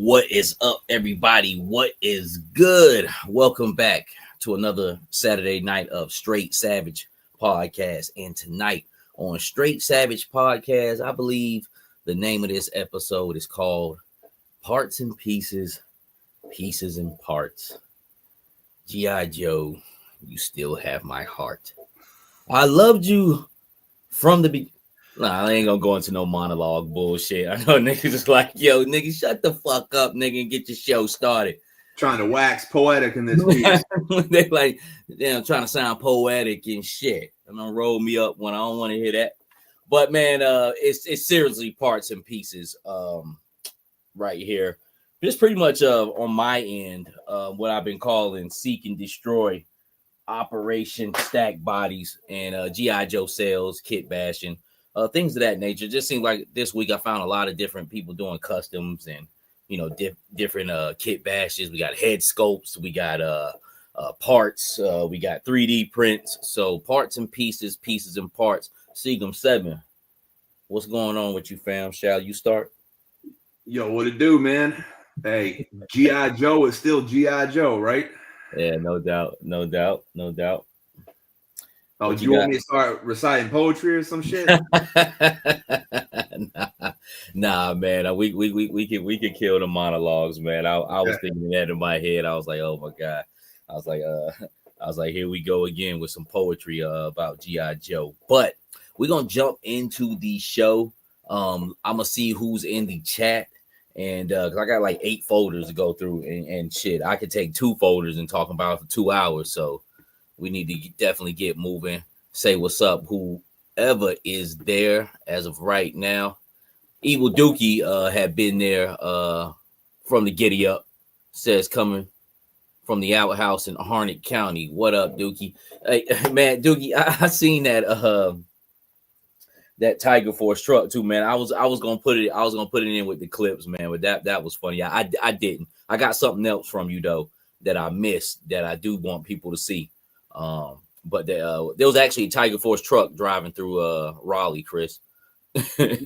What is up, everybody? What is good? Welcome back to another Saturday night of Straight Savage Podcast. And tonight on Straight Savage Podcast, I believe the name of this episode is called Parts and Pieces, Pieces and Parts. G.I. Joe, you still have my heart. I loved you from the beginning. Nah, I ain't gonna go into no monologue bullshit. I know niggas is like, yo, nigga, shut the fuck up, nigga, and get your show started. Trying to wax poetic in this piece. They like, damn, trying to sound poetic and shit. I'm gonna roll me up when I don't want to hear that. But man, it's seriously parts and pieces right here. It's pretty much on my end, what I've been calling seek and destroy Operation Stack Bodies and G.I. Joe sales, kit bashing. Things of that nature. Just seems like this week I found a lot of different people doing customs and, you know, different kit bashes. We got head sculpts, we got parts, we got 3D prints. So parts and pieces, pieces and parts. Seagum 7. What's going on with you, fam? Shall you start? Yo, what it do, man? Hey, G.I. Joe is still G.I. Joe, right? Yeah, no doubt. Oh, do you want me to start reciting poetry or some shit? Nah, man. We could kill the monologues, man. I was thinking that in my head. I was like, oh my god. I was like, here we go again with some poetry about G.I. Joe. But we're gonna jump into the show. I'm gonna see who's in the chat, and because I got like 8 folders to go through, and shit, I could take 2 folders and talk about it for 2 hours. So we need to definitely get moving. Say what's up, whoever is there as of right now. Evil Dookie had been there from the Giddy Up. Says coming from the outhouse in Harnett County. What up, Dookie? Hey, man, Dookie, I seen that that Tiger Force truck too, man. I was gonna put it in with the clips, man. But that was funny. I didn't. I got something else from you though that I missed that I do want people to see. But there was actually a Tiger Force truck driving through Raleigh, Chris.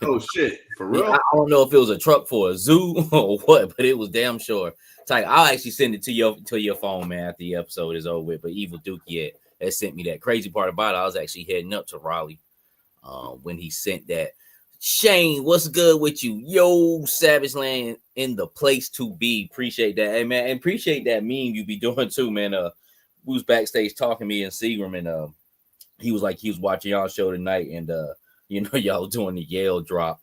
Oh shit, for real? Yeah, I don't know if it was a truck for a zoo or what, but it was damn sure. Tiger, I'll actually send it to your phone, man, after the episode is over with. But Evil Dookie had sent me that. Crazy part about it, I was actually heading up to Raleigh when he sent that. Shane, what's good with you? Yo, Savage Land in the place to be. Appreciate that. Hey man, and appreciate that meme you be doing too, man. We was backstage talking to me and Seagram, and he was like he was watching y'all show tonight, and you know, y'all doing the Yale drop,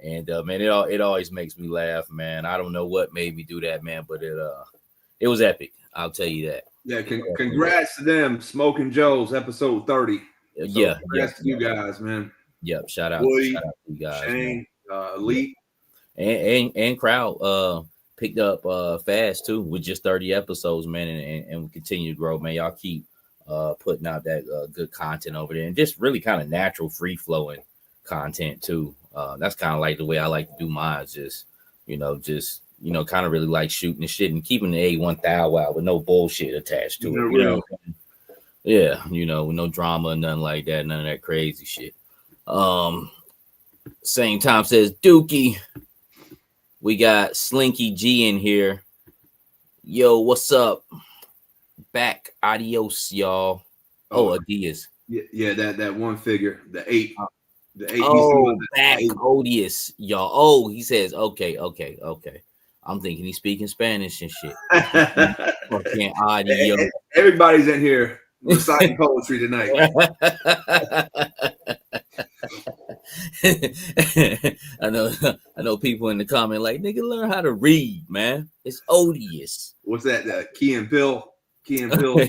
and man, it always makes me laugh, man. I don't know what made me do that, man, but it was epic. I'll tell you that. Yeah, congrats to them, Smoking Joe's episode 30. So yeah, congrats to you guys, man. Yep, shout out Woody, to you guys, Shane, Elite, and crowd picked up fast too with just 30 episodes, man, and we continue to grow, man. Y'all keep putting out that good content over there, and just really kind of natural, free flowing content too. That's kind of like the way I like to do mine. Just kind of really like shooting the shit and keeping the A1000 out with no bullshit attached to it. You know? Yeah, with no drama or nothing like that, none of that crazy shit. Same time says Dookie. We got Slinky G in here. Yo, what's up? Back. Adios, y'all. Oh, Adias. Yeah, that one figure, the 8. The 8. Oh, back. Odious, y'all. Oh, he says, okay. I'm thinking he's speaking Spanish and shit. Fucking audio. Everybody's in here reciting poetry tonight. I know people in the comment like, nigga, learn how to read, man. It's odious. What's that? Key and Pill? Key and Pill?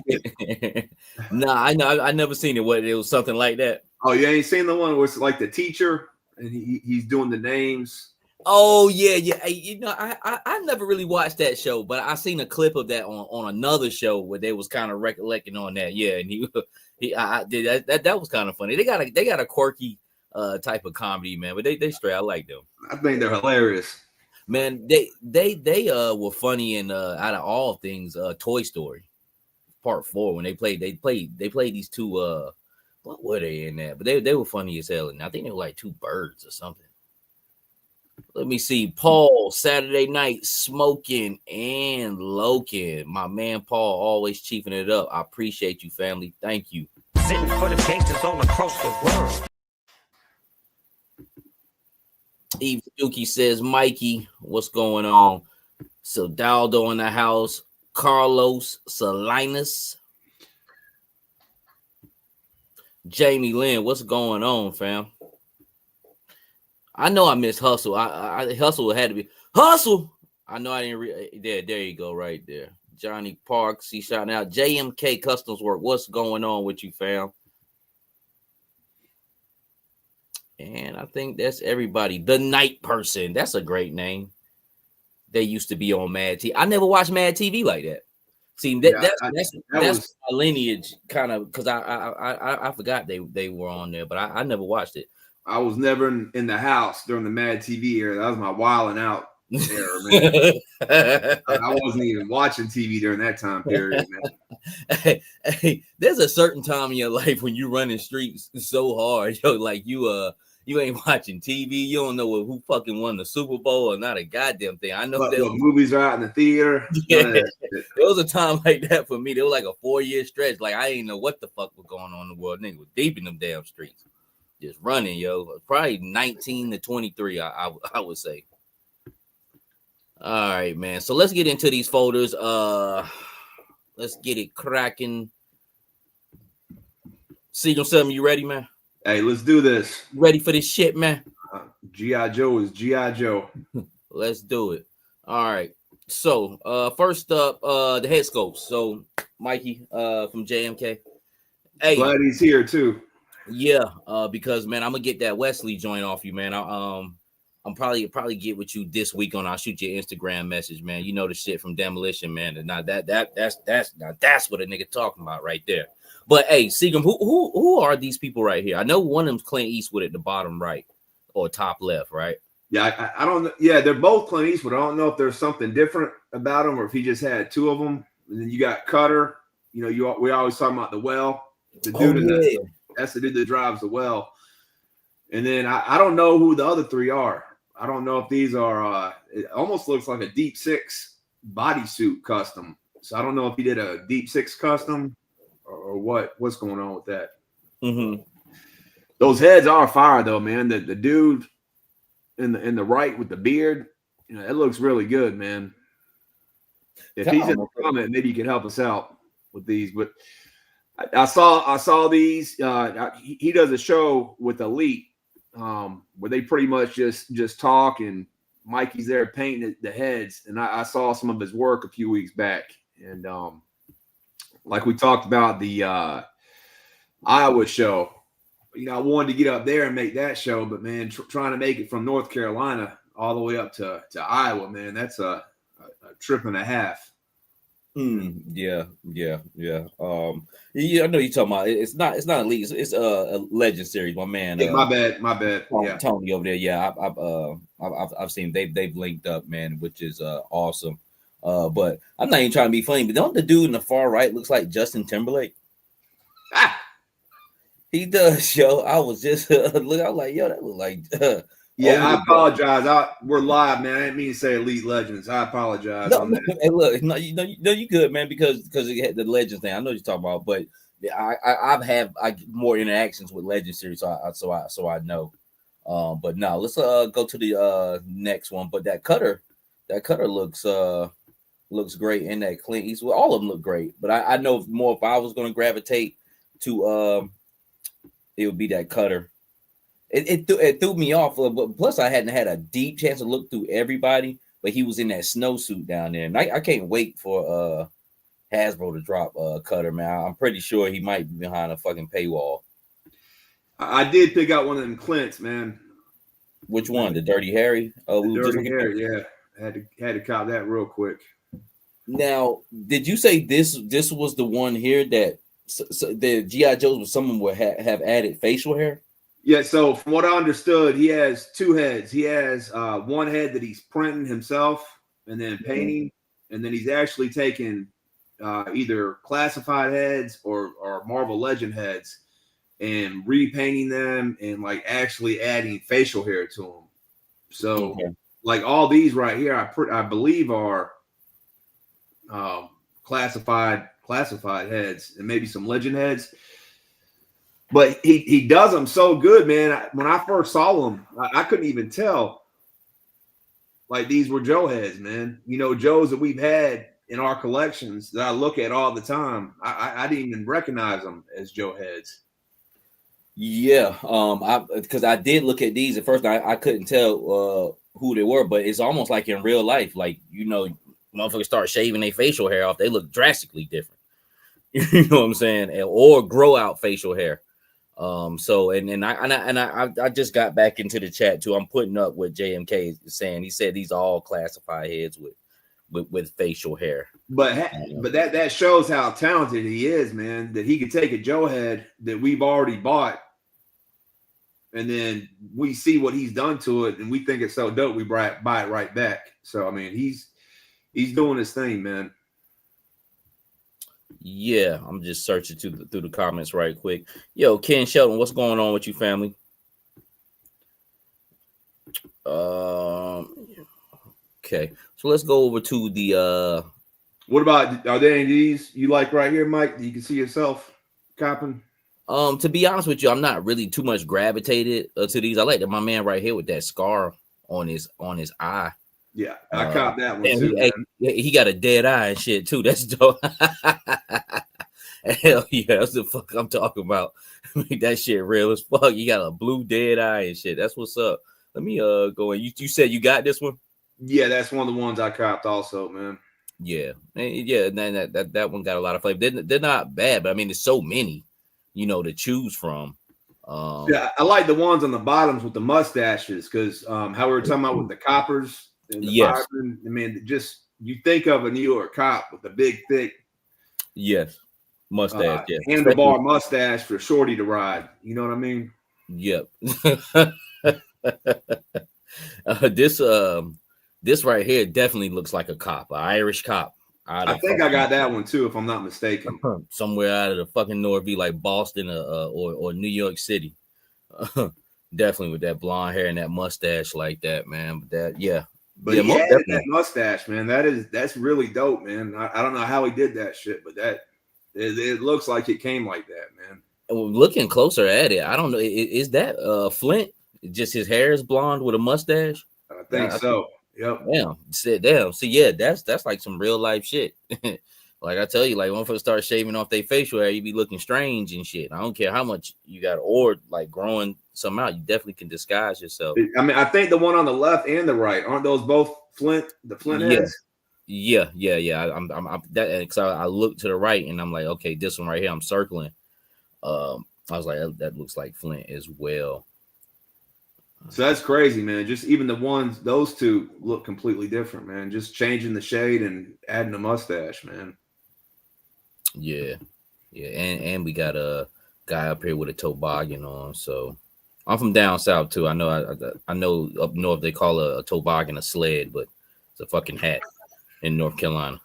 Nah, I know. I never seen it. What, it was something like that. Oh, you ain't seen the one where it's like the teacher and he's doing the names. Oh yeah. You know, I never really watched that show, but I seen a clip of that on another show where they was kind of recollecting on that. Yeah, and I did that was kind of funny. They got a quirky type of comedy, man, but they straight. I like them. I think they're hilarious. Man, they were funny in out of all things, Toy Story Part 4 when they played these two what were they in that? But they were funny as hell, and I think they were like two birds or something. Let me see. Paul, Saturday night smoking and loking. My man Paul always chiefing it up. I appreciate you, family. Thank you. Sitting for the gangsters all across the world. Eve Duki says, Mikey, what's going on? So Daldo in the house. Carlos Salinas. Jamie Lynn, what's going on, fam? I know I missed Hustle. I Hustle had to be Hustle. I know I didn't there you go, right there. Johnny Parks, he's shouting out. JMK Customs Work. What's going on with you, fam? And I think that's everybody. The Night Person. That's a great name. They used to be on Mad TV. I never watched Mad TV like that. See, that's my lineage, kind of, because I forgot they were on there, but I never watched it. I was never in the house during the Mad TV era. That was my wilding out era, man. I wasn't even watching TV during that time period, man. Hey, there's a certain time in your life when you're running streets so hard, yo, like you ain't watching TV. You don't know who fucking won the Super Bowl or not a goddamn thing. I know that movies are out in the theater. Yeah, there was a time like that for me. There was like a 4-year stretch. Like I didn't know what the fuck was going on in the world. Nigga was deep in them damn streets, just running, yo. Probably 19 to 23, I would say. All right, man. So let's get into these folders. Let's get it cracking. Siegel 7, you ready, man? Hey, let's do this. Ready for this shit, man? G.I. Joe is G.I. Joe. Let's do it. All right. So, first up, the head sculpt. So, Mikey, from JMK. Hey, glad he's here too. Yeah, because man, I'm gonna get that Wesley joint off you, man. I'm probably get with you this week on. I'll shoot you an Instagram message, man. You know the shit from Demolition, man. And now that's what a nigga talking about right there. But hey, Seagum, who are these people right here? I know one of them's Clint Eastwood at the bottom right or top left, right? Yeah, I don't know. Yeah, they're both Clint Eastwood. I don't know if there's something different about them or if he just had two of them. And then you got Cutter. You know, we always talk about the well. The dude that's the dude that drives the well. And then I don't know who the other three are. I don't know if these are. It almost looks like a Deep Six bodysuit custom. So I don't know if he did a Deep Six custom or what's going on with that. Mm-hmm. Those heads are fire though, man. The dude in the right with the beard, you know, it looks really good, man. If he's in the comment, maybe you can help us out with these. But I saw these. He does a show with Elite where they pretty much just talk, and Mikey's there painting the heads. And I saw some of his work a few weeks back, and like we talked about the Iowa show. You know, I wanted to get up there and make that show, but man, trying to make it from North Carolina all the way up to Iowa, man, that's a trip and a half. Yeah. I know you're talking about. It's not Elite. It's a Legend series. My man. Hey, my bad. Yeah, Tony over there. Yeah, I've seen they've linked up, man, which is awesome. But I'm not even trying to be funny, but don't the dude in the far right looks like Justin Timberlake? He does, yo. I was just I was like, yo, that look like. Yeah, I apologize. We're live, man. I didn't mean to say Elite Legends. I apologize. No, hey, look, no, you good, man, because it had the Legends thing. I know what you're talking about, but I get more interactions with Legend series, so I know. But now let's go to the next one. But that Cutter That cutter looks great in that Clint Eastwood. All of them look great, but I know more if I was going to gravitate to it would be that cutter. It threw me off, but plus I hadn't had a deep chance to look through everybody. But he was in that snowsuit down there, and I can't wait for Hasbro to drop cutter, man. I'm pretty sure he might be behind a fucking paywall. I did pick out one of them Clints, man. Which one? The Dirty Harry? The Dirty Harry, yeah. Had to cop that real quick. Now, did you say this was the one here that the G.I. Joes with someone would have added facial hair? Yeah, so from what I understood, he has two heads. He has one head that he's printing himself and then painting, and then he's actually taking either classified heads or Marvel Legend heads and repainting them and like actually adding facial hair to them. So like all these right here, I believe are classified heads and maybe some Legend heads. But he does them so good, man. When I first saw them, I couldn't even tell like these were Joe heads, man. You know, Joes that we've had in our collections that I look at all the time. I didn't even recognize them as Joe heads. Yeah, because I did look at these at first. I couldn't tell who they were, but it's almost like in real life, like motherfuckers start shaving their facial hair off, they look drastically different. You know what I'm saying? Or grow out facial hair. So I just got back into the chat too. I'm putting up what JMK is saying. He said these are all classified heads with facial hair. But that shows how talented he is, man. That he could take a Joe head that we've already bought, and then we see what he's done to it, and we think it's so dope, we buy it right back. So I mean, he's doing his thing, man. Yeah, I'm just searching through the comments right quick. Yo, Ken Shelton, what's going on with you, family? Okay, so let's go over to the what about, are there any of these you like right here, Mike, that you can see yourself copping? To be honest with you, I'm not really too much gravitated to these. I like that my man right here with that scar on his eye. Yeah, I caught that one too. He got a dead eye and shit too. That's dope. Hell yeah, that's the fuck I'm talking about. Make that shit real as fuck. You got a blue dead eye and shit. That's what's up. Let me go in. You said you got this one? Yeah, that's one of the ones I copped also, man. Yeah, yeah. That one got a lot of flavor. They're not bad, but I mean, there's so many, to choose from. Yeah, I like the ones on the bottoms with the mustaches because how we were talking about with the coppers. And the vibrant, I mean, just you think of a New York cop with a big, thick, mustache, handlebar mustache for Shorty to ride. You know what I mean? Yep. This right here definitely looks like a cop, an Irish cop. I think I got that one too, if I'm not mistaken. Somewhere out of the fucking North, like Boston or New York City. Definitely with that blonde hair and that mustache like that, man. But he added that mustache, man. That's really dope, man. I don't know how he did that shit, but it looks like it came like that, man. Looking closer at it, I don't know. Is that Flint? Just his hair is blonde with a mustache? I think so. Yep. Damn. Sit down. See, yeah, that's like some real life shit. Like I tell you, like when folks start shaving off their facial hair, you be looking strange and shit. I don't care how much you got, or like growing some out, you definitely can disguise yourself. I mean, I think the one on the left and the right, aren't those both Flint heads? Yeah. I'm that because I look to the right and I'm like, okay, this one right here, I'm circling. I was like, that looks like Flint as well. So that's crazy, man. Just even those two look completely different, man. Just changing the shade and adding a mustache, man. Yeah, and we got a guy up here with a toboggan on. So I'm from down south too. I know I know up north they call a toboggan a sled, but it's a fucking hat in North Carolina.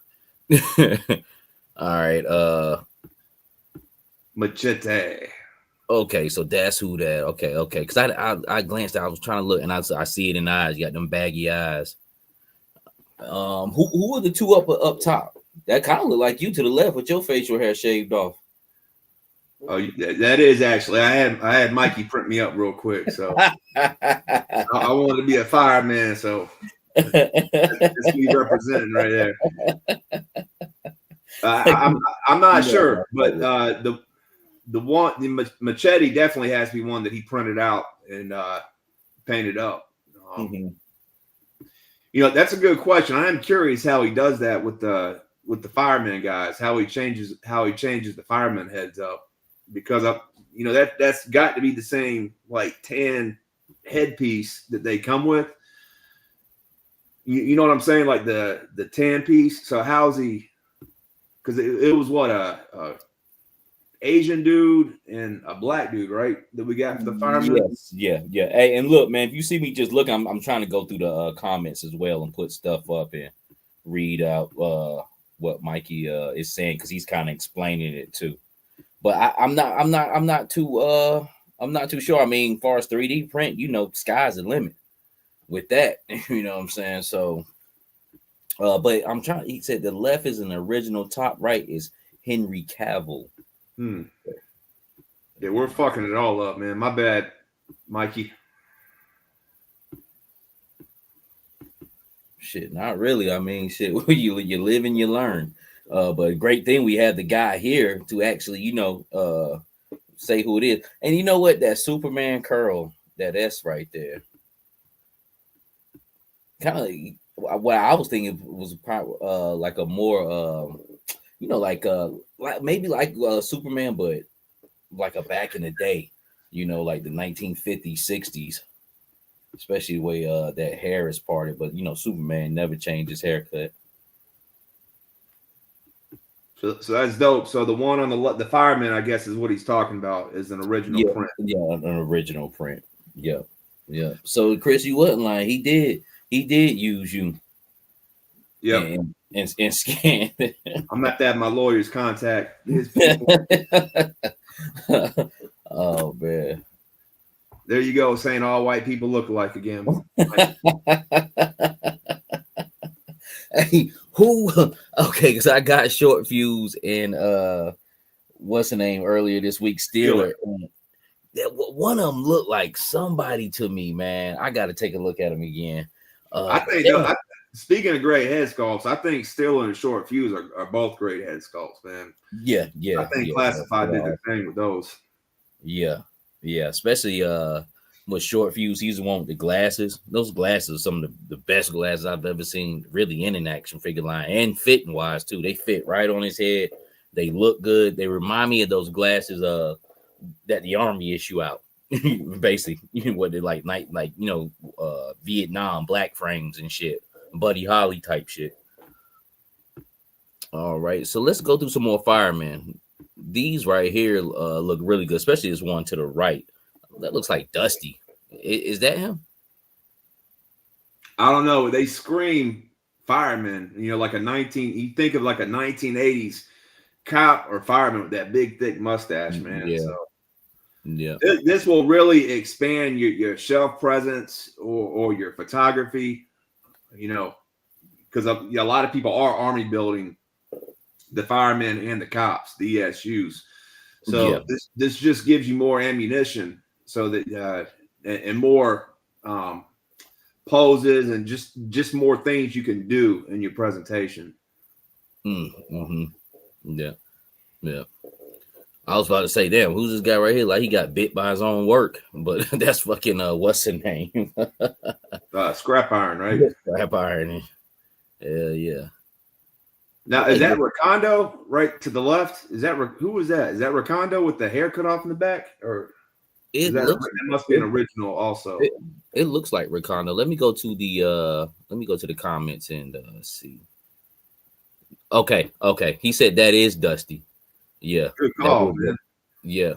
All right, Machete. Okay, so that's who that. Okay. Because I glanced out, I was trying to look, and I see it in the eyes. You got them baggy eyes. Who are the two up top? That kind of look like you to the left with your facial hair shaved off. Oh, that is actually. I had Mikey print me up real quick, so I wanted to be a fireman. So That's me representing right there. I'm not sure, but the machete definitely has to be one that he printed out and painted up. You know, that's a good question. I am curious how he does that with the fireman guys, how he changes the fireman heads up, because you know, that's got to be the same like tan headpiece that they come with. You know what I'm saying? Like the tan piece. So how's he? Because it was what a Asian dude and a black dude, right? That we got for the firemen. Yes, yeah. Hey, and look, man, if you see me just looking, I'm trying to go through the comments as well and put stuff up and read out what Mikey is saying, because he's kind of explaining it too. But I'm not too sure. I mean, as far as 3D print, you know, sky's the limit with that. You know what I'm saying? So, but I'm trying. He said the left is an original, top right is Henry Cavill. Yeah, we're fucking it all up, man. My bad, Mikey. Shit, not really. I mean, shit, you live and you learn. But great thing we had the guy here to actually, you know, say who it is. And you know what? That Superman curl, that S right there. Kind of what I was thinking was probably like a more you know, like maybe like Superman, but like a back in the day, you know, like the 1950s, 60s, especially the way that hair is parted. But you know, Superman never changed his haircut. So that's dope. So the one on the fireman, I guess, is what he's talking about, is an original print. Yeah, an original print. Yeah. So Chris, you wasn't lying. He did use you. Yeah. And scan. I'm not that my lawyer's contact his people. Oh man. There you go, saying all white people look alike again. Hey, who? Okay, because I got short fuse and what's the name earlier this week? Steeler. One of them looked like somebody to me, man. I got to take a look at him again. I think. Speaking of great head sculpts, I think Steeler and Short Fuse are both great head sculpts, man. Yeah. I think Classified did the thing with those. Yeah, especially with Short Fuse. He's the one with the glasses. Those glasses are some of the best glasses I've ever seen, really, in an action figure line, and fitting wise too. They fit right on his head. They look good. They remind me of those glasses that the Army issue out. Basically, you know what they like you know, Vietnam black frames and shit, Buddy Holly type shit. All right, so let's go through some more firemen. These right here look really good, especially this one to the right. That looks like Dusty. Is that him? I don't know. They scream firemen. You know, like you think of like a 1980s cop or fireman with that big thick mustache, man. Yeah. So yeah, this will really expand your shelf presence or your photography. You know, because a lot of people are army building the firemen and the cops, the ESUs. So this just gives you more ammunition, so that and more poses and just more things you can do in your presentation. Yeah. I was about to say, damn, who's this guy right here? Like he got bit by his own work, but that's fucking what's his name? Scrap Iron, right? Scrap Iron. Yeah. Now is that Recondo right to the left? Is that who was that? Is that Recondo with the hair cut off in the back, or that must be an original also? It looks like Recondo. Let me go to the comments and see. Okay. He said that is Dusty. Yeah. Good call, man. Yeah.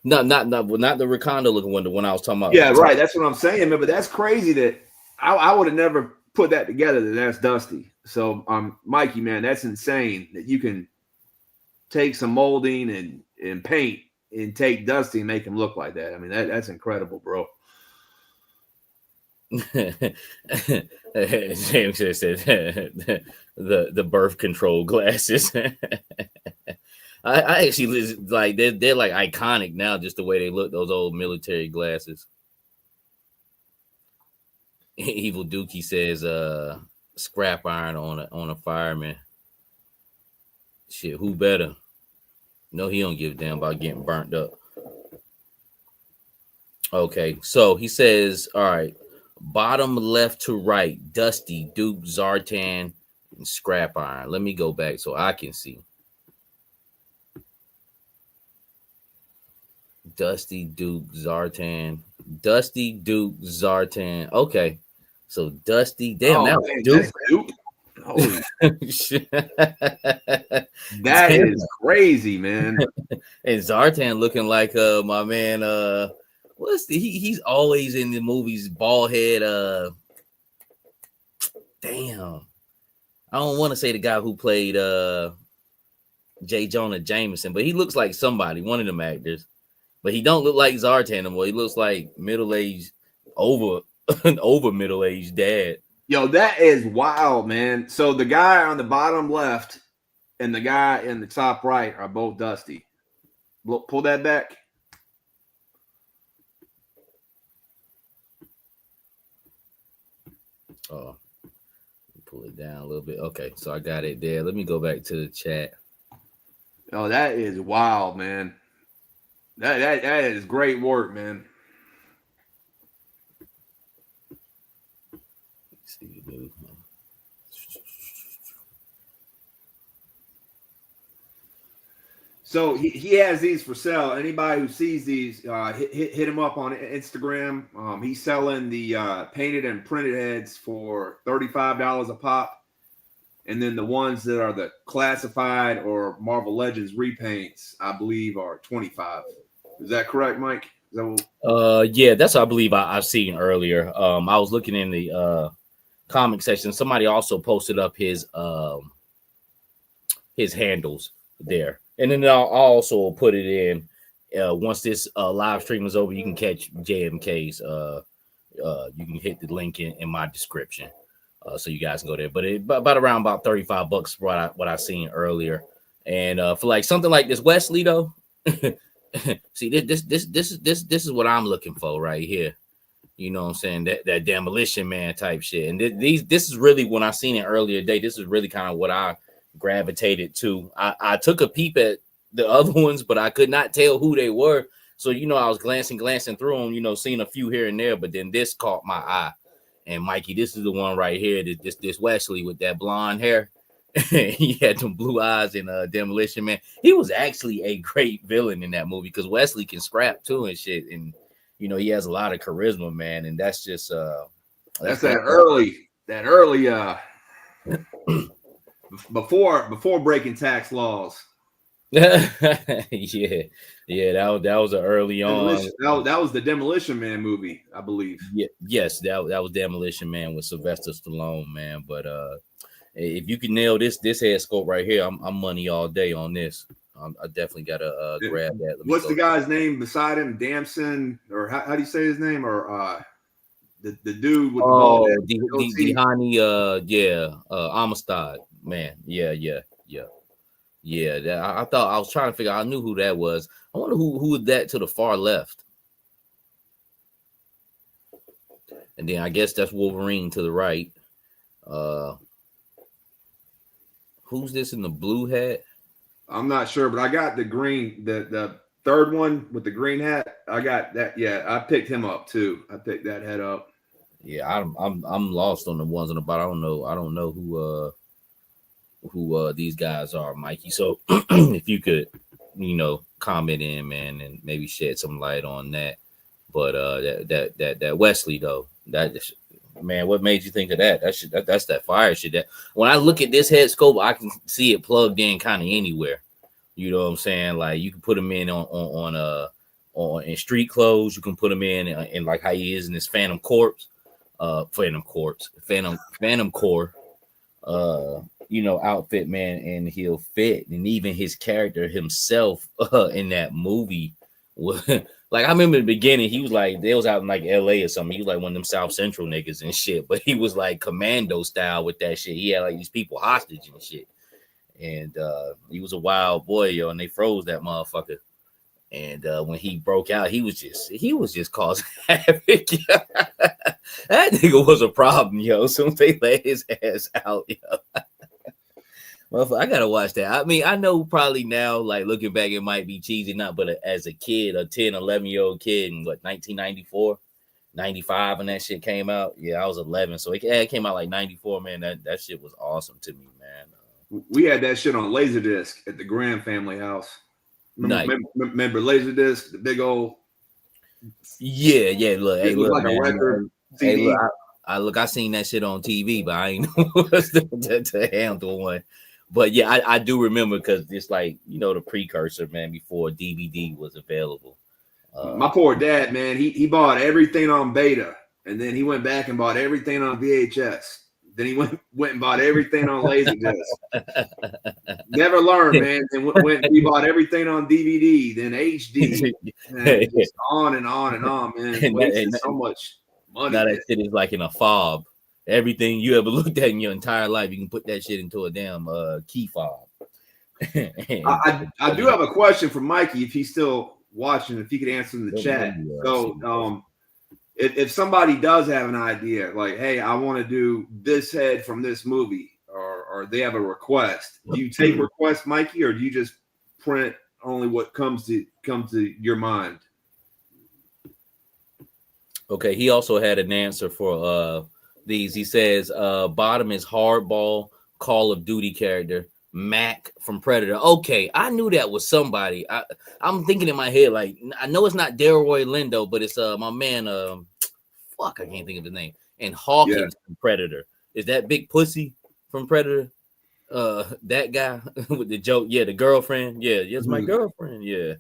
Not the Recondo looking one, the one I was talking about. Yeah, right. That's what I'm saying, man. But that's crazy that I would have never put that together that that's Dusty. So Mikey, man, that's insane that you can take some molding and paint and take Dusty and make him look like that. I mean, that's incredible, bro. James said the birth control glasses. I actually like they're like iconic now, just the way they look, those old military glasses. Evil Dookie says scrap iron on a fireman. Shit, who better? No, he don't give a damn about getting burnt up. Okay, so he says, all right, bottom left to right, Dusty, Duke, Zartan, and Scrap Iron. Let me go back so I can see. Dusty, Duke, Zartan. Dusty, Duke, Zartan. Okay, so Dusty, damn, now Duke. Duke. Holy shit. That is crazy, man. And Zartan looking like my man he's always in the movies, bald head, damn. I don't want to say the guy who played J. Jonah Jameson, but he looks like somebody, one of them actors. But he don't look like Zartan anymore. He looks like middle-aged, over middle-aged dad. Yo, that is wild, man. So the guy on the bottom left and the guy in the top right are both Dusty. Pull that back. Oh, pull it down a little bit. Okay, so I got it there. Let me go back to the chat. Oh, that is wild, man. That is great work, man. Let's see, dude. So he has these for sale. Anybody who sees these, hit him up on Instagram. He's selling the painted and printed heads for $35 a pop. And then the ones that are the classified or Marvel Legends repaints, I believe, are $25. Is that correct, Mike? Is that yeah, that's what I believe I've seen earlier. I was looking in the comic section. Somebody also posted up his handles there. And then I'll also put it in once this live stream is over. You can catch JMK's. You can hit the link in my description, so you guys can go there. But about $35 what I seen earlier, and for like something like this Wesley though. See, this is what I'm looking for right here. You know what I'm saying? That Demolition Man type shit. And this is really, when I seen it earlier today, this is really kind of what I gravitated to. I took a peep at the other ones, but I could not tell who they were. So, I was glancing through them, seeing a few here and there, but then this caught my eye. And Mikey, this is the one right here. This Wesley with that blonde hair. He had some blue eyes in Demolition Man. He was actually a great villain in that movie because Wesley can scrap too and shit. And he has a lot of charisma, man. And that's just that's that early before breaking tax laws. yeah, that was an early on. That was the Demolition Man movie, I believe. Yeah, yes, that was Demolition Man with Sylvester Stallone, man. But if you can nail this head sculpt right here, I'm money all day on this. I definitely gotta grab that. What's the guy's name beside him? Damson, or how do you say his name? Or the dude with the Dihani, Amistad, man. Yeah. I thought I was trying to figure out. I knew who that was. I wonder who was that to the far left. And then I guess that's Wolverine to the right. Who's this in the blue hat? I'm not sure, but I got the green, the third one with the green hat. I got that. Yeah, I picked him up too. I picked that head up. Yeah, I'm lost on the ones on the bottom. I don't know who these guys are, Mikey. So if you could, comment in, man, and maybe shed some light on that. But that Wesley though, man, what made you think of that? That's that fire shit. That when I look at this head scope, I can see it plugged in kind of anywhere. You know what I'm saying? Like you can put them in on in street clothes. You can put them in like how he is in this Phantom Corps, outfit, man, and he'll fit. And even his character himself in that movie was like, I remember in the beginning, he was like, they was out in like LA or something. He was like one of them South Central niggas and shit, but he was like commando style with that shit. He had like these people hostage and shit. And he was a wild boy, yo, and they froze that motherfucker. And when he broke out, he was just causing havoc. That nigga was a problem, yo. Soon as they let his ass out, yo. Well, I gotta watch that. I mean, I know probably now, like looking back, it might be cheesy, not, but as a kid, a 10, 11-year-old kid in 1994, 95, when that shit came out. Yeah, I was 11, so it came out like 94, man. That shit was awesome to me, man. We had that shit on Laserdisc at the Graham family house. Remember Laserdisc, the big old. Yeah. Look, hey, look, like man, a record. Hey, look, I seen that shit on TV, but I ain't know to handle one. But yeah, I do remember because it's like, you know, the precursor, man, before DVD was available. My poor dad, man, he bought everything on beta, and then he went back and bought everything on VHS. Then he went and bought everything on Laserdisc. Never learned, man. Then we bought everything on DVD, then HD, and just on and on and on, man. Wasted so much money. Now that shit is like in a fob. Everything you ever looked at in your entire life, you can put that shit into a damn key fob. I do have a question for Mikey, if he's still watching, if he could answer in the chat. So if somebody does have an idea, like, hey, I want to do this head from this movie, or they have a request, do you take requests, Mikey, or do you just print only what comes to your mind? Okay, he also had an answer for these. He says bottom is Hardball, Call of Duty character, Mac from Predator. Okay, I knew that was somebody. I'm thinking in my head, like, I know it's not Delroy Lindo, but it's my man, I can't think of his name. And Hawkins from Predator. Is that Big Pussy from Predator? That guy with the joke, the girlfriend. Yeah, it's my girlfriend. Yeah.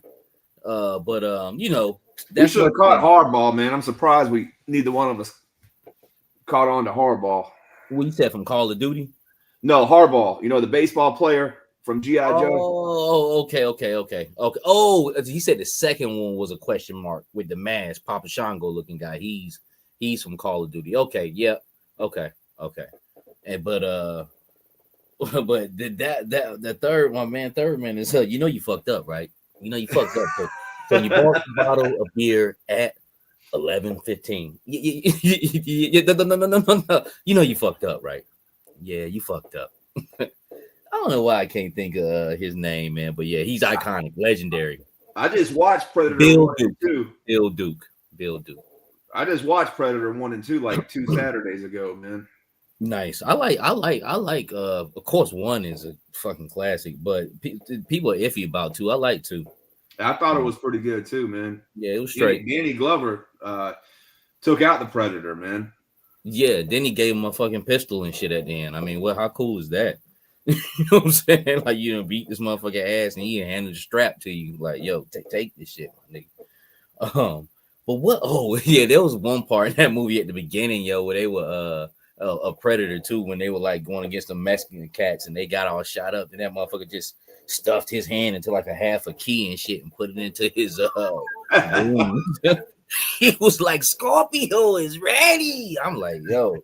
But you know, we should have caught Hardball, man. I'm surprised neither one of us caught on to Hardball. What you said, from Call of Duty? No, Hardball. You know, the baseball player from G.I. Joe. Oh, okay. Oh, he said the second one was a question mark with the mask, Papa Shango looking guy. He's from Call of Duty. Okay, yeah. Okay. And but the third man is you know you fucked up, right? You know you fucked up. So you bought a bottle of beer at 11:15. No. You know you fucked up, right? Yeah, you fucked up. I don't know why I can't think of his name, man, but yeah, he's iconic, legendary. I just watched Predator Bill 1 and 2. Bill Duke. I just watched Predator 1 and 2 like 2 Saturdays ago, man. Nice. I like of course 1 is a fucking classic, but people are iffy about 2. I like 2. I thought it was pretty good too, man. Yeah, it was straight. Danny Glover took out the Predator, man. Yeah, then he gave him a fucking pistol and shit at the end. I mean, how cool is that? You know what I'm saying? Like, you know, beat this motherfucker ass and he handed the strap to you. Like, yo, take this shit, my nigga. But what? Oh, yeah, there was one part in that movie at the beginning, yo, where they were a predator too, when they were like going against the Mexican cats and they got all shot up, and that motherfucker just stuffed his hand into like a half a key and shit and put it into his he was like, Scorpio is ready. I'm like, yo,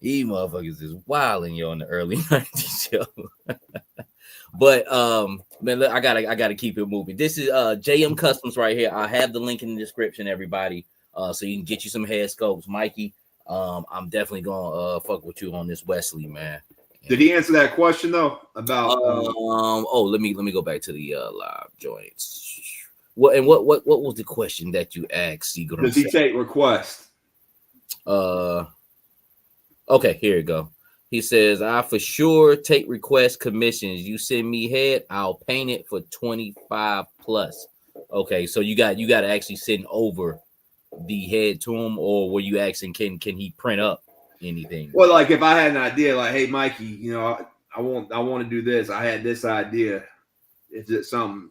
these motherfuckers is wilding, yo, in the early 90s, yo. But man, look, I gotta keep it moving. This is JM Customs right here. I have the link in the description, everybody, so you can get you some head scopes. Mikey, I'm definitely gonna fuck with you on this Wesley, man. Did he answer that question though about let me go back to the live joints. What was the question that you asked? Does he take requests? Okay, here you go. He says, I for sure take request commissions. You send me head, I'll paint it for 25 plus. Okay, so you got to actually send over the head to him, or were you asking can he print up anything? Well, like if I had an idea, like, hey Mikey, you know, I want to do this. I had this idea. Is it something?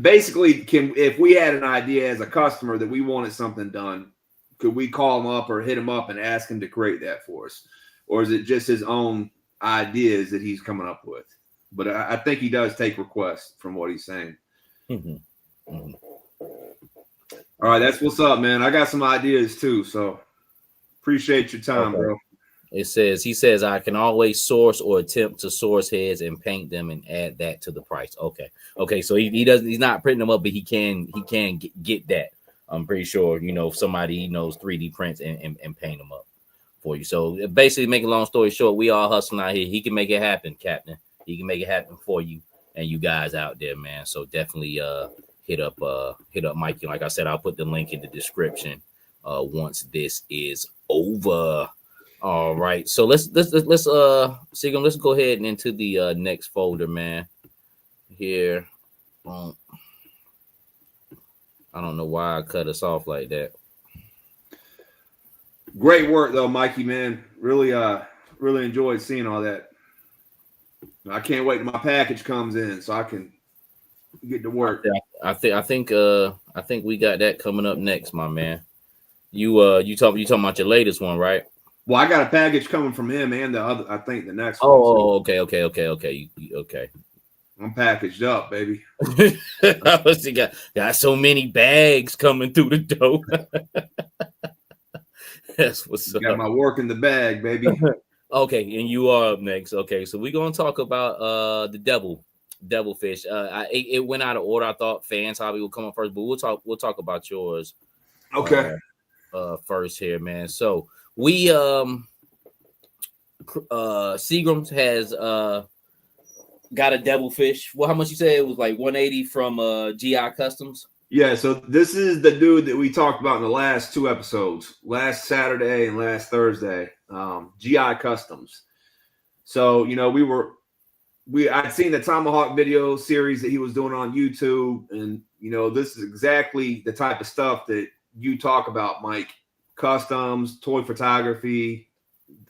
Basically, if we had an idea as a customer that we wanted something done, could we call him up or hit him up and ask him to create that for us? Or is it just his own ideas that he's coming up with? But I think he does take requests from what he's saying. Mm-hmm. Mm-hmm. All right, that's what's up, man. I got some ideas too, so appreciate your time, bro. It says he says I can always source or attempt to source heads and paint them and add that to the price. Okay. So he doesn't. He's not printing them up, but he can get that. I'm pretty sure if somebody knows 3D prints and paint them up for you. So basically, make a long story short, we all hustling out here. He can make it happen, Captain. He can make it happen for you and you guys out there, man. So definitely hit up Mikey. Like I said, I'll put the link in the description once this is over. All right, so let's Seagram, let's go ahead and into the next folder, man. Here, I don't know why I cut us off like that. Great work though, Mikey, man. Really enjoyed seeing all that. I can't wait till my package comes in so I can get to work. I think we got that coming up next, my man. You talking about your latest one, right? Well, I got a package coming from him and the other. I think the next one. Oh, okay. Okay. I'm packaged up, baby. got so many bags coming through the door. That's what's up. Got my work in the bag, baby. Okay, and you are up next. Okay, so we're gonna talk about the devilfish. It went out of order. I thought Fans Hobby would come up first, but we'll talk about yours. Okay. First here, man. So we Seagrams has got a devilfish. Well, how much you say it was? Like 180 from GI Customs. Yeah, so this is the dude that we talked about in the last two episodes, last Saturday and last Thursday. GI Customs. So I'd seen the Tomahawk video series that he was doing on YouTube, and this is exactly the type of stuff that you talk about, Mike. Customs, toy photography.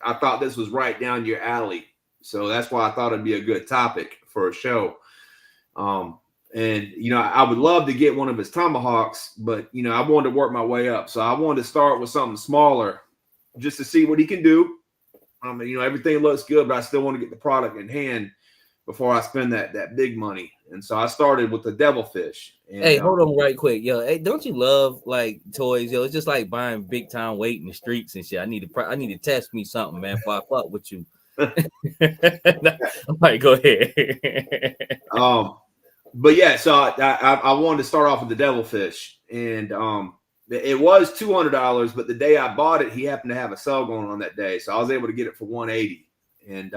I thought this was right down your alley. So that's why I thought it'd be a good topic for a show. And I would love to get one of his Tomahawks, but I wanted to work my way up. So I wanted to start with something smaller just to see what he can do. Everything looks good, but I still want to get the product in hand before I spend that big money. And so I started with the devilfish. And, hey, hold on right quick. Yo, hey, don't you love like toys? Yo, it's just like buying big time weight in the streets and shit. I need to test me something, man, before I fuck with you. All right, go ahead. But yeah, so I wanted to start off with the devilfish, and it was $200, but the day I bought it, he happened to have a sale going on that day, so I was able to get it for $180. And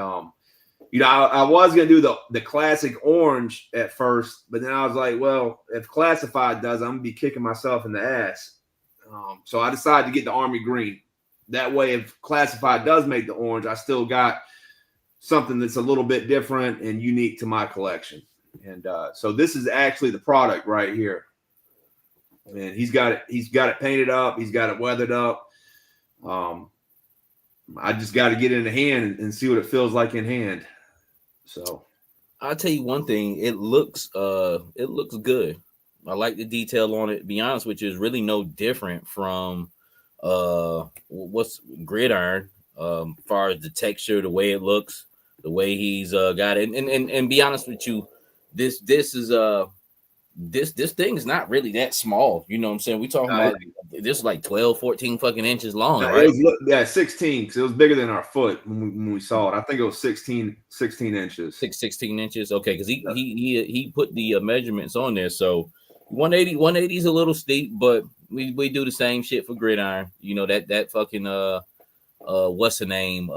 I was gonna do the classic orange at first, but then I was like, well, if Classified does, I'm gonna be kicking myself in the ass. So I decided to get the army green. That way, if Classified does make the orange, I still got something that's a little bit different and unique to my collection. And so this is actually the product right here. And he's got it painted up, he's got it weathered up. I just got to get it in the hand and see what it feels like in hand. So I'll tell you one thing, it looks good. I like the detail on it. To be honest with you, it's really no different from what's Gridiron, far as the texture, the way it looks, the way he's got it. And be honest with you, this thing is not really that small. You know what I'm saying? We talking about this is like 12, 14 fucking inches long, right? 16, because it was bigger than our foot when we saw it. I think it was 16 inches. 16 inches. Okay, because he put the measurements on there. So 180 is a little steep, but we do the same shit for Gridiron. That fucking what's the name?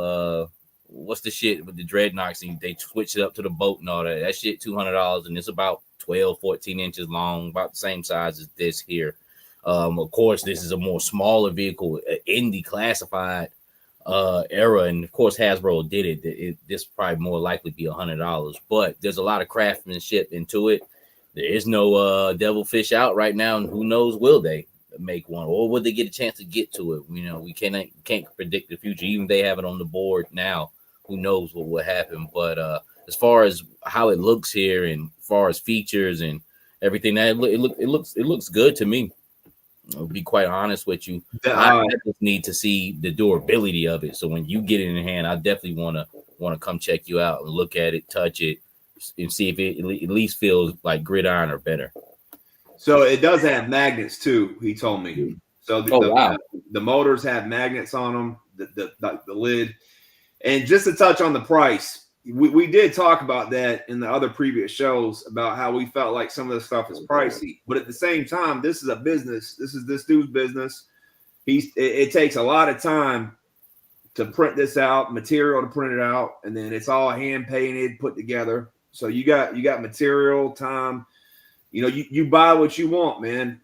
What's the shit with the dreadnoughts? And they switch it up to the boat and all that. That shit $200, and it's about 12, 14 inches long, about the same size as this here. Of course, this is a more smaller vehicle in the Classified era, and of course Hasbro did it. This probably more likely be $100, but there's a lot of craftsmanship into it. There is no devilfish out right now, and who knows, will they make one, or would they get a chance to get to it? We can't predict the future. Even if they have it on the board now, who knows what will happen. But as far as how it looks here, and as far as features and everything, that it looks good to me. I'll be quite honest with you. I just need to see the durability of it. So when you get it in hand, I definitely want to come check you out and look at it, touch it, and see if it at least feels like Gridiron or better. So it does have magnets too, he told me. So the motors have magnets on them, the lid. And just to touch on the price, we did talk about that in the other previous shows about how we felt like some of the stuff is pricey. But at the same time, this is a business. This is this dude's business. It takes a lot of time to print this out, material to print it out, and then it's all hand painted, put together. So you got material, time. You know, you buy what you want, man.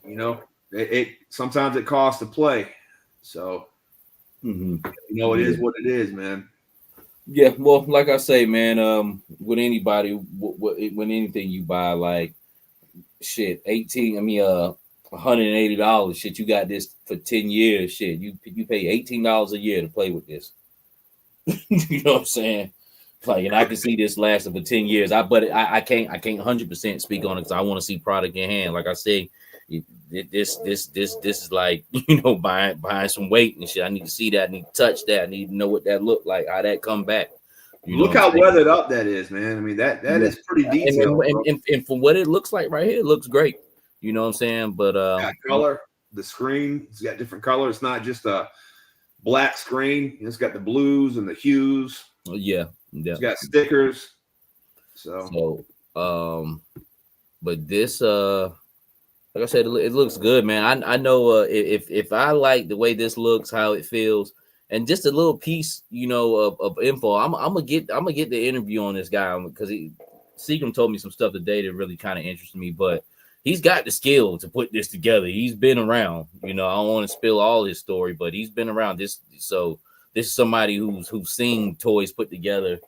You know, it sometimes it costs to play. So you know, it is what it is, man. Yeah, well, like I say, man, with anybody, when anything you buy, like shit, $180, shit, you got this for 10 years, shit. You pay $18 a year to play with this. You know what I'm saying? Like, and I can see this lasting for 10 years. But I can't 100% speak on it because I want to see product in hand. Like I say, this is like, you know, buying some weight and shit. I need to see that. I need to touch that. I need to know what that looked like, how that come back. You look how weathered up that is, man. I mean, that is pretty detailed. And for what it looks like right here, it looks great. You know what I'm saying? But color, the screen, it's got different colors. It's not just a black screen. It's got the blues and the hues. Yeah. It's got stickers. So but this like I said, it looks good, man. I know if I like the way this looks, how it feels, and just a little piece, you know, of info, I'm gonna get the interview on this guy because Seagram told me some stuff today that really kind of interested me, but he's got the skill to put this together. He's been around, you know. I don't want to spill all his story, but he's been around this. So this is somebody who's seen toys put together.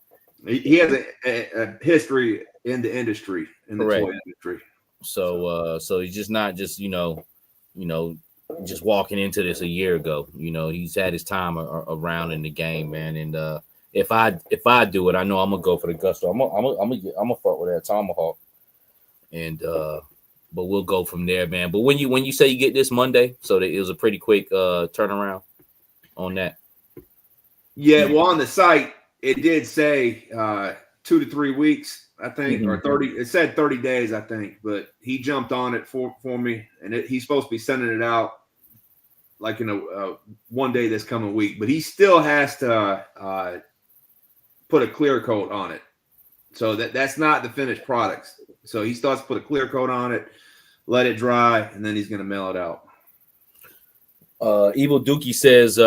He has a history in the industry, in the toy industry. So he's just not just you know just walking into this a year ago. You know, he's had his time around in the game, man. And if I do it, I know I'm gonna go for the gusto. I'm gonna fuck with that tomahawk, and but we'll go from there, man. But when you say you get this Monday, so that it was a pretty quick turnaround on that. Yeah, well, on the site it did say 2 to 3 weeks, I think, or 30. It said 30 days, I think. But he jumped on it for me, and he's supposed to be sending it out like in a one day this coming week. But he still has to put a clear coat on it, so that's not the finished products. So he starts to put a clear coat on it, let it dry, and then he's gonna mail it out. Evil Dookie says,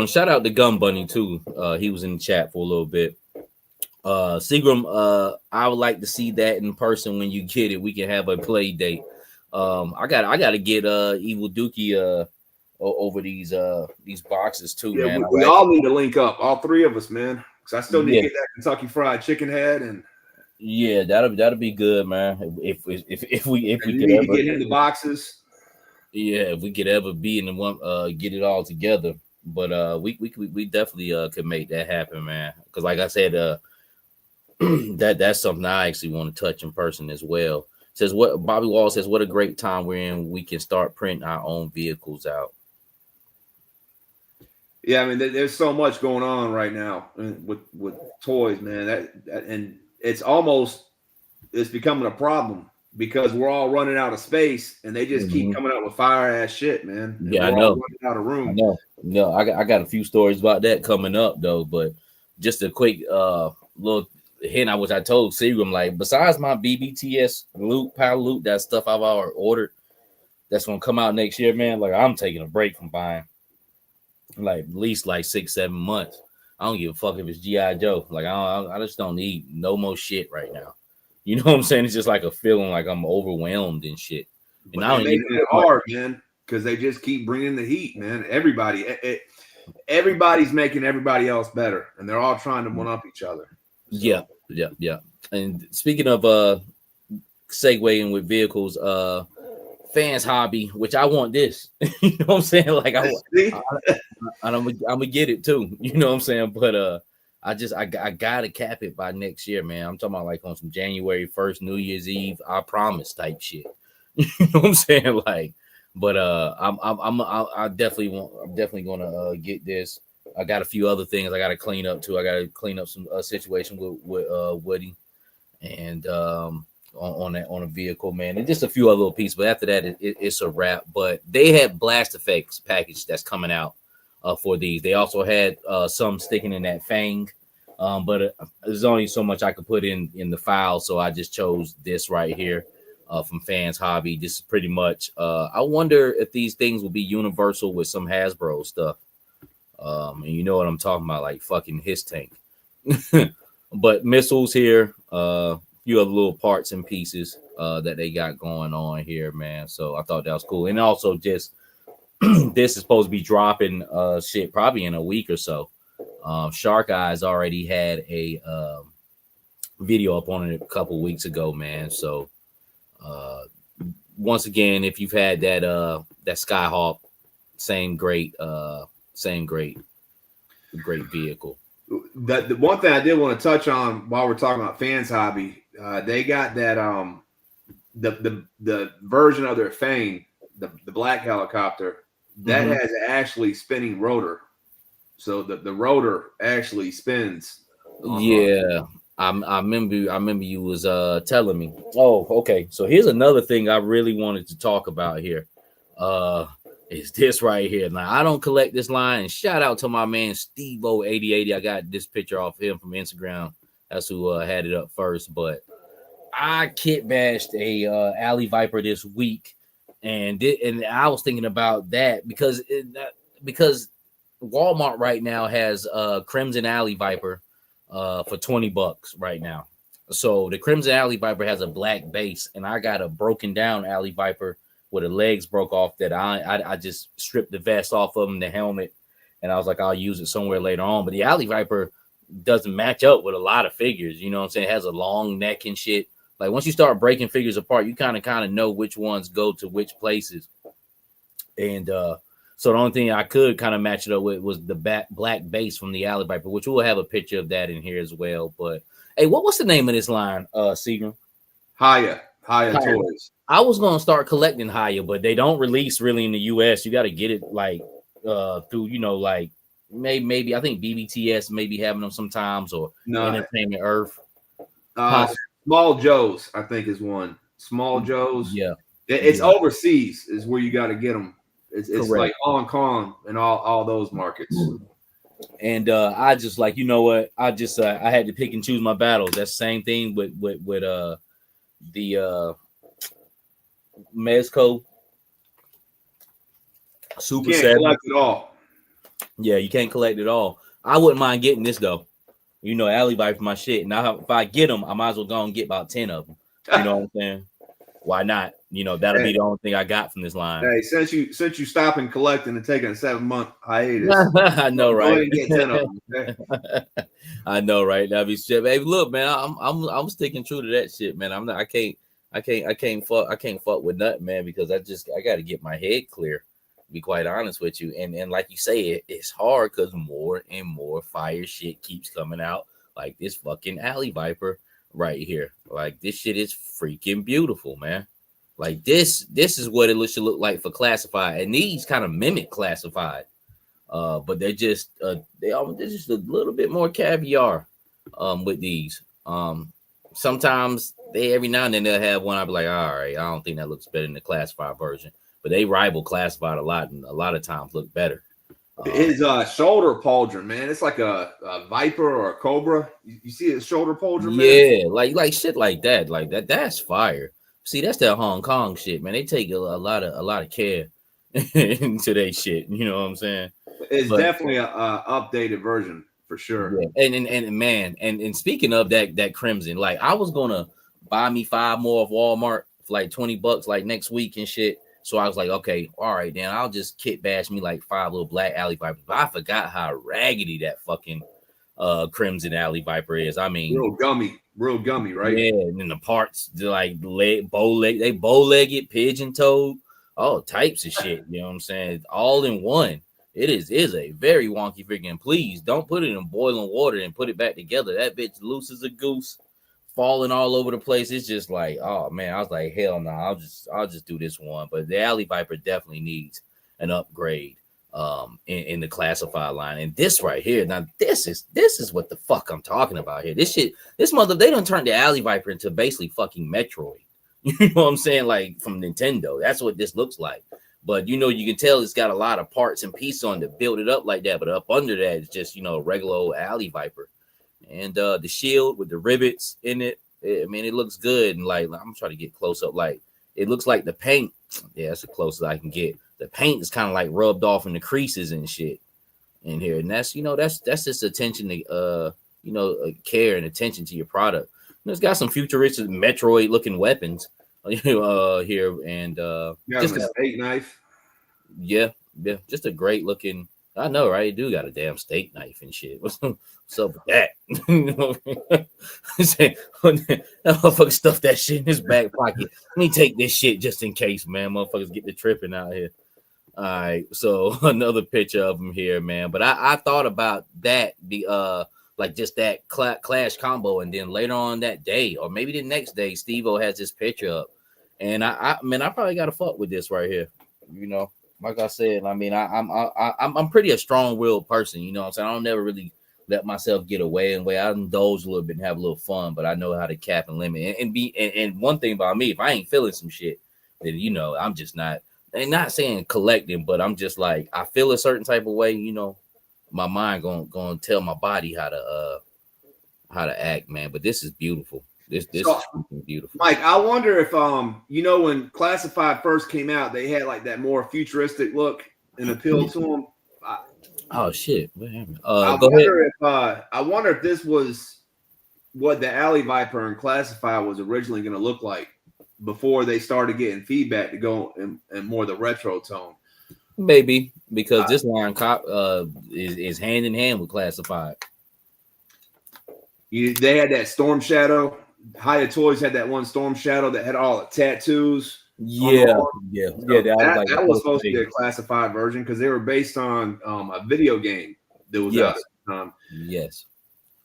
shout out to Gun Bunny too. He was in the chat for a little bit. Seagram, I would like to see that in person when you get it. We can have a play date. I gotta get Evil Dookie over these boxes too, yeah, man. We all need to link up, all three of us, man. Because I still need to get that Kentucky Fried Chicken head, and yeah, that'll be good, man. If we could ever get in the boxes. Yeah, if we could ever be in the one, get it all together. But we definitely could make that happen, man. Because like I said, that's something I actually want to touch in person as well. Says what Bobby Wall says, what a great time we're in. We can start printing our own vehicles out. Yeah, I mean, there's so much going on right now with toys, man. That and it's becoming a problem. Because we're all running out of space, and they just keep coming out with fire ass shit, man. And yeah, I know. Running out of room. I know. No, I got a few stories about that coming up though. But just a quick little hint, I told Seagram, like, besides my BBTS loot, power loot, that stuff I've already ordered, that's gonna come out next year, man. Like, I'm taking a break from buying, like at least like 6-7 months. I don't give a fuck if it's G.I. Joe. Like, I just don't need no more shit right now. You know what I'm saying? It's just like a feeling like I'm overwhelmed and shit. And I don't making it hard, man, because they just keep bringing the heat, man. Everybody's making everybody else better, and they're all trying to one up each other. So. Yeah. And speaking of segueing with vehicles, fans hobby, which I want this. You know what I'm saying? Like I'm gonna get it too. You know what I'm saying? But I gotta cap it by next year, man. I'm talking about like on some January 1st, New Year's Eve, I promise type shit. You know what I'm saying? Like, but I'm definitely gonna get this. I got a few other things I gotta clean up too. I gotta clean up some situation with Woody and on a vehicle, man, and just a few other little pieces. But after that, it's a wrap. But they have Blast Effects package that's coming out for these. They also had some sticking in that Fang, but there's only so much I could put in the file, so I just chose this right here from Fans Hobby. This is pretty much. I wonder if these things will be universal with some Hasbro stuff. And you know what I'm talking about, like fucking his tank. But missiles here, few other little parts and pieces that they got going on here, man. So I thought that was cool. And also just this is supposed to be dropping shit probably in a week or so. Shark Eyes already had a video up on it a couple weeks ago, man. So once again, if you've had that Skyhawk, same great vehicle. The one thing I did want to touch on while we're talking about Fans Hobby, they got that the version of their Fang, the black helicopter that has actually spinning rotor, so the rotor actually spins. Yeah, I remember you was telling me. Oh, okay. So here's another thing I really wanted to talk about here. Is this right here. Now I don't collect this line, and shout out to my man Steve-O8080. I got this picture off him from Instagram. That's who had it up first. But I kit bashed a Alley Viper this week, and I was thinking about that because Walmart right now has Crimson Alley Viper for $20 right now. So the Crimson Alley Viper has a black base, and I got a broken down Alley Viper where the legs broke off that I just stripped the vest off of them, the helmet, and I was like, I'll use it somewhere later on. But the Alley Viper doesn't match up with a lot of figures. You know what I'm saying? It has a long neck and shit. Like once you start breaking figures apart, you kind of know which ones go to which places. And so the only thing I could kind of match it up with was the black base from the Alley Viper, which we'll have a picture of that in here as well. But hey, what's the name of this line, Seagram? Hiya Toys. I was gonna start collecting Hiya, but they don't release really in the US. You got to get it like through, like maybe I think BBTS maybe having them sometimes, or Entertainment Earth. Small Joe's, I think, is one. Small Joe's. Yeah, it's overseas is where you got to get them. It's like Hong Kong and all those markets. And I just like, you know what? I just I had to pick and choose my battles. That's the same thing with the Mezco Super you can't 7. collect it all. Yeah, you can't collect it all. I wouldn't mind getting this though. Alley Viper my shit. Now if I get them, I might as well go and get about 10 of them. You know what I'm saying? Why not? That'll be the only thing I got from this line. Hey, since you stopping collecting and taking a 7-month hiatus, I know, right? Get 10 of them, okay? I know, right? That'd be shit. Hey, look, man, I'm sticking true to that shit, man. I can't fuck with nothing, man, because I got to get my head clear. To be quite honest with you, and like you say, it's hard because more and more fire shit keeps coming out, like this fucking Alley Viper right here. Like this shit is freaking beautiful, man. Like this is what it should look like for classified, and these kind of mimic classified, but they're just they're just a little bit more caviar with these. Sometimes every now and then they'll have one. I'll be like, all right, I don't think that looks better than the classified version, but they rival classified a lot, and a lot of times look better. His shoulder pauldron, man, it's like a viper or a cobra. You see his shoulder pauldron, man? Yeah, like shit like that. Like that's fire. See, that's that Hong Kong shit, man. They take a lot of care into their shit. You know what I'm saying? It's definitely a updated version for sure. Yeah. And man, and speaking of that Crimson, like I was gonna buy me 5 more of Walmart for like $20 like next week and shit. So I was like, okay, all right, then I'll just kit bash me like 5 little black Alley Vipers. But I forgot how raggedy that fucking Crimson Alley Viper is. I mean, real gummy, right? Yeah, and then the parts, they're like bow-legged, pigeon-toed, all types of shit. You know what I'm saying? All in one. It is a very wonky freaking. Please don't put it in boiling water and put it back together. That bitch loose as a goose, falling all over the place. It's just like, oh man, I was like, hell no, I'll just do this one. But the Alley Viper definitely needs an upgrade in the classified line. And this right here, now this is what the fuck I'm talking about here. This mother, they done turned the Alley Viper into basically fucking Metroid. You know what I'm saying? Like from Nintendo. That's what this looks like. But you know, you can tell it's got a lot of parts and pieces on to build it up like that. But up under that is just, you know, a regular old alley viper. And the shield with the rivets in it, I mean, it looks good. And like, I'm trying to get close up. Like, it looks like the paint. Yeah, that's the closest I can get. The paint is kind of like rubbed off in the creases and shit in here. And that's, you know, that's just attention to, you know, care and attention to your product. You know, it's got some futuristic Metroid looking weapons here. And just a steak knife. Yeah, just a great looking. I know, right? You do got a damn steak knife and shit. What's up with that? That motherfucker stuffed that shit in his back pocket. Let me take this shit just in case, man. Motherfuckers get the tripping out here. All right, so another picture of him here, man. But I thought about that, like just that clash combo, and then later on that day, or maybe the next day, Steve-O has this picture up, and I probably gotta fuck with this right here, you know. Like I said, I mean, I'm pretty a strong-willed person, you know what I'm saying? I don't never really let myself get away and I indulge a little bit and have a little fun, but I know how to cap and limit and one thing about me, if I ain't feeling some shit, then you know, I'm just not saying collecting, but I'm just like, I feel a certain type of way, you know, my mind gonna tell my body how to act, man. But this is beautiful. This is beautiful. Mike, I wonder if you know, when Classified first came out, they had like that more futuristic look and appeal to them. Oh shit! What happened? I wonder if this was what the Alley Viper and Classified was originally going to look like before they started getting feedback to go in more the retro tone. Maybe because this line is hand in hand with Classified. They had that Storm Shadow. Hiya Toys had that one Storm Shadow that had all the tattoos. Yeah. That was supposed to be a Classified version because they were based on a video game that was out at the time. Yes.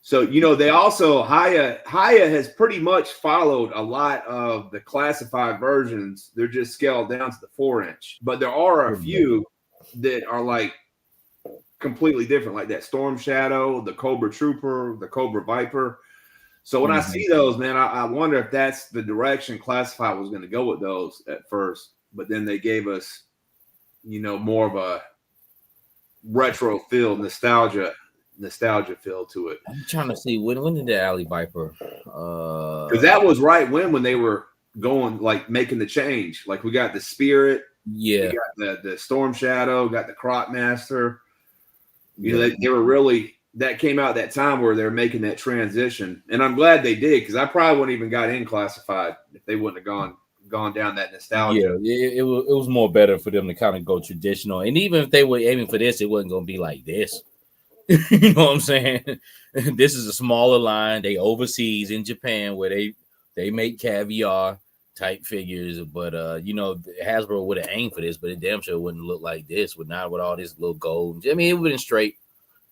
So, you know, they also Hiya has pretty much followed a lot of the Classified versions. They're just scaled down to the 4-inch, but there are a few that are like completely different, like that Storm Shadow, the Cobra Trooper, the Cobra Viper. So when I see those, man, I wonder if that's the direction Classified was going to go with those at first, but then they gave us, you know, more of a retro feel, nostalgia feel to it. I'm trying to see when did the Alley Viper? Because that was right when they were going, like, making the change. Like, we got the Spirit, we got the Storm Shadow, got the Crop Master. You know, they were really. That came out that time where they're making that transition, and I'm glad they did because I probably wouldn't even got in Classified if they wouldn't have gone down that nostalgia. Yeah, it was more better for them to kind of go traditional, and even if they were aiming for this, it wasn't going to be like this. You know what I'm saying? This is a smaller line. They overseas in Japan where they make caviar type figures, but you know, Hasbro would have aimed for this, but it damn sure wouldn't look like this with all this little gold. I mean, it would have been straight.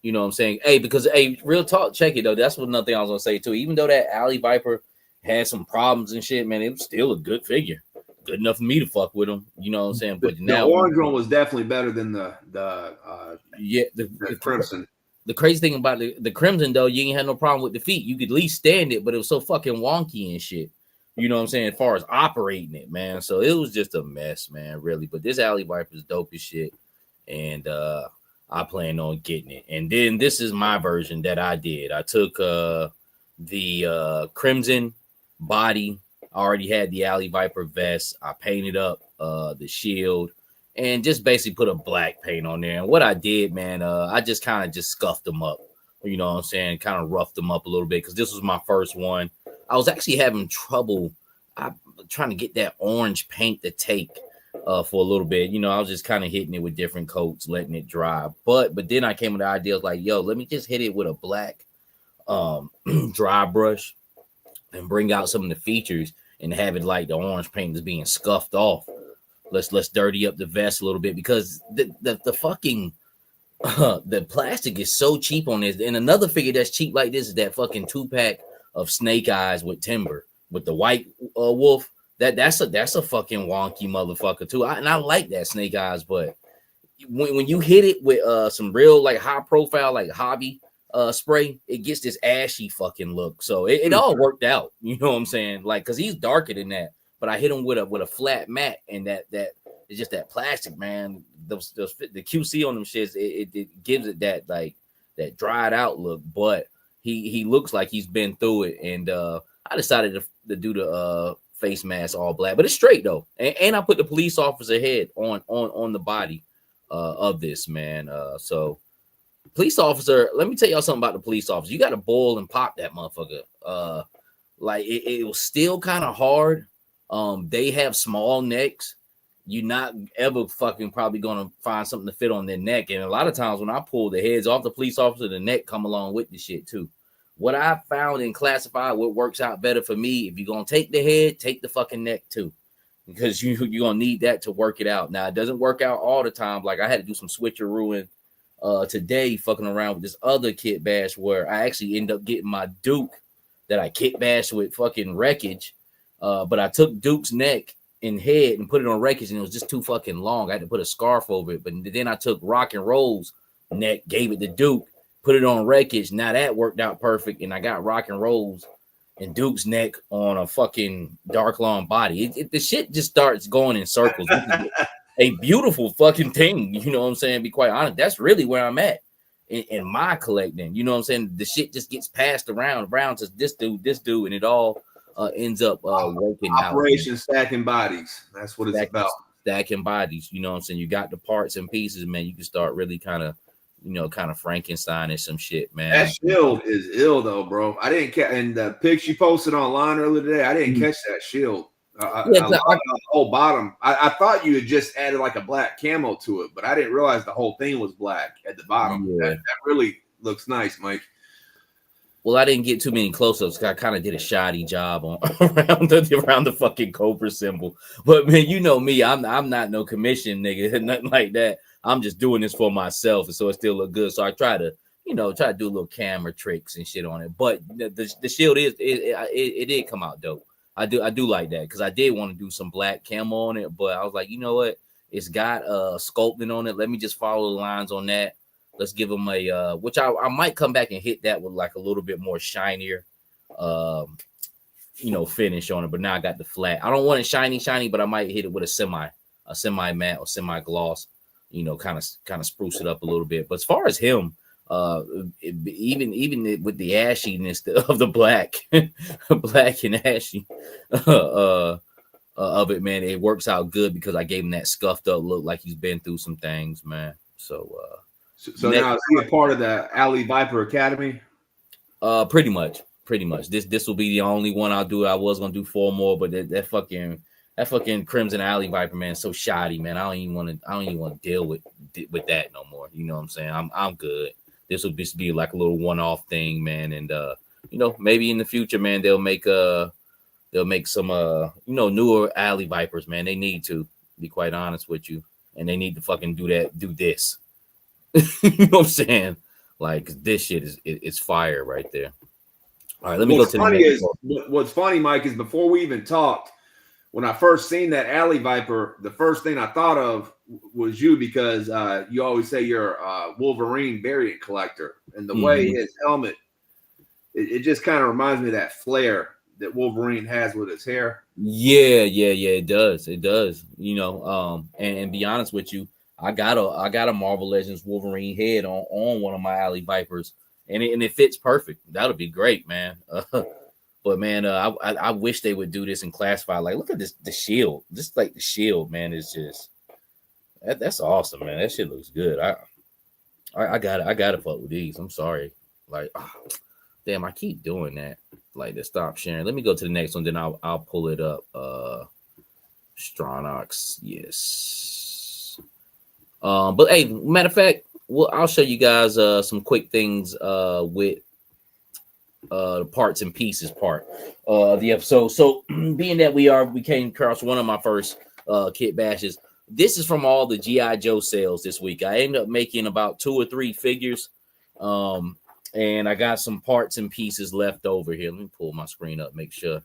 You know what I'm saying? Hey, because real talk, check it though. That's another thing I was gonna say too. Even though that Alley Viper had some problems and shit, man, it was still a good figure. Good enough for me to fuck with him. You know what I'm saying? But now the orange one was definitely better than the Crimson. The crazy thing about the Crimson though, you ain't had no problem with the feet. You could at least stand it, but it was so fucking wonky and shit. You know what I'm saying? As far as operating it, man. So it was just a mess, man, really. But this Alley Viper is dope as shit. And I plan on getting it. And then this is my version that I did. I took the Crimson body. I already had the Alley Viper vest. I painted up the shield and just basically put a black paint on there. And what I did, man, I just kind of scuffed them up. You know what I'm saying? Kind of roughed them up a little bit because this was my first one. I was actually having trouble trying to get that orange paint to take for a little bit. You know, I was just kind of hitting it with different coats, letting it dry. But then I came with the idea of like, yo, let me just hit it with a black dry brush and bring out some of the features and have it like the orange paint is being scuffed off. Let's dirty up the vest a little bit because the fucking the plastic is so cheap on this. And another figure that's cheap like this is that fucking 2-pack of Snake Eyes with Timber with the white wolf. That's a fucking wonky motherfucker too. I like that Snake Eyes, but when you hit it with some real like high profile like hobby spray, it gets this ashy fucking look. So it all worked out. You know what I'm saying? Like, cause he's darker than that, but I hit him with a flat matte, and that it's just that plastic, man. Those the QC on them shits, it gives it that like that dried out look, but he looks like he's been through it. And I decided to do the face mask all black, but it's straight though. And I put the police officer head on the body of this, man. So police officer, let me tell y'all something about the police officer. You got to boil and pop that motherfucker. Like it was still kind of hard. They have small necks. You're not ever fucking probably gonna find something to fit on their neck. And a lot of times when I pull the heads off the police officer, the neck come along with the shit too. What I found in classified, what works out better for me, if you're gonna take the head, take the fucking neck too, because you're gonna need that to work it out. Now it doesn't work out all the time. Like I had to do some switcherooing today, fucking around with this other kit bash where I actually end up getting my Duke that I kit bashed with fucking wreckage. But I took Duke's neck and head and put it on wreckage, and it was just too fucking long. I had to put a scarf over it. But then I took Rock and Roll's neck, gave it to Duke, put it on wreckage. Now that worked out perfect, and I got Rock and Roll's and Duke's neck on a fucking Dark Lawn body. The shit just starts going in circles. A beautiful fucking thing, you know what I'm saying? Be quite honest, that's really where I'm at in my collecting. You know what I'm saying? The shit just gets passed around to this dude, and it all ends up working out. Operation Stacking Bodies. That's what it's about. Stacking bodies. You know what I'm saying? You got the parts and pieces, man. You can start really kind of Frankenstein some shit, man. That shield is ill though, bro. I didn't catch, and the pics you posted online earlier today, I didn't catch that shield. I on the whole bottom. I thought you had just added like a black camo to it, but I didn't realize the whole thing was black at the bottom. Yeah. That really looks nice, Mike. Well, I didn't get too many close-ups. I kind of did a shoddy job on around the fucking Cobra symbol. But man, you know me, I'm not no commission nigga, nothing like that. I'm just doing this for myself, and so it still look good. So I try to do a little camera tricks and shit on it. But the shield it did come out dope. I do like that because I did want to do some black camo on it, but I was like, you know what? It's got sculpting on it. Let me just follow the lines on that. Let's give them a which I might come back and hit that with like a little bit more shinier finish on it. But now I got the flat. I don't want it shiny, but I might hit it with a semi matte or semi gloss, kind of spruce it up a little bit. But as far as him, even with the ashiness of the black black and ashy of it, man, it works out good because I gave him that scuffed up look like he's been through some things, man. So now is he a part of the Alley Viper Academy? Pretty much. This will be the only one I'll do. I was gonna do 4 more, but that fucking Crimson Alley Viper, man, is so shoddy, man. I don't even want to deal with that no more. You know what I'm saying? I'm good. This will just be like a little one-off thing, man. And maybe in the future, man, they'll make some newer Alley Vipers, man. They need to be quite honest with you, and they need to fucking do this. You know what I'm saying? Like this shit is fire right there. All right, let me go to the next one. What's funny, Mike, is before we even talked, when I first seen that Alley Viper, the first thing I thought of was you because you always say you're a Wolverine variant collector, and the way his helmet, it just kind of reminds me of that flare that Wolverine has with his hair. Yeah, it does. And be honest with you, I got a Marvel Legends Wolverine head on one of my Alley Vipers, and it fits perfect. That'll be great, man. But man, I wish they would do this in classified. Like, look at the shield. Just like the shield, man, is just that's awesome, man. That shit looks good. I gotta fuck with these. I'm sorry. Like, damn, I keep doing that. Like, to stop sharing. Let me go to the next one, then I'll pull it up. Stronach, yes. But hey, matter of fact, I'll show you guys some quick things with the parts and pieces part of the episode. So being that we came across one of my first kit bashes, this is from all the GI Joe sales this week. I ended up making about 2 or 3 figures, and I got some parts and pieces left over here. Let me pull my screen up, make sure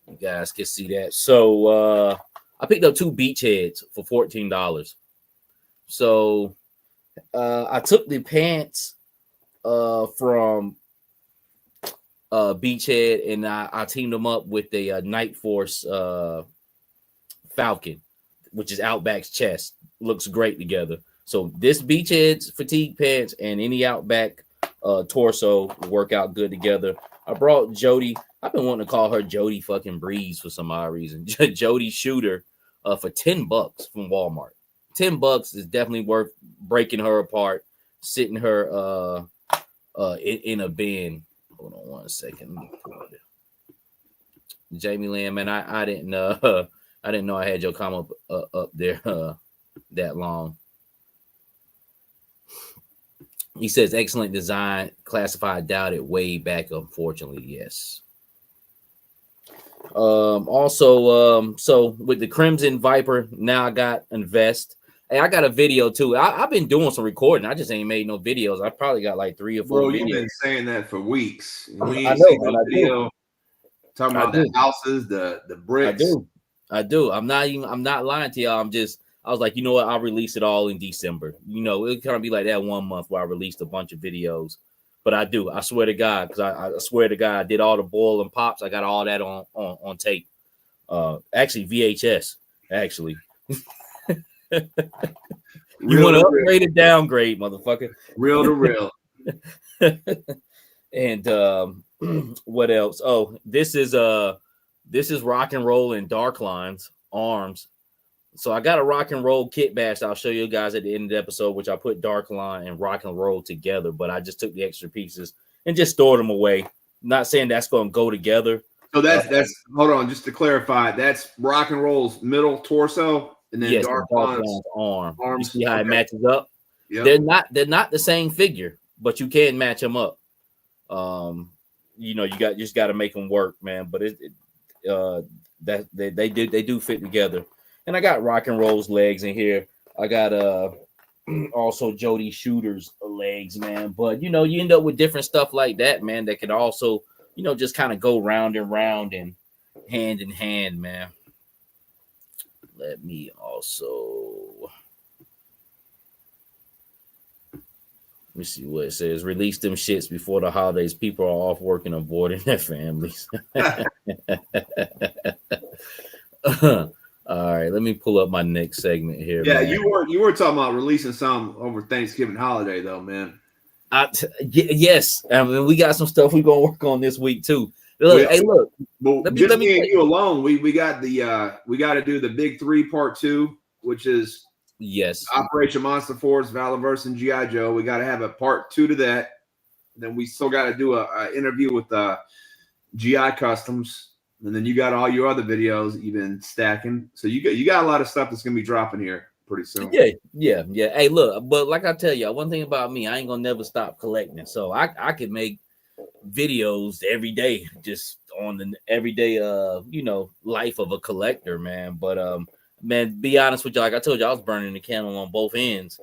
you guys can see that. So I picked up 2 beach heads for $14. So I took the pants from Beachhead, and I teamed them up with a Night Force Falcon. which is Outback's chest, looks great together. So this Beachhead's fatigue pants and any Outback torso work out good together. I brought Jody. I've been wanting to call her Jody fucking Breeze for some odd reason. Jody Shooter for $10 from Walmart. $10 is definitely worth breaking her apart, sitting her in a bin. Hold on 1 second. Jamie Lamb, man, I didn't know I had your comment up there that long. He says excellent design, classified doubted way back, unfortunately, yes. So with the Crimson Viper, now I got Invest. Hey, I got a video too. I've been doing some recording. I just ain't made no videos. I probably got like 3 or 4 videos. You've been saying that for weeks. We I ain't know, seen no video talking about the houses, the bricks. I do. I'm not lying to y'all. I was like, you know what? I'll release it all in December. You know, it'll kind of be like that 1 month where I released a bunch of videos. But I do. I swear to God, because I swear to God, I did all the boil and pops. I got all that on tape. Actually, VHS. Actually. You want to upgrade or downgrade, motherfucker? Real to real. And what else? Oh, this is Rock and Roll and Dark Lines arms. So I got a Rock and Roll kit bash I'll show you guys at the end of the episode, which I put Dark Line and Rock and Roll together, but I just took the extra pieces and just stored them away. Not saying that's going to go together. So that's hold on, just to clarify, that's Rock and Roll's middle torso, and then Dark Line's arms. You see how it matches up? Yep. They're not the same figure, but you can match them up. You know, you just got to make them work, man. But they do fit together. And I got Rock and Roll's legs in here. I got also Jody Shooter's legs, man. But you know, you end up with different stuff like that, man, that could also, you know, just kind of go round and round and hand in hand, man. Let me see what it says. Release them shits before the holidays. People are off working and boarding their families. All right, let me pull up my next segment here. Yeah, man. you were talking about releasing some over Thanksgiving holiday, though, man. Yes, I mean, we got some stuff we're gonna work on this week too. Look, hey, look. Let me and you alone. We got to do the Big 3 Part 2, which is Operation Monster Force, Valorverse, and GI Joe. We got to have a Part 2 to that. Then we still got to do a interview with GI Customs. And then you got all your other videos that you've been stacking. So you got a lot of stuff that's gonna be dropping here pretty soon. Yeah. Hey, look, but like I tell you, one thing about me, I ain't gonna never stop collecting. So I could make videos every day, just on the everyday you know, life of a collector, man. But man, be honest with you, like I told you, I was burning the candle on both ends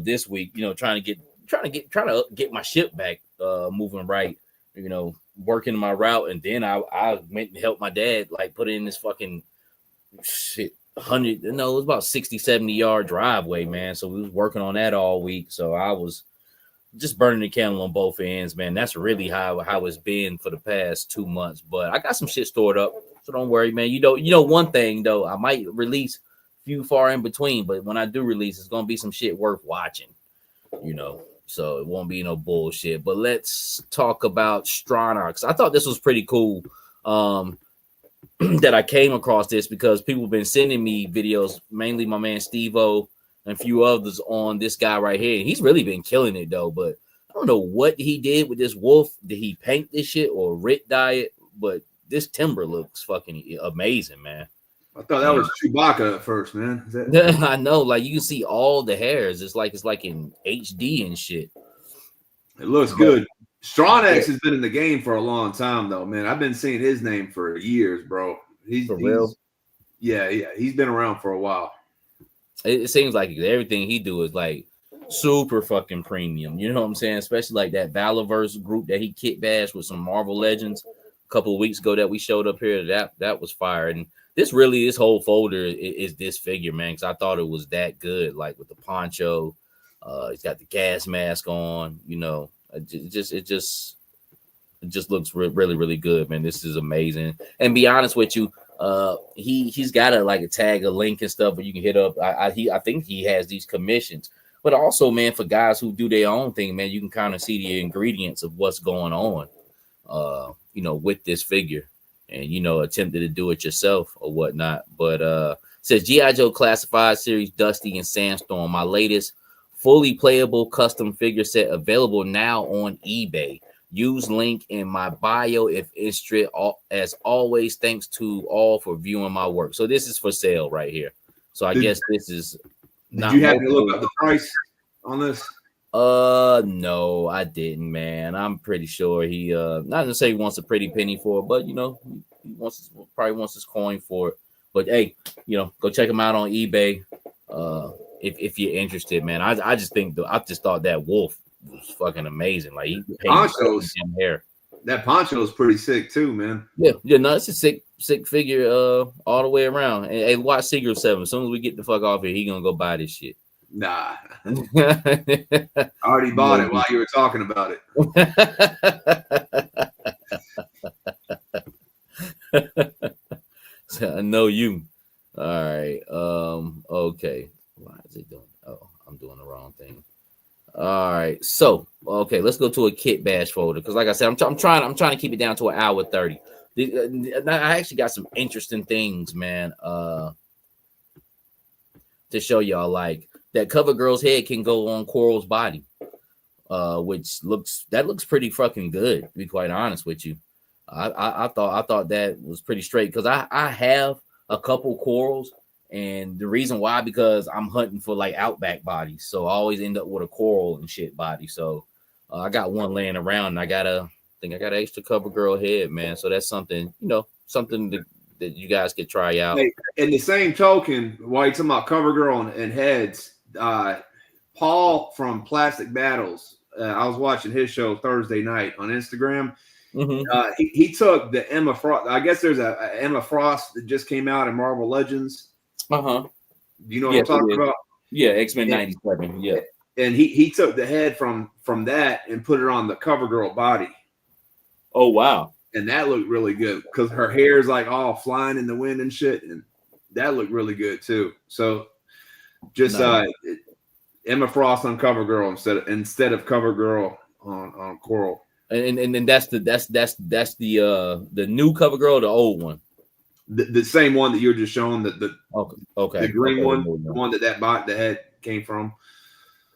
this week, you know, trying to get my ship back moving right, you know, working my route. And then I went and helped my dad like put in this fucking shit 100, it was about 60-70 yard driveway, man. So we was working on that all week. So I was just burning the candle on both ends, man. That's really how it's been for the past 2 months. But I got some shit stored up, so don't worry, man. You know one thing though, I might release few far in between, but when I do release, it's gonna be some shit worth watching, you know. So it won't be no bullshit. But let's talk about Stronarx. I thought this was pretty cool. That I came across this because people have been sending me videos, mainly my man Steve-O and a few others, on this guy right here. He's really been killing it though, but I don't know what he did with this wolf. Did he paint this shit or Rick dye it? But this timber looks fucking amazing, man. I thought that was Chewbacca at first, man. I know, like you can see all the hairs. It's like in HD and shit. It looks good. Stronarx has been in the game for a long time, though, man. I've been seeing his name for years, bro. He's real. Yeah, he's been around for a while. It seems like everything he do is like super fucking premium. You know what I'm saying? Especially like that Valorverse group that he kit bashed with some Marvel Legends a couple of weeks ago that we showed up here. That was fire. And this whole folder is this figure, man, because I thought it was that good. Like with the poncho, he's got the gas mask on, you know. It just looks really, really good, man. This is amazing. And be honest with you, He's got a tag, a link and stuff where you can hit up. I think he has these commissions, but also, man, for guys who do their own thing, man, you can kind of see the ingredients of what's going on, with this figure, and attempted to do it yourself or whatnot. But says G.I. Joe Classified Series Dusty and Sandstorm, my latest fully playable custom figure set, available now on eBay. Use link in my bio if interested. As always, thanks to all for viewing my work. So this is for sale right here. So I guess this is not. Did you have to look up the price on this? No, I didn't, man. I'm pretty sure he not to say he wants a pretty penny for it, but he probably wants his coin for it. But hey, go check him out on eBay. If you're interested, man. I just thought that wolf was fucking amazing. Like, he ponchos hair. That poncho is pretty sick too, man. Yeah, no, it's a sick figure all the way around. And hey, watch Secret 7. As soon as we get the fuck off here, he gonna go buy this shit. Nah. I already bought it while you were talking about it. I know you. All right. Okay. Why is it doing? Oh, I'm doing the wrong thing. All right, so okay, let's go to a kit bash folder because, like I said, I'm trying to keep it down to an hour 30. I actually got some interesting things, man, to show y'all. Like, that cover girl's head can go on Coral's body, which looks pretty fucking good. To be quite honest with you, I thought that was pretty straight because I have a couple Corals. And the reason why, because I'm hunting for like Outback bodies, so I always end up with a Coral and shit body. So I got one laying around. And I got an extra cover girl head, man. So that's something that you guys could try out. Hey, in the same token, while you're talking about cover girl and heads, Paul from Plastic Battles, I was watching his show Thursday night on Instagram. Mm-hmm. He took the Emma Frost. I guess there's a Emma Frost that just came out in Marvel Legends. You know what I'm talking about? Yeah, X-Men 97. Yeah. And he took the head from that and put it on the cover girl body. Oh wow. And that looked really good because her hair is like all flying in the wind and shit. And that looked really good too. So just Emma Frost on cover girl instead of cover girl on Coral. And that's the new cover girl, or the old one. The same one that you're just showing, the green one, the one that the head came from.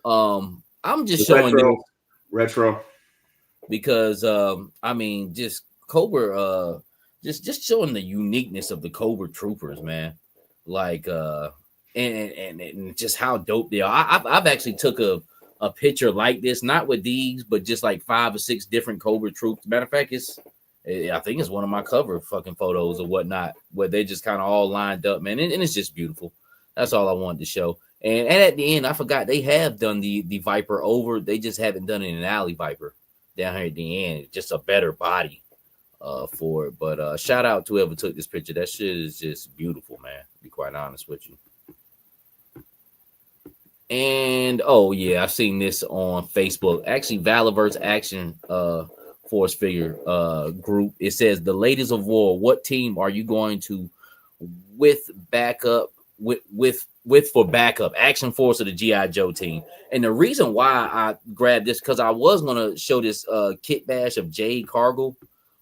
I'm just showing retro because just Cobra, just showing the uniqueness of the Cobra Troopers, man. Like and just how dope they are. I've actually took a picture like this, not with these, but just like 5 or 6 different Cobra Troops. Matter of fact, I think it's one of my cover fucking photos or whatnot, where they just kind of all lined up, man. And it's just beautiful. That's all I wanted to show. And at the end, I forgot they have done the Viper over. They just haven't done it in an Alley Viper down here at the end. Just a better body for it. But shout out to whoever took this picture. That shit is just beautiful, man. To be quite honest with you. And oh yeah, I've seen this on Facebook. Actually, Valiverse Action Force figure group. It says the ladies of war. What team are you going to with for backup? Action Force or the G.I. Joe team? And the reason why I grabbed this because I was gonna show this kit bash of Jade Cargill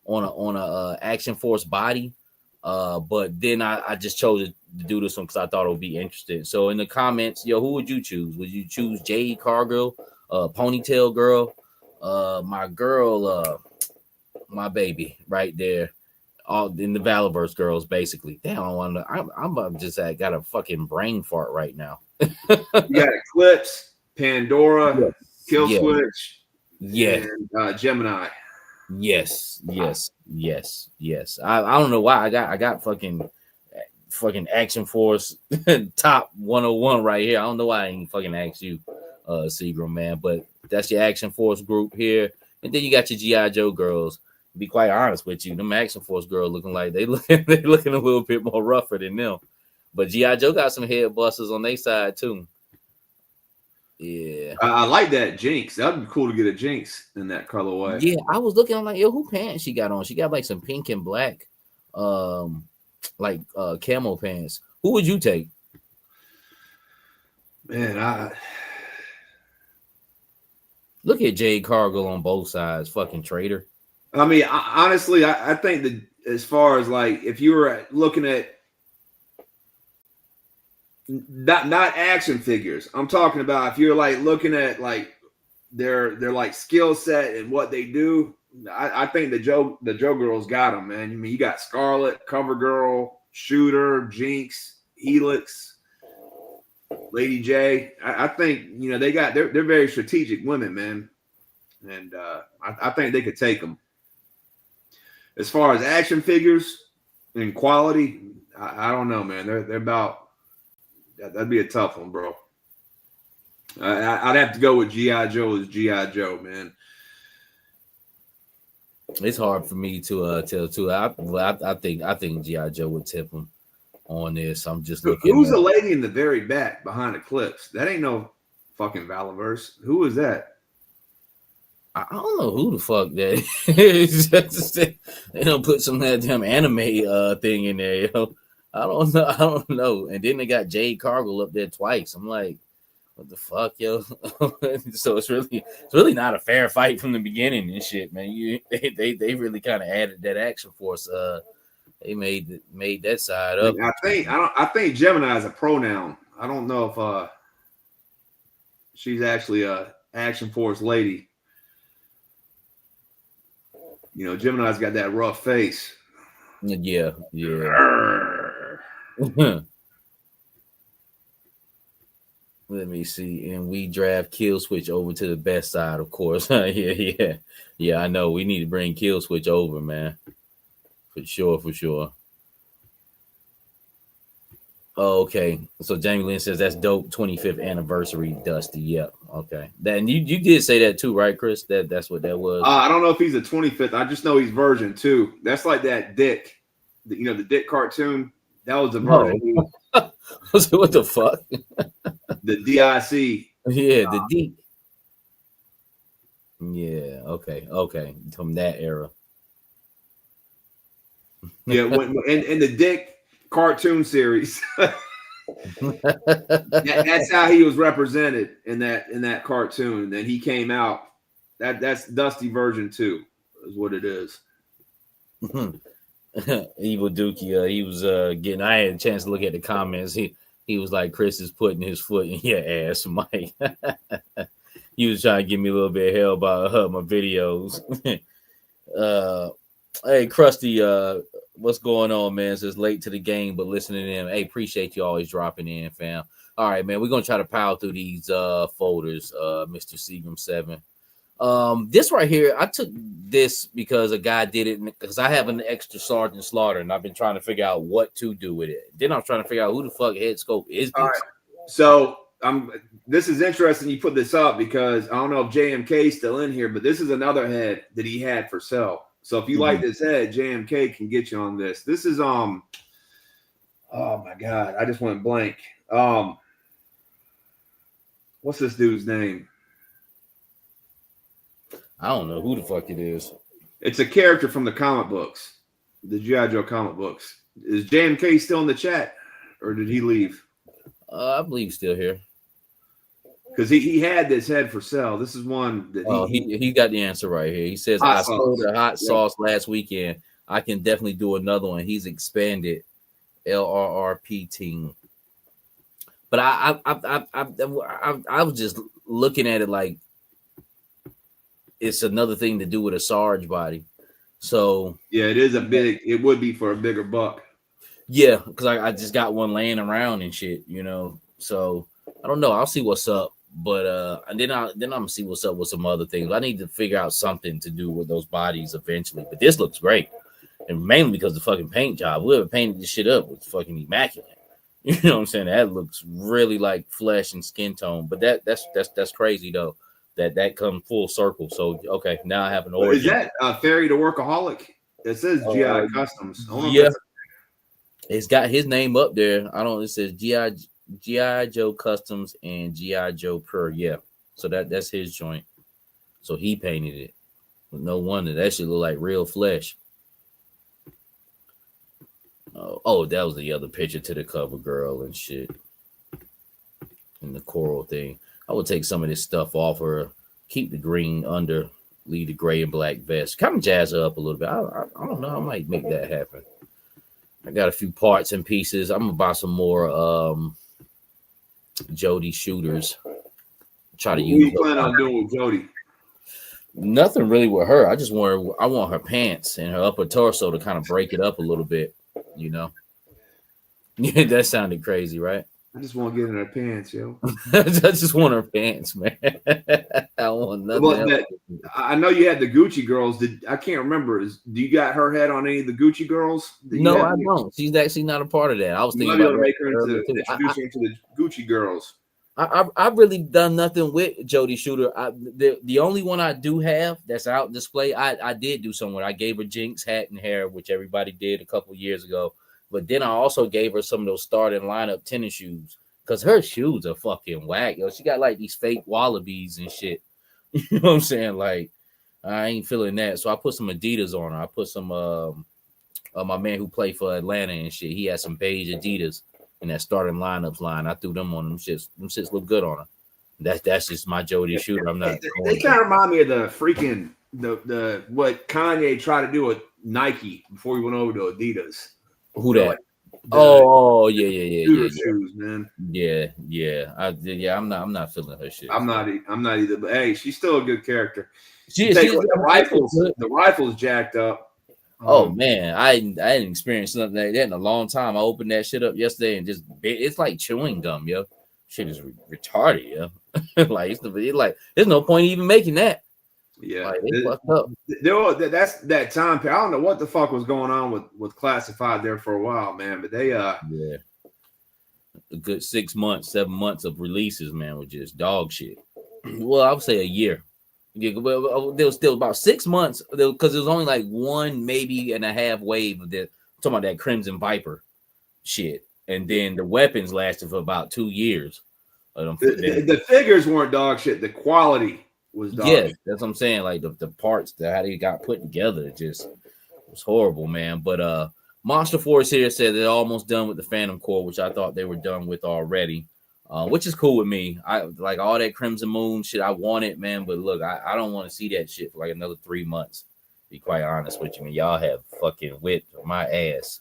on a Action Force body, but then I just chose to do this one because I thought it would be interesting. So in the comments, who would you choose? Would you choose Jade Cargill, Ponytail Girl? My girl, my baby right there, all in the Valiverse girls, basically. Damn, I'm just got a fucking brain fart right now. You got Eclipse, Pandora, yes. Kill Switch, and Gemini. Yes. I don't know why I got fucking Action Force top 101 right here. I don't know why I ain't fucking asked you, Seagram, man, but that's your Action Force group here. And then you got your G.I. Joe girls. To be quite honest with you, them Action Force girls looking like they looking a little bit more rougher than them. But G.I. Joe got some head busters on their side too. Yeah. I like that Jinx. That'd be cool to get a Jinx in that colorway. Yeah, I was looking, I'm like, who pants she got on? She got like some pink and black camo pants. Who would you take? Man, Look at Jade Cargill on both sides. Fucking traitor. I mean, honestly, I think that as far as like if you were looking at not action figures, I'm talking about if you're like looking at like their like skill set and what they do. I think the Joe girls got them, man. I mean, you got Scarlet, CoverGirl, Shooter, Jinx, Helix, Lady J. I think they're very strategic women, man, and I think they could take them. As far as action figures and quality, I don't know, man. They're about that'd be a tough one, bro. I'd have to go with G.I. Joe as G.I. Joe, man. It's hard for me to tell too. I think G.I. Joe would tip him on this. I'm just looking. Who's the lady in the very back behind the clips? That ain't no fucking Valaverse. Who is that? I don't know who the fuck that is. They don't put some damn anime thing in there, yo. I don't know. And then they got Jade Cargill up there twice. I'm like, what the fuck, yo? So it's really not a fair fight from the beginning and shit, man. They really kind of added that action force. They made that side up. I think Gemini is a pronoun. I don't know if she's actually a action force lady. Gemini's got that rough face. Yeah. Let me see. And we draft Kill Switch over to the best side, of course. Yeah. I know. We need to bring Kill Switch over, man. For sure. Oh, okay. So Jamie Lynn says that's dope. 25th anniversary, Dusty. Yep. Okay. And you did say that too, right, Chris? That's what that was. I don't know if he's a 25th. I just know he's version 2. That's like that Dick. The Dick cartoon. That was a version 2. What the fuck? The DIC. Yeah, the D. Yeah. Okay. From that era. Yeah, in the Dick cartoon series. That's how he was represented in that cartoon. Then he came out. That's Dusty version 2 is what it is. Evil Dookie, he was getting. I had a chance to look at the comments. He was like, Chris is putting his foot in your ass, Mike. He was trying to give me a little bit of hell about my videos. Hey, Krusty, what's going on, man? It's just late to the game, but listening to them. Hey, appreciate you always dropping in, fam. All right, man, we're gonna try to power through these folders, Mr. Seagram 7. This right here, I took this because a guy did it because I have an extra Sergeant Slaughter, and I've been trying to figure out what to do with it. Then I'm trying to figure out who the fuck Head Scope is. All right, so this is interesting. You put this up because I don't know if JMK is still in here, but this is another head that he had for sale. So if you like this head, JMK can get you on this. This is oh my god, I just went blank. What's this dude's name? I don't know who the fuck it is. It's a character from the comic books, the G.I. Joe comic books. Is JMK still in the chat, or did he leave? I believe he's still here. Because he had this head for sale. This is one that he got the answer right here. He says, I sold a hot sauce last weekend. I can definitely do another one. He's expanded LRRP team. But I was just looking at it like it's another thing to do with a Sarge body. So yeah, it would be for a bigger buck. Yeah, because I just got one laying around and shit, So I don't know. I'll see what's up. But and then I'm gonna see what's up with some other things. I need to figure out something to do with those bodies eventually. But this looks great, and mainly because the fucking paint job. Whoever painted this shit up was fucking immaculate. You know what I'm saying? That looks really like flesh and skin tone. But that's crazy though. That comes full circle. So okay, now I have an origin. Is that Ferry the Workaholic? It says GI Customs. Yeah, it's got his name up there. It says GI Joe Customs and GI Joe Pure. Yeah, so that's his joint. So he painted it. No wonder that shit look like real flesh. Oh, that was the other picture to the cover girl and shit. And the coral thing. I would take some of this stuff off her, keep the green under, leave the gray and black vest, kind of jazz her up a little bit. I don't know. I might make that happen. I got a few parts and pieces. I'm gonna buy some more Jody shooters. Try to use. What you plan on doing with Jody? Nothing really with her. I want her pants and her upper torso to kind of break it up a little bit. You know. Yeah, that sounded crazy, right? I just want to get in her pants, yo. I just want her pants, man. I want nothing. I know you had the Gucci girls. I can't remember. Do you got her head on any of the Gucci girls? No, I don't. She's actually not a part of that. I was thinking about introduce her to the Gucci girls. I've really done nothing with Jody Shooter. The only one I do have that's out display, I did do somewhere. I gave her Jinx hat and hair, which everybody did a couple years ago. But then I also gave her some of those starting lineup tennis shoes because her shoes are fucking whack. Yo, she got like these fake wallabies and shit. You know what I'm saying? Like, I ain't feeling that. So I put some Adidas on her. I put some my man who played for Atlanta and shit. He had some beige Adidas in that starting lineups line. I threw them on them shits. Them shits look good on her. That's just my Jody Shooter. I'm not. They kind of remind me of the freaking the what Kanye tried to do with Nike before he went over to Adidas. Who that? Like yeah. Shoes, man. Yeah. I'm not feeling her shit. I'm not either. But hey, she's still a good character. The rifle's jacked up. Oh man, I hadn't experienced something like that in a long time. I opened that shit up yesterday and it's like chewing gum, yo. Shit is retarded, yo. Like it's like there's no point even making that. Yeah, like, they fucked up. That's that time period. I don't know what the fuck was going on with Classified there for a while, man. But they a good 6 months, 7 months of releases, man, with just dog shit. Well, I would say a year. Yeah, well, there was still about 6 months because there was only like one, maybe and a half wave of that. I'm talking about that Crimson Viper shit, and then the weapons lasted for about 2 years. The figures weren't dog shit. The quality was dog shit. That's what I'm saying. Like the parts that how they got put together, it just was horrible, man. But Monster Force here said they're almost done with the Phantom Core, which I thought they were done with already. Which is cool with me. I like all that Crimson Moon shit. I want it, man. But look, I don't want to see that shit for like another 3 months. Be quite honest with you, man. Y'all have fucking whipped my ass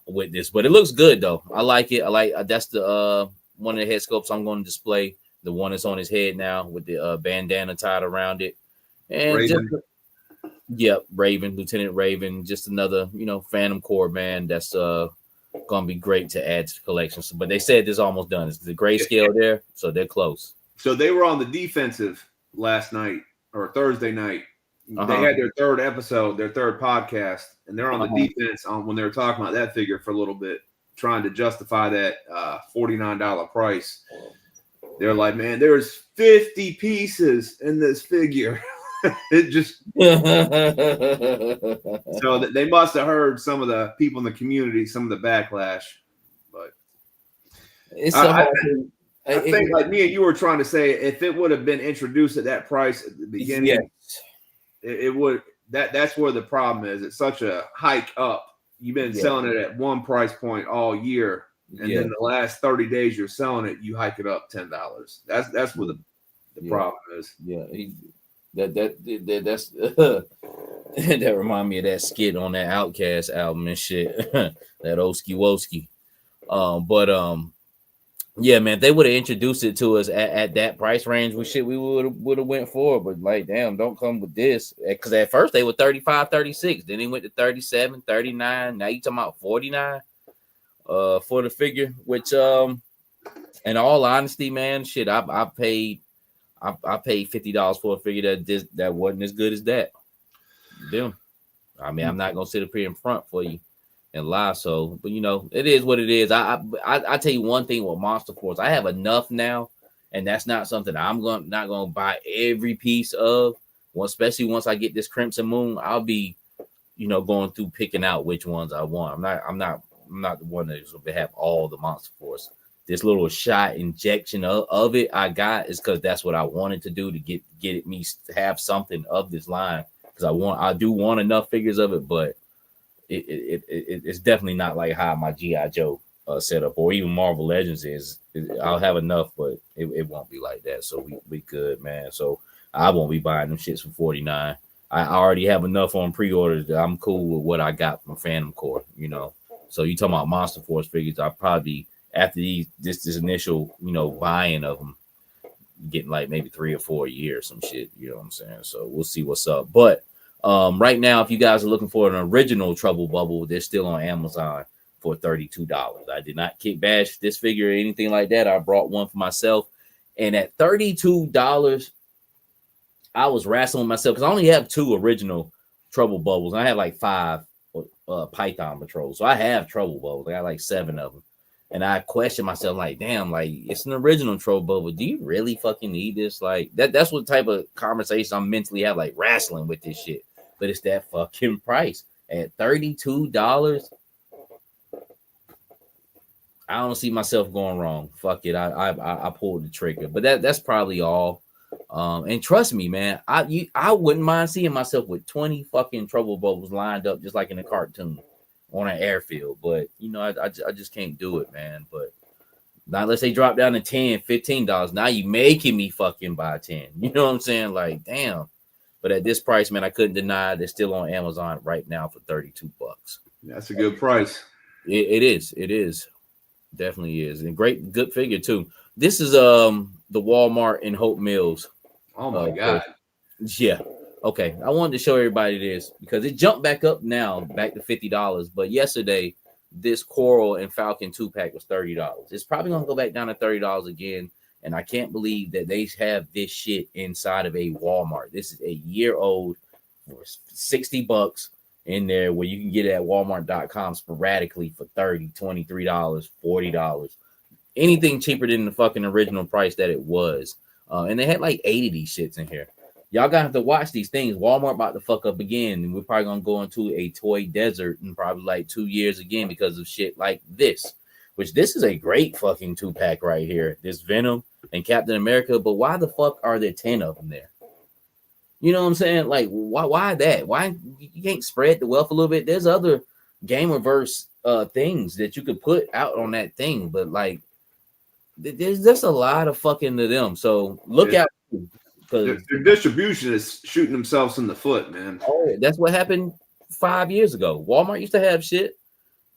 with this, but it looks good though. I like it. I like that's the one of the head sculpts I'm going to display. The one that's on his head now with the bandana tied around it, and Raven. Raven, Lieutenant Raven. Just another Phantom Core, man. That's gonna be great to add to the collection. So, but they said it's almost done. It's the grayscale there, so they're close. So they were on the defensive last night or Thursday night. They had their third episode, their third podcast, and they're on the defense on when they were talking about that figure for a little bit, trying to justify that $49 price. They're like, man, there's 50 pieces in this figure. It just so they must have heard some of the people in the community, some of the backlash. But I think like me and you were trying to say, if it would have been introduced at that price at the beginning, it would. That's where the problem is. It's such a hike up. You've been selling it at one price point all year, and then the last 30 days you're selling it, you hike it up $10. That's where the problem is. Yeah. That's that remind me of that skit on that Outkast album and shit. That Oski Woski. Yeah, man, if they would have introduced it to us at that price range, we would have went for it. But like, damn, don't come with this. Because at first they were 35, 36. Then they went to 37, 39. Now you talking about 49 for the figure, which in all honesty, man, shit, I paid $50 for a figure that wasn't as good as that. Damn. I mean, I'm not gonna sit up here in front for you and lie. So, but it is what it is. I tell you one thing with Monster Force, I have enough now, and that's not something I'm not gonna buy every piece of. Well, especially once I get this Crimson Moon, I'll be, going through picking out which ones I want. I'm not the one that's gonna have all the Monster Force. This little shot injection of it I got is because that's what I wanted to do to get me to have something of this line, because I do want enough figures of it, but it's definitely not like how my GI Joe setup or even Marvel Legends is. I'll have enough, but it won't be like that. So we good, man. So I won't be buying them shits for 49. I already have enough on pre-orders that I'm cool with what I got from Phantom Core, you know. So you talking about Monster Force figures? I'll probably after this initial, you know, buying of them, getting like maybe 3 or 4 a year, or some shit. You know what I'm saying? So we'll see what's up. But right now, if you guys are looking for an original Trouble Bubble, they're still on Amazon for $32. I did not Kitbash this figure or anything like that. I brought one for myself, and at $32, I was wrestling with myself because I only have 2 original Trouble Bubbles. I have like 5 Python Patrols, so I have Trouble Bubbles. I got like 7 of them. And I question myself, like, damn, like it's an original Trouble Bubble. Do you really fucking need this? Like that's what type of conversation I'm mentally have, like wrestling with this shit. But it's that fucking price at $32. I don't see myself going wrong. Fuck it, I pulled the trigger. But that's probably all. And trust me, man, I wouldn't mind seeing myself with 20 fucking Trouble Bubbles lined up just like in a cartoon on an airfield, but you know, I just can't do it, man. But not unless they drop down to $10, $15. Now you making me fucking buy 10. You know what I'm saying? Like, damn. But at this price, man, I couldn't deny they're still on Amazon right now for $32. That's a good price. It is. Definitely is. And good figure too. This is the Walmart in Hope Mills. Oh my god. Yeah. Okay, I wanted to show everybody this because it jumped back up now, back to $50. But yesterday, this Coral and Falcon 2-pack was $30. It's probably gonna go back down to $30 again. And I can't believe that they have this shit inside of a Walmart. This is a year old for $60 in there, where you can get it at Walmart.com sporadically for $30, $23, $40. Anything cheaper than the fucking original price that it was. And they had like 80 of these shits in here. Y'all gonna have to watch these things. Walmart about to fuck up again, and we're probably gonna go into a toy desert in probably like 2 years again because of shit like this. Which this is a great fucking 2-pack right here. This Venom and Captain America, but why the fuck are there 10 of them there? You know what I'm saying? Like, why that? Why you can't spread the wealth a little bit? There's other Gamerverse things that you could put out on that thing, but like, there's just a lot of fucking of them. So look out. Their distribution is shooting themselves in the foot, man. Oh, that's what happened 5 years ago. Walmart used to have shit.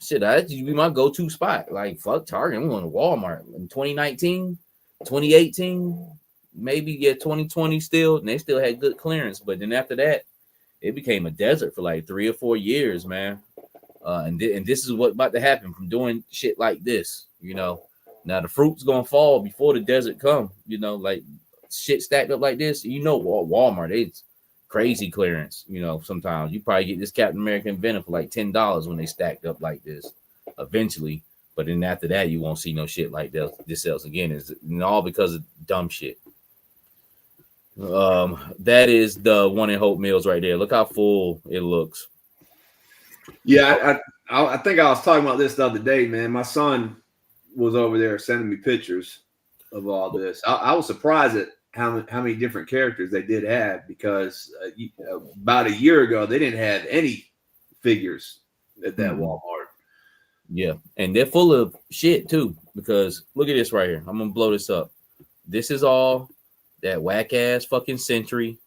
That used to be my go-to spot. Like, fuck Target. I'm going to Walmart in 2019, 2018, maybe 2020 still. And they still had good clearance. But then after that, it became a desert for like 3 or 4 years, man. And this is what about to happen from doing shit like this, you know. Now the fruit's gonna fall before the desert come, you know, like shit stacked up like this. You know, Walmart, it's crazy clearance. You know, sometimes you probably get this Captain America Venom for like $10 when they stacked up like this. Eventually, but then after that, you won't see no shit like this else again. Is all because of dumb shit. That is the one in Hope Mills right there. Look how full it looks. Yeah, I think I was talking about this the other day, man. My son was over there sending me pictures of all this. I was surprised at how many different characters they did have, because about a year ago they didn't have any figures at that Walmart. Yeah, and they're full of shit too, because look at this right here. I'm gonna blow this up. This is all that whack ass fucking Sentry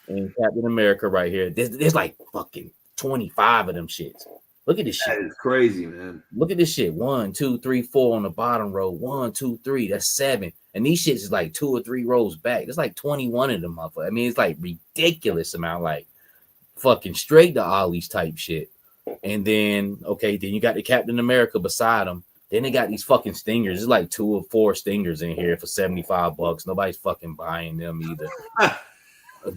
and Captain America right here. There's like fucking 25 of them shits. Look at this shit. That is crazy, man. Look at this shit. 1, 2, 3, 4 on the bottom row. 1, 2, 3. That's 7. And these shits is like 2 or 3 rows back. There's like 21 of them, motherfuckers. I mean, it's like ridiculous amount, like fucking straight to Ollie's type shit. And then, okay, then you got the Captain America beside them. Then they got these fucking stingers. There's like 2 or 4 stingers in here for $75. Nobody's fucking buying them either.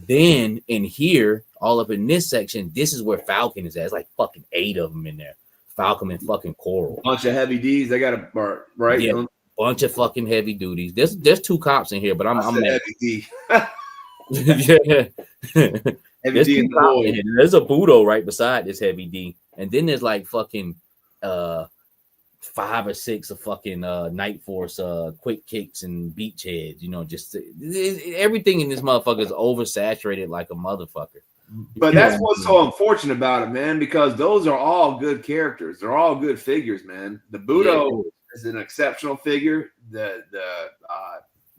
Then in here, all up in this section, this is where Falcon is at. It's like fucking 8 of them in there. Falcon and fucking Coral. Bunch of heavy D's. They got a bar, right? Yeah, bunch of fucking heavy duties. There's 2 cops in here, but I'm heavy D. Yeah. Heavy D in the boy. There's a Budo right beside this heavy D. And then there's like fucking 5 or 6 of fucking Night Force quick kicks and beach heads, you know, just everything in this motherfucker is oversaturated like a motherfucker. But that's what's so unfortunate about it, man, because those are all good characters. They're all good figures, man. The Budo is an exceptional figure. The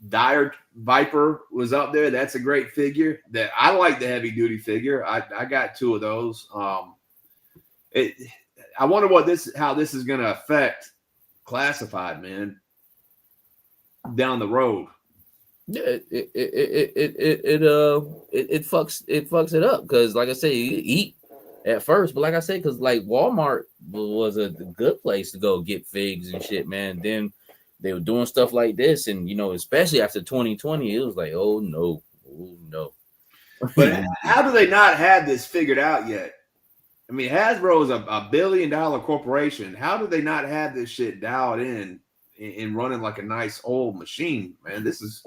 Dire Viper was up there. That's a great figure. That I like the heavy duty figure. I got 2 of those. I wonder how this is going to affect classified, man, down the road. Yeah, it fucks it up because, like I said, you eat at first, but like I said, because like Walmart was a good place to go get figs and shit, man. Then they were doing stuff like this, and especially after 2020, it was like, oh no. But how do they not have this figured out yet? I mean, Hasbro is a $1 billion corporation. How do they not have this shit dialed in and running like a nice old machine, man? This is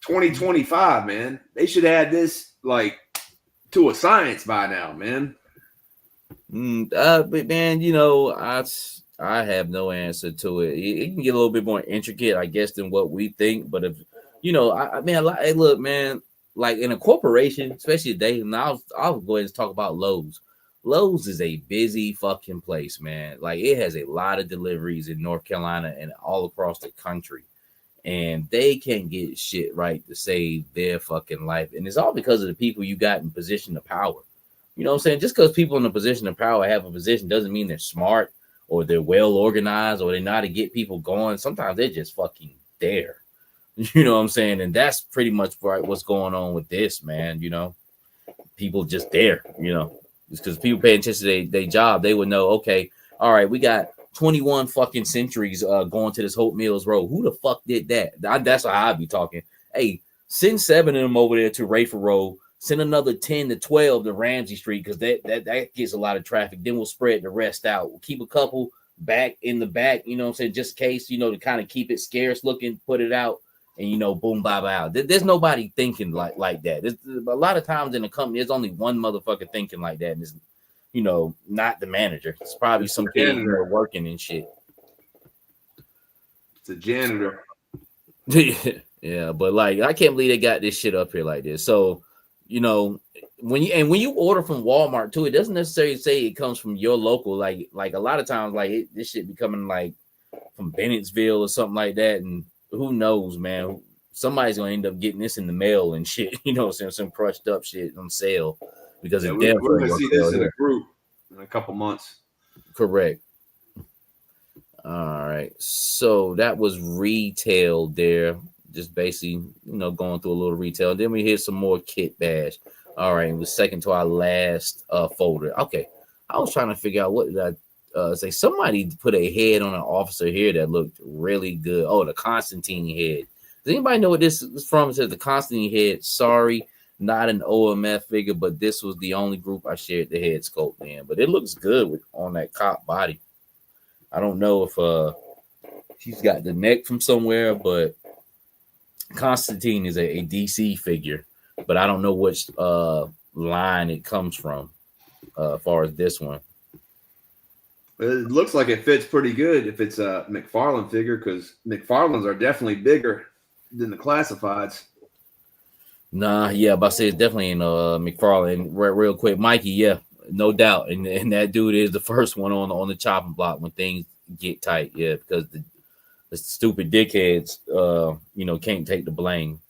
2025, man. They should add this like to a science by now, man. But man, I have no answer to it. It can get a little bit more intricate, I guess, than what we think. But if hey, look, man, like in a corporation, especially today, and I'll go ahead and talk about Lowe's. Lowe's is a busy fucking place, man. Like it has a lot of deliveries in North Carolina and all across the country. And they can't get shit right to save their fucking life. And it's all because of the people you got in position of power. You know what I'm saying? Just because people in a position of power have a position doesn't mean they're smart or they're well organized or they know how to get people going. Sometimes they're just fucking there. You know what I'm saying? And that's pretty much what's going on with this, man. People just there, It's because people paying attention to their job. They would know, okay, all right, we got 21 fucking centuries going to this Hope Mills Road. Who the fuck did that? That's how I'd be talking. Hey, send 7 of them over there to Rayford Road. Send another 10 to 12 to Ramsey Street because that gets a lot of traffic. Then we'll spread the rest out. We'll keep a couple back in the back, you know what I'm saying, just in case, to kind of keep it scarce looking, put it out, and, boom, bye. Out. There's nobody thinking like that. There's, a lot of times in the company, there's only one motherfucker thinking like that, and it's not the manager. It's probably some kid working and shit. It's a janitor. Yeah, but like I can't believe they got this shit up here like this. So, when you order from Walmart too, it doesn't necessarily say it comes from your local. Like a lot of times, this shit be coming like from Bennettsville or something like that, and who knows, man? Somebody's gonna end up getting this in the mail and shit. Some crushed up shit on sale. Because we're going to see this in a group in a couple months. Correct. All right. So that was retail there. Just basically, going through a little retail. Then we hit some more kit bash. All right. It was second to our last folder. Okay. I was trying to figure out what did I say. Somebody put a head on an officer here that looked really good. Oh, the Constantine head. Does anybody know what this is from? It says the Constantine head. Sorry. Not an OMF figure, but this was the only group I shared the head sculpt in. But it looks good on that cop body. I don't know if she's got the neck from somewhere, but Constantine is a DC figure, but I don't know which line it comes from as far as this one. It looks like it fits pretty good if it's a McFarlane figure because McFarlanes are definitely bigger than the classifieds. Nah, yeah, but I say it's definitely in McFarlane. Real quick, Mikey, yeah, no doubt, and that dude is the first one on the chopping block when things get tight, yeah, because the stupid dickheads, can't take the blame.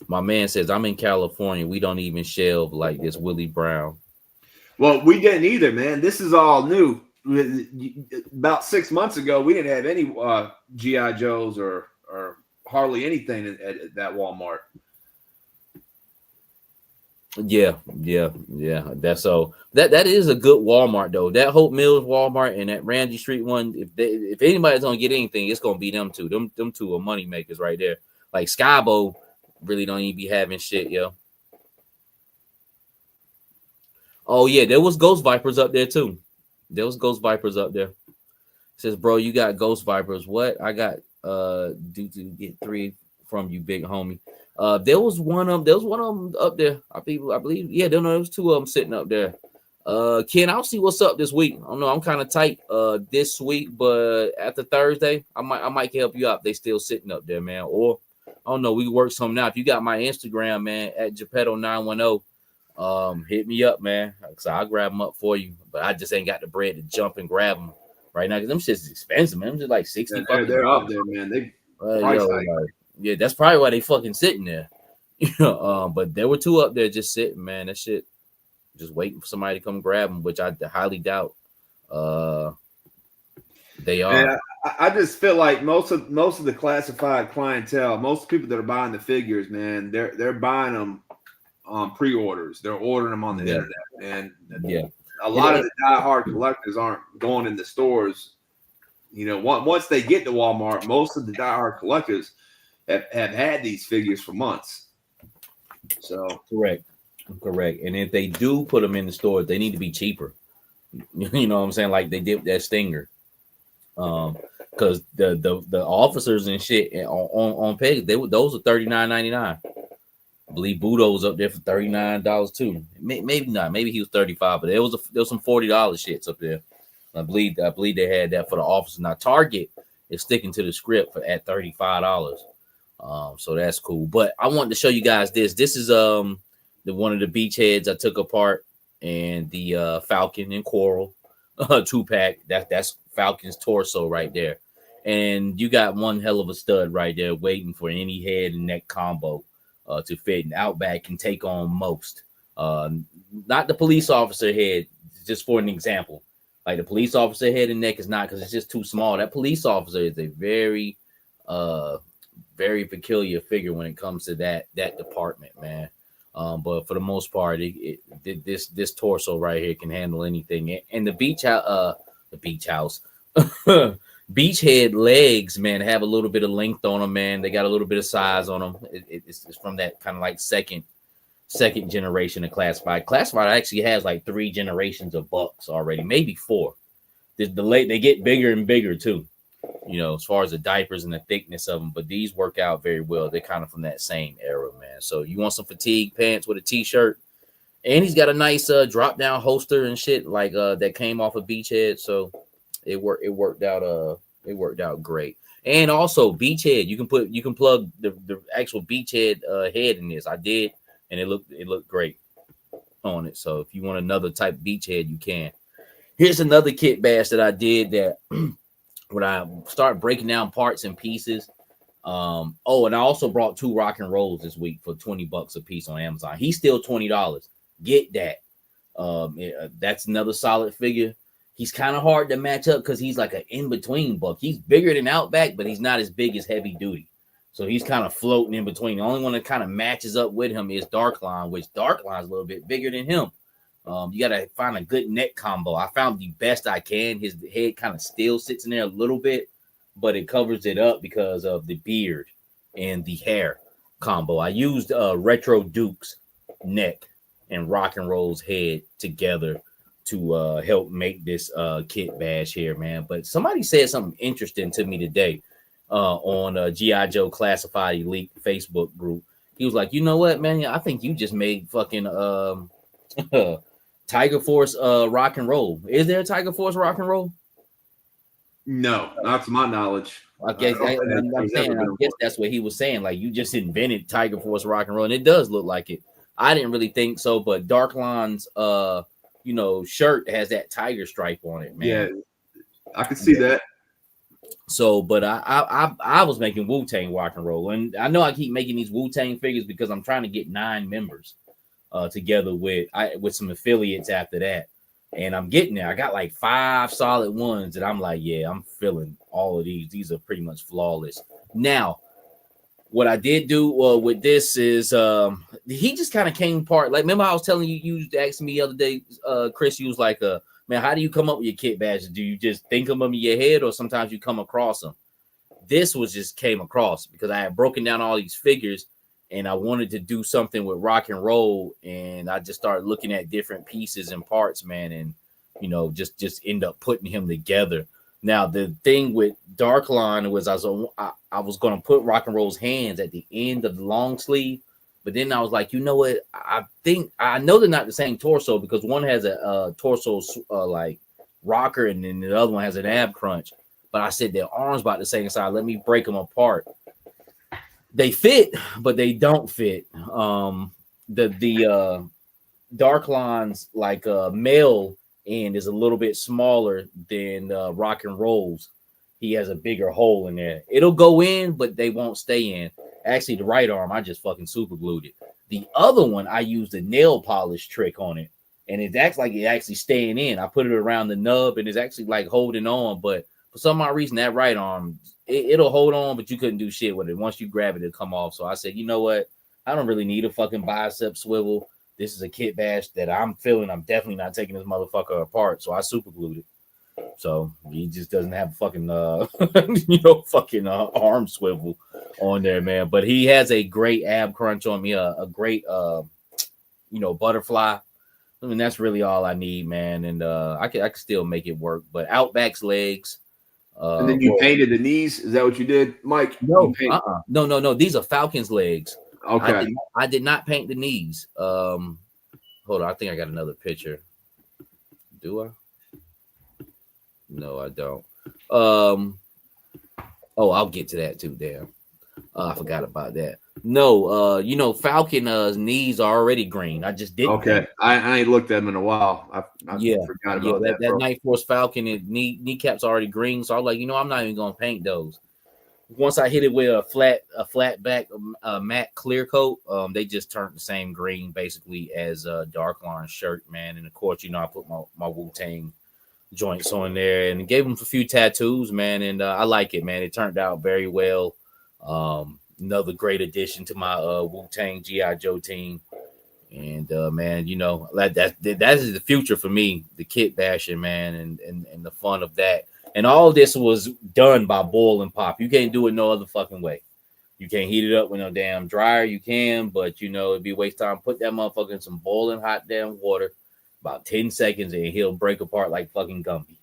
My man says, I'm in California. We don't even shelve like this, Willie Brown. Well, we didn't either, man. This is all new. About 6 months ago, we didn't have any G.I. Joes or hardly anything at that Walmart. Yeah. That's so that is a good Walmart though. That Hope Mills Walmart and that Ramsey Street one. If anybody's gonna get anything, it's gonna be them two. Them two are money makers right there. Like Skybo really don't even be having shit, yo. Oh yeah, there was Ghost Vipers up there too. There was Ghost Vipers up there. It says, bro, you got Ghost Vipers. What? I got due to get 3 from you, big homie. There was one of them up there. I believe. Yeah, there was 2 of them sitting up there. Ken, I'll see what's up this week. I don't know. I'm kind of tight this week, but after Thursday, I might help you out. They still sitting up there, man. Or don't know. We can work something out. If you got my Instagram, man, at Geppetto910, hit me up, man. So I'll grab them up for you. But I just ain't got the bread to jump and grab them right now because them shit's expensive, man. Them just like 60 Yeah, they're up there, man. They yeah, that's probably why they fucking sitting there. But there were 2 up there just sitting, man. That shit just waiting for somebody to come grab them, which I highly doubt. They are. Man, I just feel like most of the classified clientele, most people that are buying the figures, man, they're buying them on pre-orders. They're ordering them on the internet, and a lot of the diehard collectors aren't going in the stores. You know, once they get to Walmart, most of the diehard collectors have had these figures for months. So correct. And if they do put them in the stores, they need to be cheaper. You know what I'm saying? Like they did that Stinger. Because the officers and shit on peg, those are $39.99. I believe Budo was up there for $39 too. Maybe not. Maybe he was $35, but there was some $40 shits up there. I believe they had that for the officers. Now Target is sticking to the script at $35. So that's cool. But I wanted to show you guys this. This is the one of the beachheads I took apart, and the Falcon and Coral 2-pack. That's Falcon's torso right there. And you got one hell of a stud right there waiting for any head and neck combo to fit. And Outback can take on most. Not the police officer head, just for an example. Like the police officer head and neck is not, because it's just too small. That police officer is a very, very peculiar figure when it comes to that department, man. But for the most part, this torso right here can handle anything. And the beach house, beachhead legs, man, have a little bit of length on them, man. They got a little bit of size on them. It's from that kind of like second generation of classified. Classified actually has like 3 generations of bucks already, maybe 4. They get bigger and bigger too, you know, as far as the diapers and the thickness of them. But these work out very well. They're kind of from that same era, man. So you want some fatigue pants with a t-shirt, and he's got a nice drop down holster and shit like that came off of Beachhead. So it worked out great. And also Beachhead, you can plug the actual Beachhead head in this. I did, and it looked great on it. So if you want another type Beachhead, you can. Here's another kit bash that I did that when I start breaking down parts and pieces. And I also brought 2 rock and rolls this week for $20 a piece on Amazon. He's still $20. Get that. That's another solid figure. He's kind of hard to match up because he's like an in-between buck. He's bigger than Outback, but he's not as big as Heavy Duty. So he's kind of floating in between. The only one that kind of matches up with him is Darkline, which Darkline's a little bit bigger than him. You got to find a good neck combo. I found the best I can. His head kind of still sits in there a little bit, but it covers it up because of the beard and the hair combo. I used Retro Duke's neck and Rock and Roll's head together to help make this kit bash here, man. But somebody said something interesting to me today on G.I. Joe Classified Elite Facebook group. He was like, you know what, man? I think you just made fucking Tiger Force Rock and Roll. Is there a Tiger Force Rock and Roll? No, not to my knowledge. I guess that's what he was saying. Like, you just invented Tiger Force Rock and Roll, and it does look like it. I didn't really think so, but Darkline's shirt has that tiger stripe on it, man. Yeah, I can see that. So, but I was making Wu-Tang Rock and Roll, and I know I keep making these Wu-Tang figures because I'm trying to get 9 members together with some affiliates after that. And I'm getting there. I got like 5 solid ones that I'm like, yeah, I'm feeling all of these. These are pretty much flawless. Now, what I did do with this is he just kind of came apart. Like, remember I was telling you, you asked me the other day, Chris, you was like, man, how do you come up with your kit badges? Do you just think of them in your head, or sometimes you come across them? This was just came across because I had broken down all these figures and I wanted to do something with rock and roll. And I just started looking at different pieces and parts, man. And, just end up putting him together. Now, the thing with Darkline was I was going to put rock and roll's hands at the end of the long sleeve. But then I was like, you know what? I think I know they're not the same torso because one has a torso like rocker and then the other one has an ab crunch. But I said their arms about the same size. Let me break them apart. They fit, but they don't fit. The Dark Line's like male end is a little bit smaller than Rock and Roll's. He has a bigger hole in there. It'll go in, but they won't stay in. Actually, the right arm, I just fucking super glued it. The other one, I used a nail polish trick on it, and it acts like it actually staying in. I put it around the nub, and it's actually like holding on. But for some odd reason, that right arm, it'll hold on, but you couldn't do shit with it. Once you grab it, it'll come off. So I said, you know what? I don't really need a fucking bicep swivel. This is a kit bash that I'm feeling. I'm definitely not taking this motherfucker apart. So I super glued it. So he just doesn't have fucking fucking arm swivel on there, man. But he has a great ab crunch on me, a great butterfly. I mean, that's really all I need, man. And I can still make it work. But Outback's legs. And then you painted the knees. Is that what you did, Mike? No, no. These are Falcon's legs. Okay. I did not paint the knees. Hold on, I think I got another picture. Do I? No, I don't. I'll get to that too. Damn. I forgot about that. No, Falcon's knees are already green. I just didn't. Okay. I ain't looked at them in a while. I forgot about that. That Night Force Falcon and kneecaps already green. So I was like, I'm not even gonna paint those. Once I hit it with a flat back matte clear coat, they just turned the same green basically as Dark Line shirt, man. And of course, I put my Wu-Tang joints on there and gave them a few tattoos, man. And I like it, man. It turned out very well. Another great addition to my Wu-Tang G.I. Joe team. And man, that is the future for me, the kit bashing, man, and the fun of that. And all this was done by boil and pop. You can't do it no other fucking way. You can't heat it up with no damn dryer. You can, but it'd be a waste of time. Put that motherfucker in some boiling hot damn water, about 10 seconds, and he'll break apart like fucking Gumby.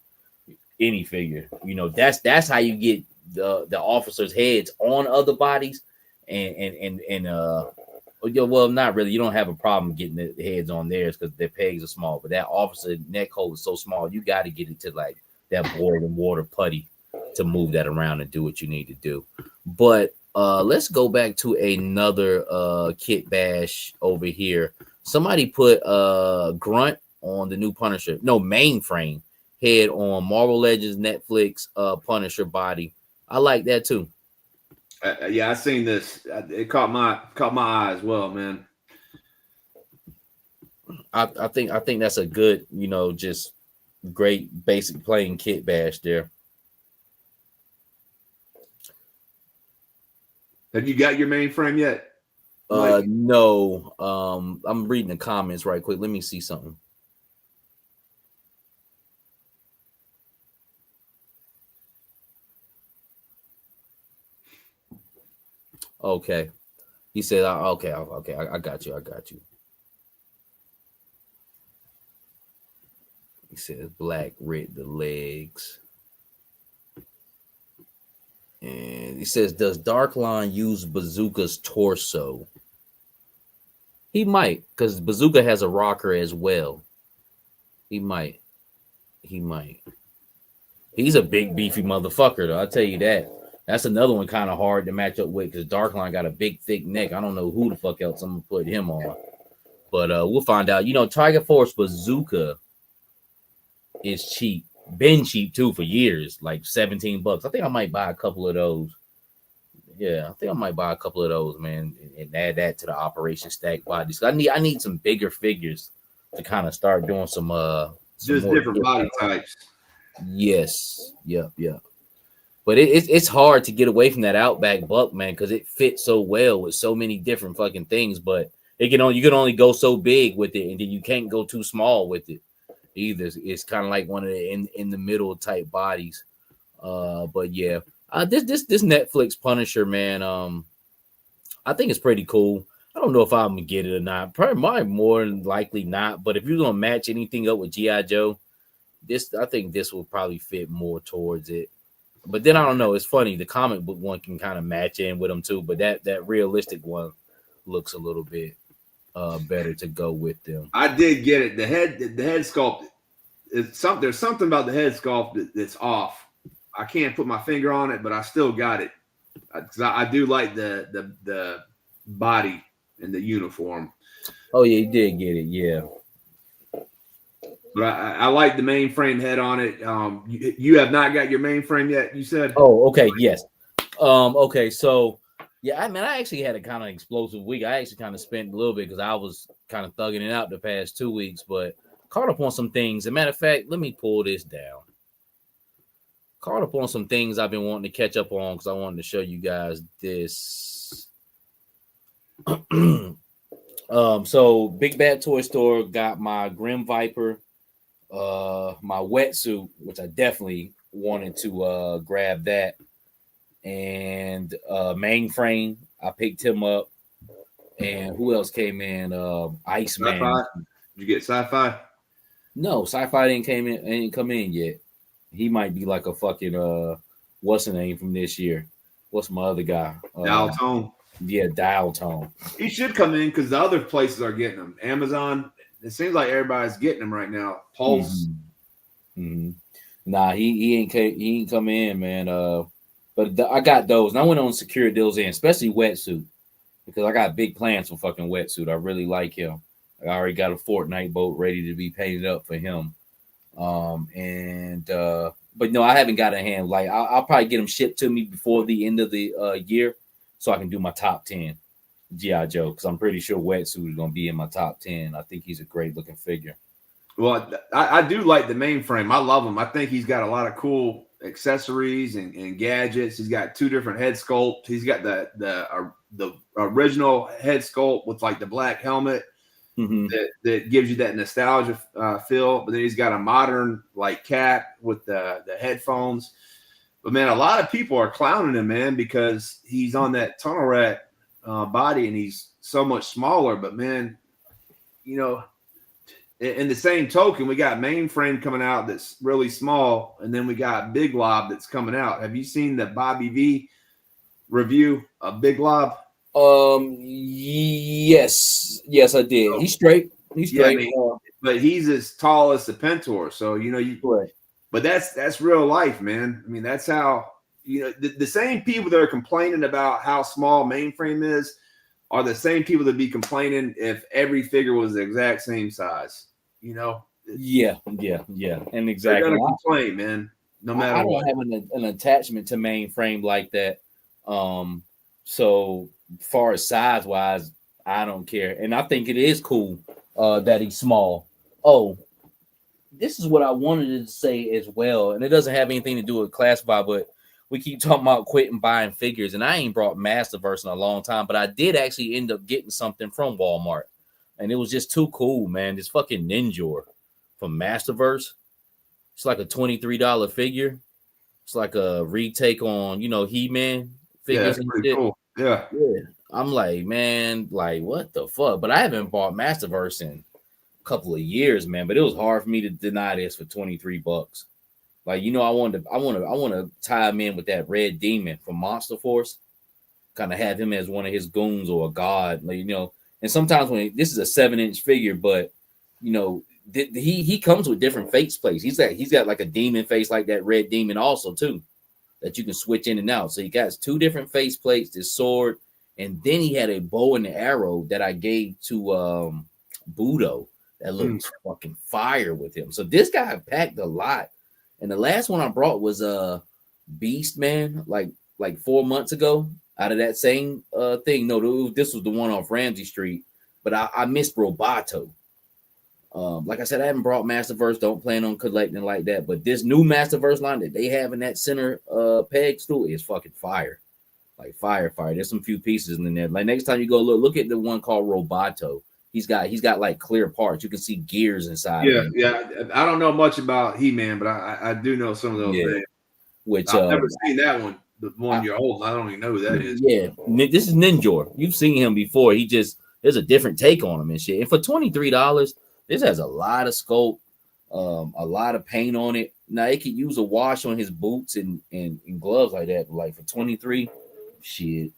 Any figure. That's how you get the officers' heads on other bodies. Well, not really. You don't have a problem getting the heads on theirs because their pegs are small. But that officer neck hole is so small, you got to get it to like that boiling water putty to move that around and do what you need to do. But let's go back to another kit bash over here. Somebody put Grunt on the new Punisher. No, Mainframe head on Marvel Legends Netflix Punisher body. I like that too. Yeah, I seen this. It caught my eye as well, man. I think that's a good, just great basic plain kit bash there. Have you got your Mainframe yet? No. I'm reading the comments right quick. Let me see something. Okay. He said, okay, I got you. He says Black ripped the legs. And he says, does Darkline use Bazooka's torso? He might, because Bazooka has a rocker as well. He might. He's a big, beefy motherfucker, though. I'll tell you that. That's another one kind of hard to match up with because Darkline got a big, thick neck. I don't know who the fuck else I'm going to put him on. But we'll find out. Tiger Force Bazooka is cheap. Been cheap, too, for years. Like $17. I think I might buy a couple of those. Yeah, I think I might buy a couple of those, man, and add that to the Operation Stack bodies. I need some bigger figures to kind of start doing some just different body types. Yes. Yep. But it's hard to get away from that Outback buck, man, because it fits so well with so many different fucking things. But you can only go so big with it, and then you can't go too small with it either. It's kind of like one of the in the middle type bodies. But yeah, this Netflix Punisher, man, I think it's pretty cool. I don't know if I'm gonna get it or not. Probably more than likely not. But if you're gonna match anything up with G.I. Joe, I think this will probably fit more towards it. But then I don't know. It's funny. The comic book one can kind of match in with them too, but that realistic one looks a little bit better to go with them. I did get it. The head sculpt is something. There's something about the head sculpt that's off. I can't put my finger on it, but I still got it. 'Cause I do like the body and the uniform. Oh yeah, he did get it. Yeah. But I like the mainframe head on it. You have not got your mainframe yet, you said? Oh, okay, yes. Okay, so yeah, I actually had a kind of explosive week. I actually kind of spent a little bit because I was kind of thugging it out the past 2 weeks, but caught up on some things. As a matter of fact, let me pull this down. Caught up on some things I've been wanting to catch up on because I wanted to show you guys this. So Big Bad Toy Store got my Grim Viper, my wetsuit, which I definitely wanted to grab that, and mainframe. I picked him up, and who else came in? Iceman. Sci-fi? Did you get sci-fi? No, sci-fi ain't come in yet. He might be like a fucking what's the name from this year? What's my other guy? Dial Tone. Yeah, Dial Tone. He should come in because the other places are getting them. Amazon. It seems like everybody's getting them right now. Pulse. Mm-hmm. Nah, he ain't come in, man. But I got those, and I went on secure deals in, especially wetsuit, because I got big plans for fucking wetsuit. I really like him. I already got a Fortnite boat ready to be painted up for him. But no, I haven't got a hand. Like I'll probably get them shipped to me before the end of the year, so I can do my top 10 GI Joe, because I'm pretty sure wetsuit is gonna be in my top 10. I think he's a great looking figure. Well, I do like the mainframe. I love him. I think he's got a lot of cool accessories and gadgets. He's got 2 different head sculpts. He's got the original head sculpt with like the black helmet. Mm-hmm. That gives you that nostalgia feel, but then he's got a modern like cap with the headphones. But man, a lot of people are clowning him, man, because he's on that tunnel rat body and he's so much smaller. But man, you know, in the same token, we got mainframe coming out that's really small, and then we got Big Lob that's coming out. Have you seen the Bobby V review of Big Lob? Yes, I did. He's straight. Yeah, I mean, but he's as tall as the Pentor. So right. But that's real life, man. I mean, that's how the same people that are complaining about how small mainframe is are the same people that be complaining if every figure was the exact same size. Yeah, and exactly. They're gonna complain, man. No matter what. I don't have an attachment to mainframe like that. So far as size wise, I don't care, and I think it is cool that he's small. Oh, this is what I wanted to say as well, and it doesn't have anything to do with classify, but we keep talking about quitting buying figures, and I ain't brought Masterverse in a long time, but I did actually end up getting something from Walmart, and it was just too cool, man. This fucking Ninja from Masterverse. It's like a $23 figure. It's like a retake on He-Man figures. Yeah, pretty cool. Yeah. I'm like, man, like what the fuck? But I haven't bought Masterverse in a couple of years, man. But it was hard for me to deny this for $23. Like, I want to tie him in with that Red Demon from Monster Force. Kind of have him as one of his goons or a god, like, And sometimes when this is a 7-inch figure, but he comes with different face plates. He's got like a demon face like that Red Demon also too, that you can switch in and out. So he got 2 different face plates, this sword, and then he had a bow and arrow that I gave to Budo that looked fucking fire with him. So this guy packed a lot. And the last one I brought was Beast Man, like 4 months ago, out of that same thing. No, this was the one off Ramsey Street, but I missed Roboto. Like I said, I haven't brought Masterverse. Don't plan on collecting like that. But this new Masterverse line that they have in that center peg stool is fucking fire. Like fire. There's some few pieces in there. Like next time you go look at the one called Roboto. He's got like clear parts. You can see gears inside. Yeah. I don't know much about He-Man, but I do know some of those things. Which I've never seen that one. The one you're holding. I don't even know who that is. Yeah, this is Ninja. You've seen him before. There's a different take on him and shit. And for $23, this has a lot of sculpt, a lot of paint on it. Now it could use a wash on his boots and gloves like that. But like for $23, shit.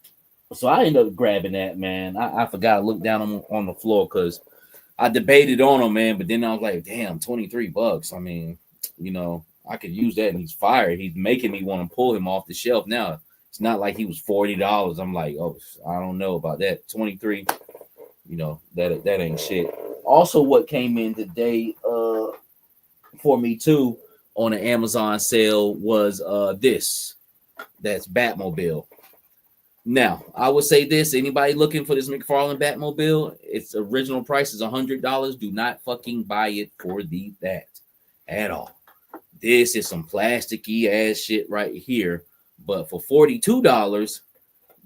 So I ended up grabbing that, man. I forgot to look down on the floor because I debated on him, man. But then I was like, damn, $23. I mean, I could use that, and he's fired. He's making me want to pull him off the shelf now. It's not like he was $40. I'm like, oh, I don't know about that. 23, you know, that ain't shit. Also, what came in today for me too on the Amazon sale was this. That's Batmobile. Now, I would say this: anybody looking for this McFarlane Batmobile, its original price is $100. Do not fucking buy it for that at all. This is some plasticky ass shit right here, but for $42,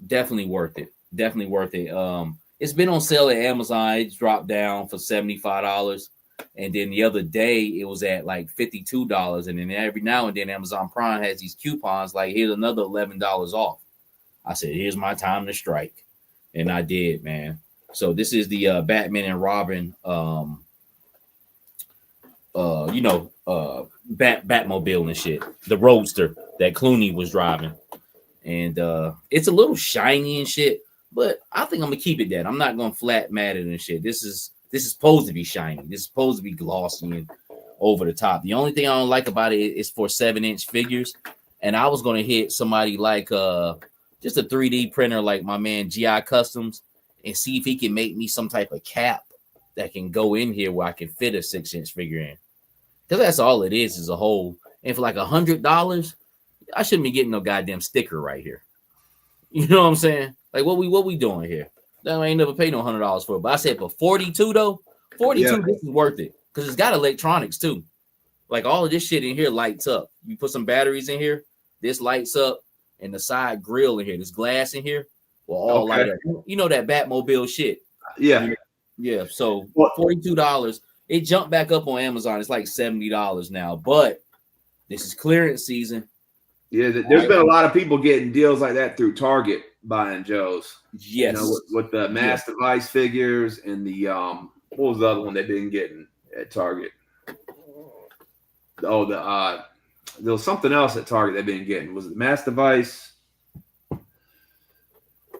definitely worth it. Definitely worth it. It's been on sale at Amazon. It's dropped down for $75. And then the other day it was at like $52. And then every now and then Amazon Prime has these coupons like here's another $11 off. I said, here's my time to strike. And I did, man. So this is the Batman and Robin Batmobile and shit. The Roadster that Clooney was driving. And it's a little shiny and shit, but I think I'm gonna keep it that. I'm not gonna flat mat it and shit. This is supposed to be shiny. This is supposed to be glossy and over the top. The only thing I don't like about it is for 7-inch figures. And I was gonna hit somebody like just a 3D printer like my man GI Customs and see if he can make me some type of cap that can go in here where I can fit a 6-inch figure in. Because that's all it is a hole. And for like $100, I shouldn't be getting no goddamn sticker right here. You know what I'm saying? Like what we doing here? I ain't never paid no $100 for it. But I said for 42 though, 42 this is worth it because it's got electronics too. Like all of this shit in here lights up. You put some batteries in here, this lights up, and the side grill in here, this glass in here will all light up. You know that Batmobile shit. Yeah. Yeah. So $42. It jumped back up on Amazon. It's like $70 now, but this is clearance season. Yeah, there's been a lot of people getting deals like that through Target buying Joe's. Yes, you know, with the Mass Device figures and the what was the other one they've been getting at Target? Oh, there was something else at Target they've been getting. Was it Mass Device?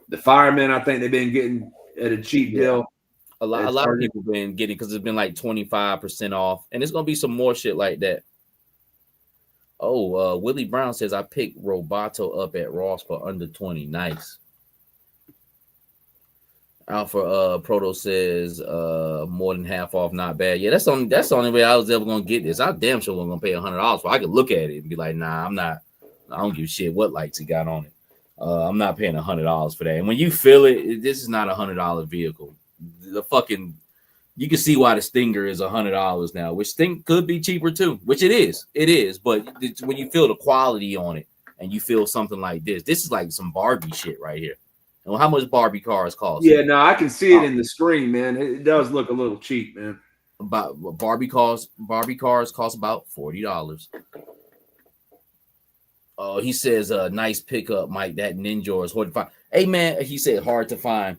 The Firemen, I think they've been getting at a cheap deal. A lot of people been getting because it's been like 25% off, and it's gonna be some more shit like that. Oh, Willie Brown says I picked Roboto up at Ross for under 20. Nice. Alpha Proto says more than half off, not bad. Yeah, that's the only way I was ever gonna get this. I damn sure wasn't gonna pay $100 for. I could look at it and be like, nah, I'm not. I don't give a shit what lights it got on it. I'm not paying $100 for that. And when you feel it, this is not $100 vehicle. The fucking you can see why the Stinger is $100 now, which could be cheaper too, which it is. It is, but when you feel the quality on it and you feel something like this is like some Barbie shit right here. And how much Barbie cars cost? Yeah, no, I can see it in the screen, man. It does look a little cheap, man. About Barbie cars cost about $40. Oh, he says nice pickup, Mike. That Ninja is hard to find. Hey man, he said hard to find.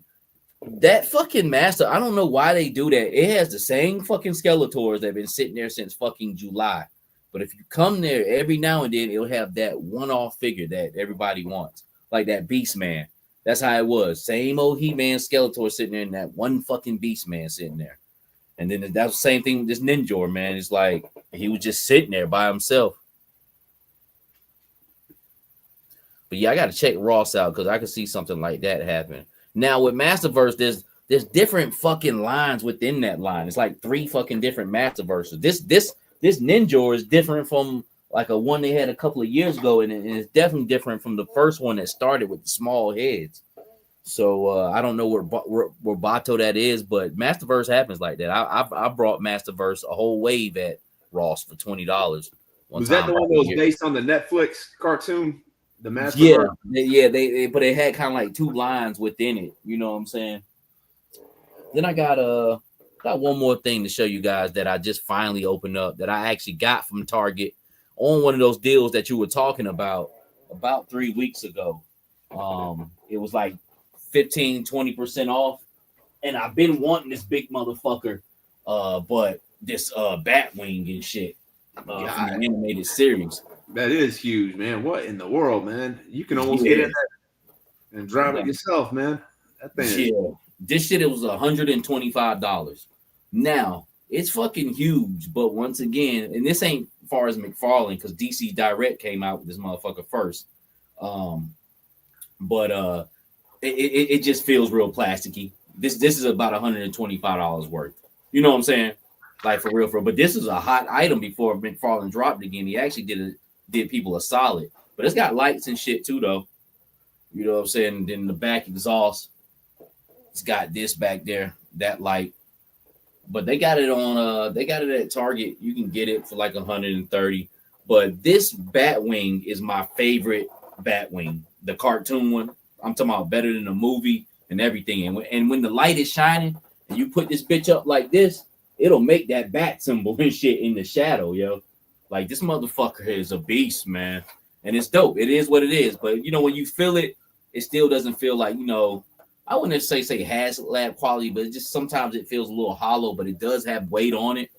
That fucking Master, I don't know why they do that. It has the same fucking Skeletors that have been sitting there since fucking July. But if you come there every now and then, it'll have that one-off figure that everybody wants. Like that Beast Man. That's how it was. Same old He-Man Skeletor sitting there and that one fucking Beast Man sitting there. And then that's the same thing with this Ninja, man. It's like he was just sitting there by himself. But yeah, I got to check Ross out because I could see something like that happen. Now with Masterverse, there's different fucking lines within that line. It's like 3 fucking different Masterverses. This Ninja is different from like a one they had a couple of years ago, and it's definitely different from the first one that started with the small heads. So I don't know where Bato that is, but Masterverse happens like that. I brought Masterverse a whole wave at Ross for $20. Was that the one that was based on the Netflix cartoon? The Masterverse? Yeah, they but it had kind of like 2 lines within it. You know what I'm saying? Then I got one more thing to show you guys that I just finally opened up that I actually got from Target on one of those deals that you were talking about 3 weeks ago. It was like 15-20% off, and I've been wanting this big motherfucker, but this Batwing and shit from the animated series. That is huge, man. What in the world, man? You can almost get in that and drive it yourself, man. That thing this shit, it was $125. Now, it's fucking huge, but once again, and this ain't far as McFarlane, because DC Direct came out with this motherfucker first. but it just feels real plasticky. This is about $125 worth. You know what I'm saying? Like for real. But this is a hot item before McFarlane dropped again. He actually did people a solid. But it's got lights and shit too, though. You know what I'm saying? And then the back exhaust, it's got this back there, that light. But they got it at Target. You can get it for like 130. But this Batwing is my favorite Batwing, the cartoon one. I'm talking about better than the movie and everything. And when the light is shining and you put this bitch up like this, it'll make that bat symbol and shit in the shadow, yo. Like this motherfucker is a beast, man. And it's dope. It is what it is. But you know, when you feel it, it still doesn't feel like, you know, I wouldn't say HasLab quality, but it just sometimes it feels a little hollow, but it does have weight on it.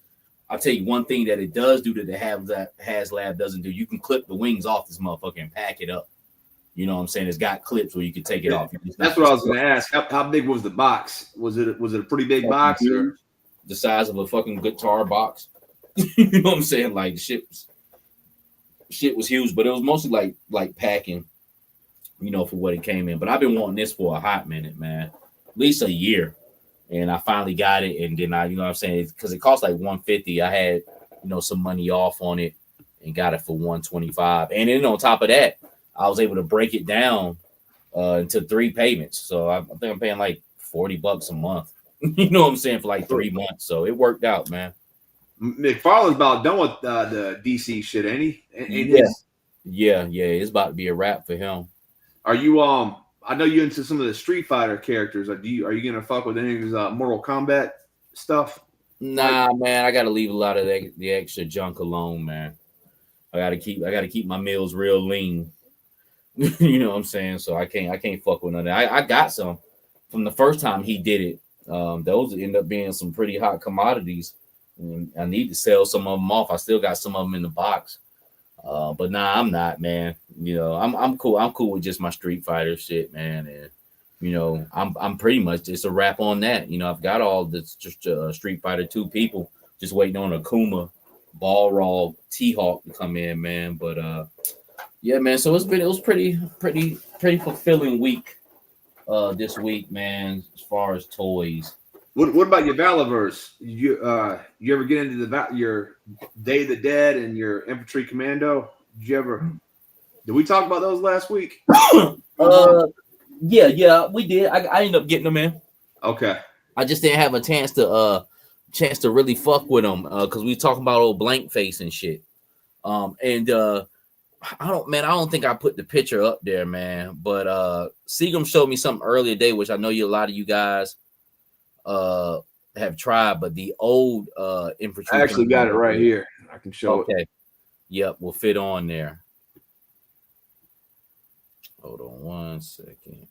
I'll tell you one thing that it does do that the HasLab doesn't do. You can clip the wings off this motherfucker and pack it up. You know what I'm saying? It's got clips where you can take it off. That's what I was going to ask. How big was the box? Was it a pretty big box? Or? The size of a fucking guitar box. You know what I'm saying? Like shit was huge, but it was mostly like packing, you know, for what it came in. But I've been wanting this for a hot minute, man. At least a year. And I finally got it. And then you know what I'm saying? Because it cost like $150. I had, you know, some money off on it and got it for $125. And then on top of that, I was able to break it down into 3 payments. So I think I'm paying like $40 a month. You know what I'm saying? For like 3 months. So it worked out, man. McFarlane's about done with the DC shit, ain't he? Yeah. It's about to be a wrap for him. Are you I know you into some of the Street Fighter characters. Are you gonna fuck with any of his Mortal Kombat stuff? Nah, man. I gotta leave a lot of the extra junk alone, man. I gotta keep my meals real lean. You know what I'm saying? So I can't fuck with none of that. I got some from the first time he did it. Those end up being some pretty hot commodities. And I need to sell some of them off. I still got some of them in the box. But nah, I'm not, man. You know, I'm cool. I'm cool with just my Street Fighter shit, man. And you know, I'm pretty much just a wrap on that. You know, I've got all this just Street Fighter 2 people just waiting on Akuma, Balrog, T-Hawk to come in, man. But yeah, man. So it was pretty fulfilling week this week, man, as far as toys. What about your Valiverse? You ever get into your Day of the Dead and your Infantry Commando? Did we talk about those last week? Yeah, we did. I ended up getting them in. Okay. I just didn't have a chance to really fuck with them because we talking about old blank face and shit. I don't think I put the picture up there, man. But Seagram showed me something earlier today, which I know a lot of you guys have tried, but the old infantry. I actually got it right here. I can show it. Yep, will fit on there. Hold on 1 second.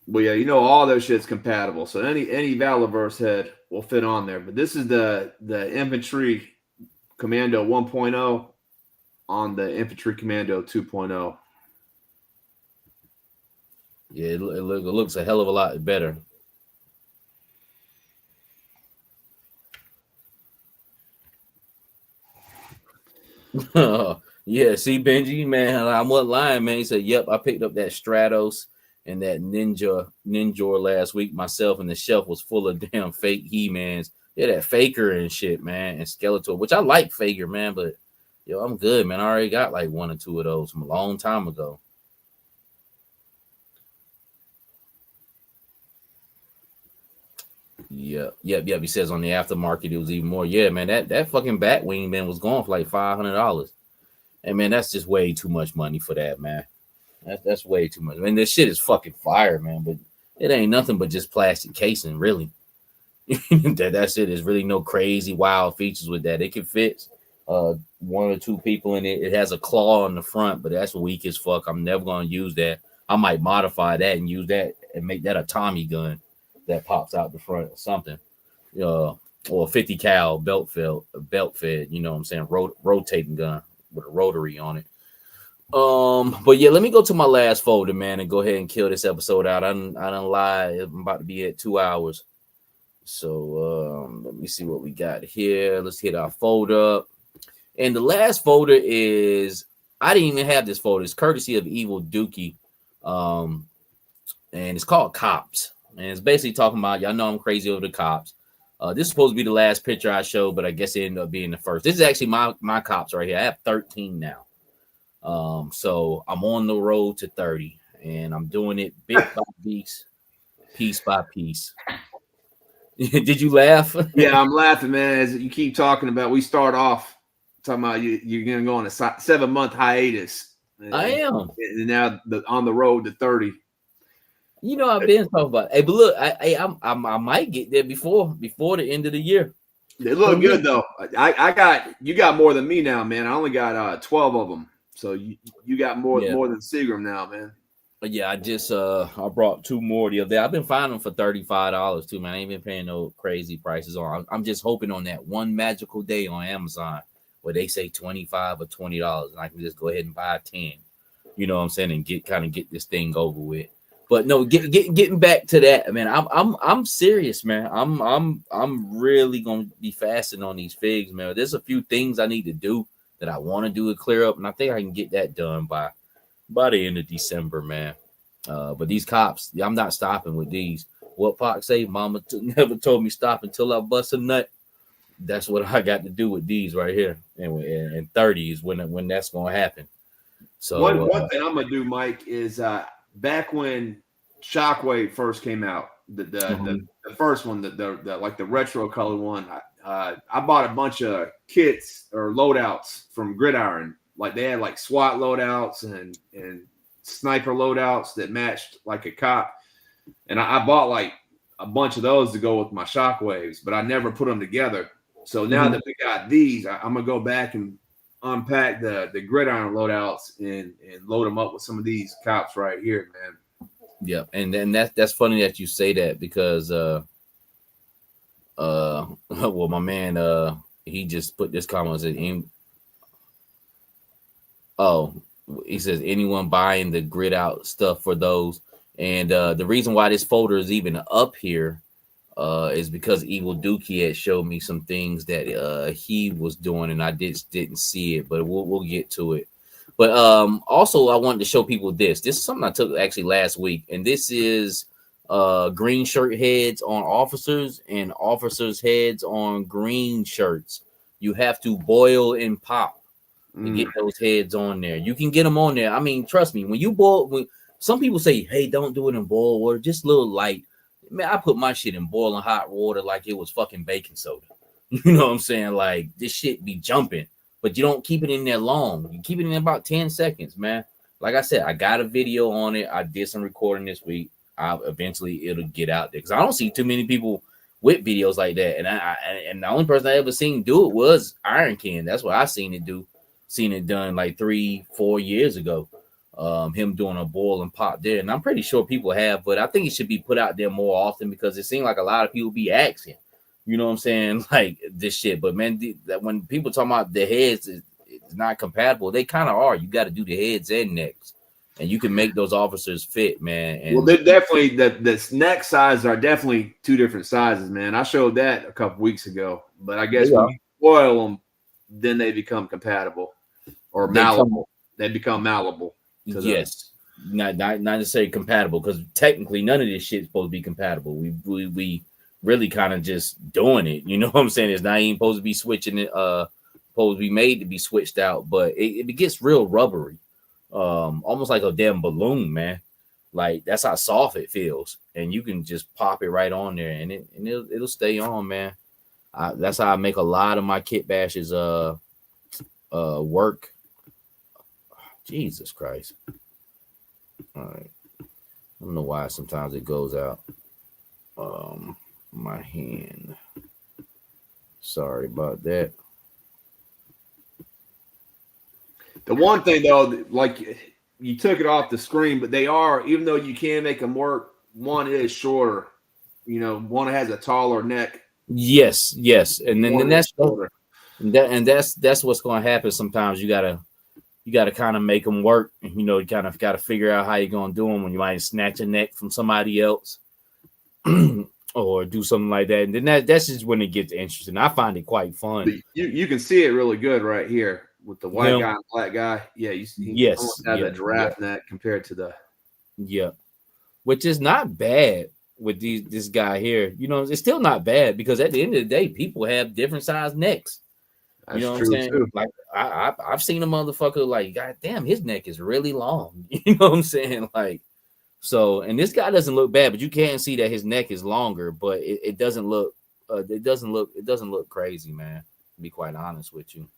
Well, yeah, you know all those shit's compatible, so any Valiverse head will fit on there. But this is the Infantry Commando 1.0 on the Infantry Commando 2.0. Yeah, it looks a hell of a lot better. Yeah, see, Benji, man, I wasn't lying, man. He said, yep, I picked up that Stratos and that Ninja last week myself, and the shelf was full of damn fake He-Mans. Yeah, that Faker and shit, man, and Skeletor, which I like Faker, man, but yo, I'm good, man. I already got like 1 or 2 of those from a long time ago. Yep. He says on the aftermarket it was even more. Yeah, man, that fucking Batwing, man, was going for like $500. And man, that's just way too much money for that, man. That's way too much. I mean, this shit is fucking fire, man, but it ain't nothing but just plastic casing, really. That's it. There's really no crazy wild features with that. It can fit 1 or 2 people in it. It has a claw on the front, but that's weak as fuck. I'm never gonna use that. I might modify that and use that and make that a Tommy gun that pops out the front or something. Or a 50 cal belt fed, you know what I'm saying, rotating gun with a rotary on it. But yeah, let me go to my last folder, man, and go ahead and kill this episode out. I don't lie. I'm about to be at 2 hours. So let me see what we got here. Let's hit our folder. And the last folder is I didn't even have this photo. It's courtesy of Evil Dookie, and it's called Cops. And it's basically talking about, y'all know I'm crazy over the cops. This is supposed to be the last picture I showed, but I guess it ended up being the first. This is actually my cops right here. I have 13 now. So I'm on the road to 30, and I'm doing it bit by piece by piece. Did you laugh? Yeah, I'm laughing, man. As you keep talking about, we start off talking about you're going to go on a 7-month hiatus. I am. And now on the road to 30. You know, I've been talking about. Hey, but look, I might get there before the end of the year. They look good though. You got more than me now, man. I only got 12 of them, so you got more than Seagram now, man. But yeah, I just I brought 2 more the other day. I've been finding them for $35 too, man. I ain't been paying no crazy prices on. I'm just hoping on that one magical day on Amazon where they say $25 or $20, and I can just go ahead and buy 10. You know what I'm saying, and get this thing over with. But no, getting back to that, man. I'm serious, man. I'm really gonna be fasting on these figs, man. There's a few things I need to do that I want to do to clear up, and I think I can get that done by the end of December, man. But these cops, I'm not stopping with these. What Pac say? Mama never told me stop until I bust a nut. That's what I got to do with these right here, and 30 is when that's gonna happen. So one thing I'm gonna do, Mike, is back when Shockwave first came out, the first one, the like the retro color one, I bought a bunch of kits or loadouts from Gridiron. Like they had like SWAT loadouts and sniper loadouts that matched like a cop. And I bought like a bunch of those to go with my Shockwaves, but I never put them together. So now that we got these, I'm gonna go back and unpack the Gridiron loadouts and load them up with some of these cops right here, man. Yeah, and then that's funny that you say that because well, my man he just put this comment in. Oh, he says anyone buying the grid out stuff for those, and the reason why this folder is even up here is because Evil Dookie had showed me some things that he was doing, and I didn't see it, but we'll get to it. But also I wanted to show people this. This is something I took actually last week, and this is green shirt heads on officers and officers' heads on green shirts. You have to boil and pop to get those heads on there. You can get them on there. I mean, trust me, when you boil, when some people say, hey, don't do it in boiled water, just a little light. Man, I put my shit in boiling hot water like it was fucking baking soda. You know what I'm saying? Like, this shit be jumping, but you don't keep it in there long. You keep it in about 10 seconds, man. Like I said, I got a video on it. I did some recording this week. Eventually it'll get out there because I don't see too many people with videos like that. And the only person I ever seen do it was Iron King. That's what I seen it done like 3-4 years ago. Him doing a boil and pop there, and I'm pretty sure people have, but I think it should be put out there more often because it seems like a lot of people be asking, you know what I'm saying, like this shit. But man, when people talk about the heads is not compatible, they kind of are. You got to do the heads and necks, and you can make those officers fit, man. And, well, they're definitely the neck sizes are definitely 2 different sizes, man. I showed that a couple weeks ago, but I guess when you boil them, then they become compatible or malleable. They become malleable. Yes, not necessarily compatible because technically none of this shit's supposed to be compatible. We really kind of just doing it. You know what I'm saying? It's not even supposed to be switching it. Supposed to be made to be switched out, but it gets real rubbery, almost like a damn balloon, man. Like that's how soft it feels, and you can just pop it right on there, and it'll stay on, man. That's how I make a lot of my Kitbashes work. Jesus Christ. All right. I don't know why sometimes it goes out. My hand. Sorry about that. The one thing though, like you took it off the screen, but they are, even though you can make them work, one is shorter. You know, one has a taller neck. Yes. And then that's that's what's going to happen sometimes. You gotta kind of make them work. You know, you kind of got to figure out how you're gonna do them when you might snatch a neck from somebody else or do something like that. And then that's just when it gets interesting. I find it quite fun. You can see it really good right here. with the white guy and black guy. Yeah, he almost had that giraffe neck compared to the which is not bad with this guy here. You know, it's still not bad because at the end of the day, people have different size necks. You know what I'm saying? Too. Like I've seen a motherfucker like, God damn, his neck is really long. You know what I'm saying? Like, so, and this guy doesn't look bad, but you can see that his neck is longer, but it doesn't look it doesn't look crazy, man. To be quite honest with you.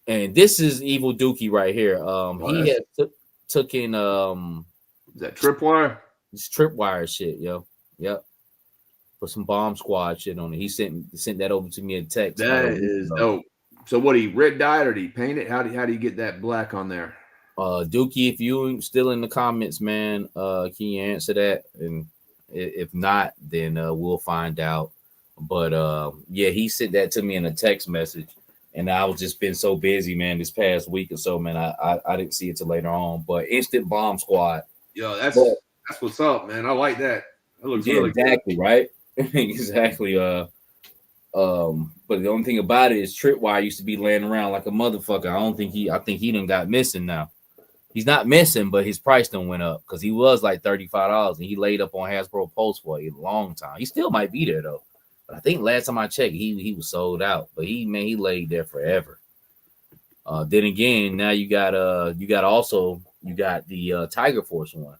And this is Evil Dookie right here. He had took in is that tripwire? It's tripwire shit, yo. Yep. Put some bomb squad shit on it. He sent that over to me in text. That is dope. So what, he red dyed or did he paint it? How do you get that black on there? Dookie, if you still in the comments, man, can you answer that? And if not, then we'll find out. But yeah, he sent that to me in a text message, and I was just been so busy, man, this past week or so, man. I didn't see it till later on. But Instant Bomb Squad. Yo, that's what's up, man. I like that. That looks really exactly good. Right. Exactly. But the only thing about it is Tripwire used to be laying around like a motherfucker. I think he done got missing now. He's not missing, but his price done went up because he was like $35 and he laid up on Hasbro Pulse for a long time. He still might be there though. But I think last time I checked, he was sold out. But he laid there forever. Then again, now you got the Tiger Force one,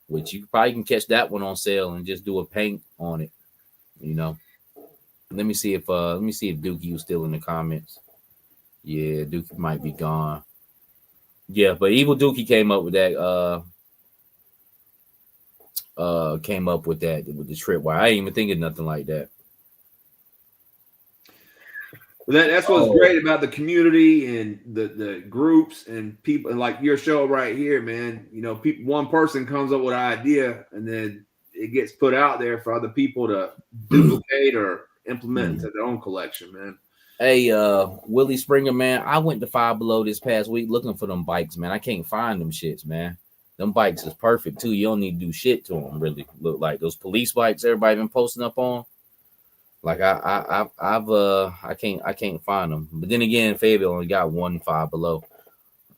which you probably can catch that one on sale and just do a paint on it. You know. Let me see if Dookie was still in the comments. Yeah, Dookie might be gone. Yeah, but Evil Dookie came up with that. With the tripwire. I ain't even think of nothing like that. That's what's great about the community and the groups and people, and like your show right here, man. You know, one person comes up with an idea and then it gets put out there for other people to duplicate or implement into their own collection, man. Hey, Willie Springer, man, I went to Five Below this past week looking for them bikes, man. I can't find them shits, man. Them bikes is perfect too. You don't need to do shit to them, really. Look like those police bikes everybody been posting up on. Like I can't find them. But then again, Fabio only got one Five Below.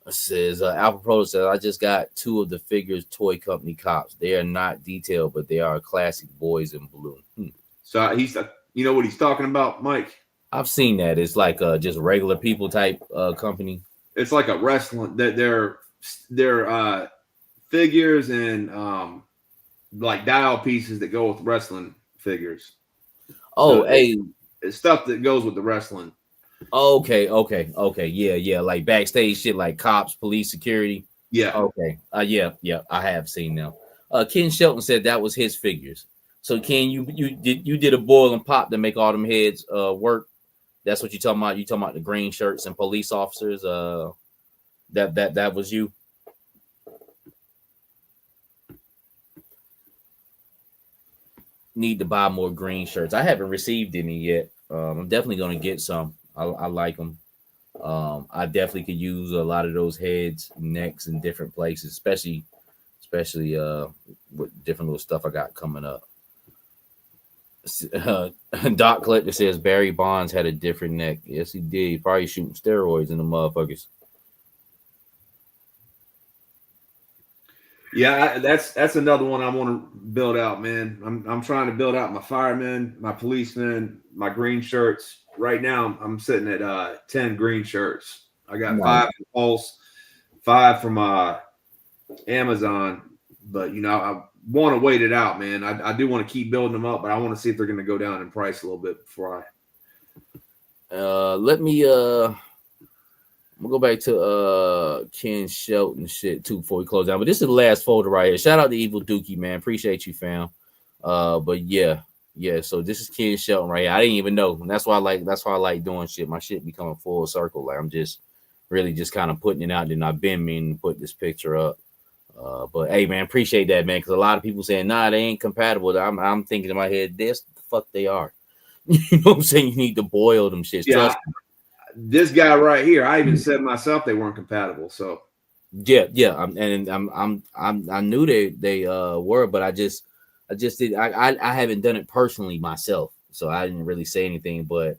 It says Alpha Pro says I just got 2 of the figures Toy Company cops. They are not detailed, but they are classic boys in blue. So you know what he's talking about, Mike? I've seen that. It's like just regular people type company. It's like a wrestling that they're figures and like dial pieces that go with wrestling figures. Oh, so it's stuff that goes with the wrestling. Okay. Yeah. Like backstage shit, like cops, police, security. Yeah. Okay. Yeah. I have seen them. Ken Shelton said that was his figures. So Ken, you did a boil and pop to make all them heads work. That's what you talking about. You talking about the green shirts and police officers. That was you. Need to buy more green shirts. I haven't received any yet. I'm definitely gonna get some. I like them. I definitely could use a lot of those heads, necks in different places, especially with different little stuff I got coming up. Doc Collector says Barry Bonds had a different neck. Yes, he did. He probably shooting steroids in the motherfuckers. Yeah, that's another one I want to build out, man. I'm trying to build out my firemen, my policemen, my green shirts. Right now, I'm sitting at 10 green shirts. I got 5 from Pulse, 5 from Amazon, but you know I want to wait it out, man. I do want to keep building them up, but I want to see if they're going to go down in price a little bit before let me we'll go back to Ken Shelton shit too before we close down. But this is the last folder right here. Shout out to Evil Dookie, man. Appreciate you, fam. But yeah. So this is Ken Shelton right here. I didn't even know. And that's why I like doing shit. My shit becoming full circle. Like I'm just really just kind of putting it out. Then I've been meaning to put this picture up. But hey, man, appreciate that, man. Because a lot of people saying, nah, they ain't compatible. I'm thinking in my head, this the fuck they are. You know what I'm saying? You need to boil them shit. Yeah, this guy right here, I even said myself they weren't compatible. So yeah. I knew they were, but I just did. I haven't done it personally myself, so I didn't really say anything. But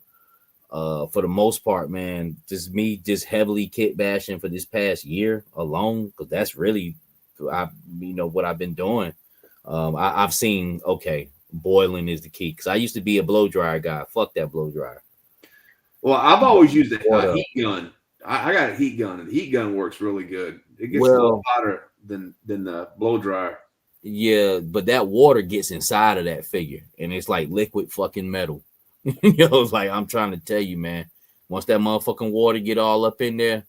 For the most part, man, just me just heavily kit bashing for this past year alone, because that's really what I've been doing. I've seen, okay, boiling is the key, because I used to be a blow dryer guy. Fuck that blow dryer. Well, I've always used a heat gun. I got a heat gun, and the heat gun works really good. It gets a little hotter than the blow dryer. Yeah, but that water gets inside of that figure, and it's like liquid fucking metal. It's like, I'm trying to tell you, man. Once that motherfucking water get all up in there,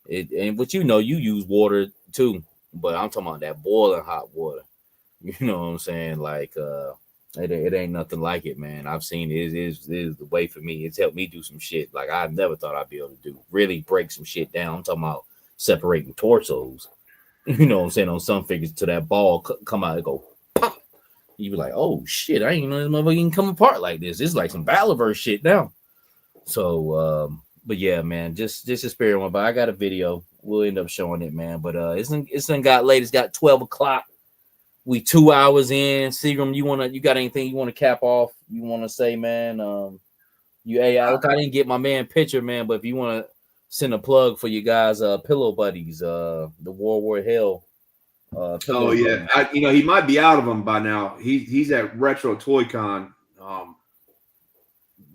but you use water too. But I'm talking about that boiling hot water. You know what I'm saying? Like, it ain't nothing like it, man. I've seen it is the way for me. It's helped me do some shit like I never thought I'd be able to do. Really break some shit down. I'm talking about separating torsos. You know what I'm saying? On some figures, to that ball come out and go pop. You be like, oh shit, I ain't know this motherfucker can come apart like this. It's like some Battleverse shit now. So, but yeah, man, just experiment. But I got a video. We'll end up showing it, man. But it's got late. It's got 12 o'clock. We 2 hours in. Seagram, you got anything you want to cap off? You want to say, man? I didn't get my man picture, man. But if you want to send a plug for you guys, Pillow Buddies, the World War Hell. Oh yeah, he might be out of them by now. He's at Retro Toy Con.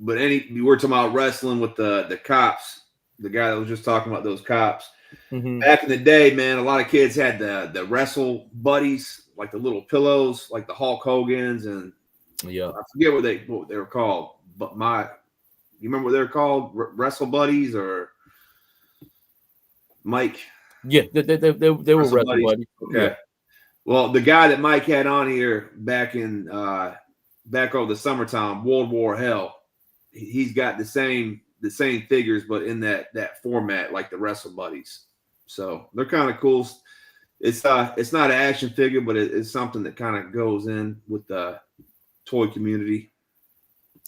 But we're talking about wrestling with the cops. The guy that was just talking about those cops. Mm-hmm. Back in the day, man, a lot of kids had the wrestle buddies, like the little pillows, like the Hulk Hogan's, and I forget what they were called. But you remember what they're called? Wrestle buddies or Mike? Yeah, they were wrestle buddies. Okay. Yeah. Well, the guy that Mike had on here back over the summertime, World War Hell, he's got the same figures, but in that format, like the Wrestle Buddies. So they're kind of cool. It's not an action figure, but it's something that kind of goes in with the toy community.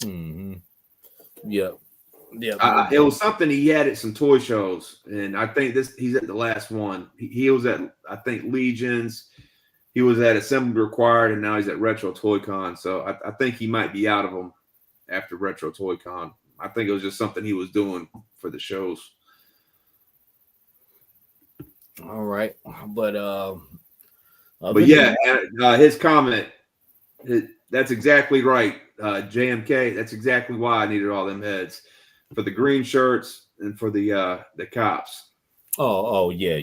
Mm-hmm. Yeah. It was something he had at some toy shows, and I think he's at the last one. He was at, I think, Legions. He was at Assembly Required, and now he's at Retro Toy Con. So I think he might be out of them after Retro Toy Con. I think it was just something he was doing for the shows. All right, but yeah, his comment, that's exactly right. JMK, that's exactly why I needed all them heads, for the green shirts and for the cops. Oh yeah,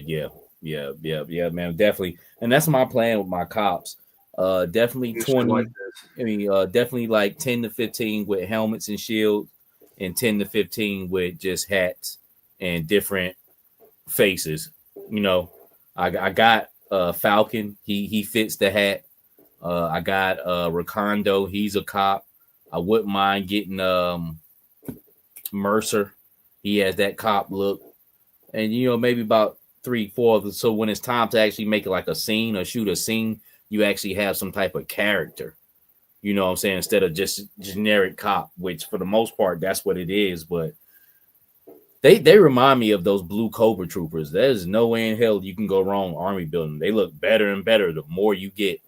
man, definitely. And that's my plan with my cops. Definitely 20. Like definitely like 10 to 15 with helmets and shields, and 10 to 15 with just hats and different faces. I got Falcon. He fits the hat. I got Rakondo. He's a cop. I wouldn't mind getting Mercer. He has that cop look. And maybe about 3-4 of them. So when it's time to actually make it like a scene or shoot a scene, you actually have some type of character. You know what I'm saying? Instead of just generic cop, which for the most part that's what it is. But they remind me of those blue Cobra troopers. There's no way in hell you can go wrong army building. They look better and better the more you get.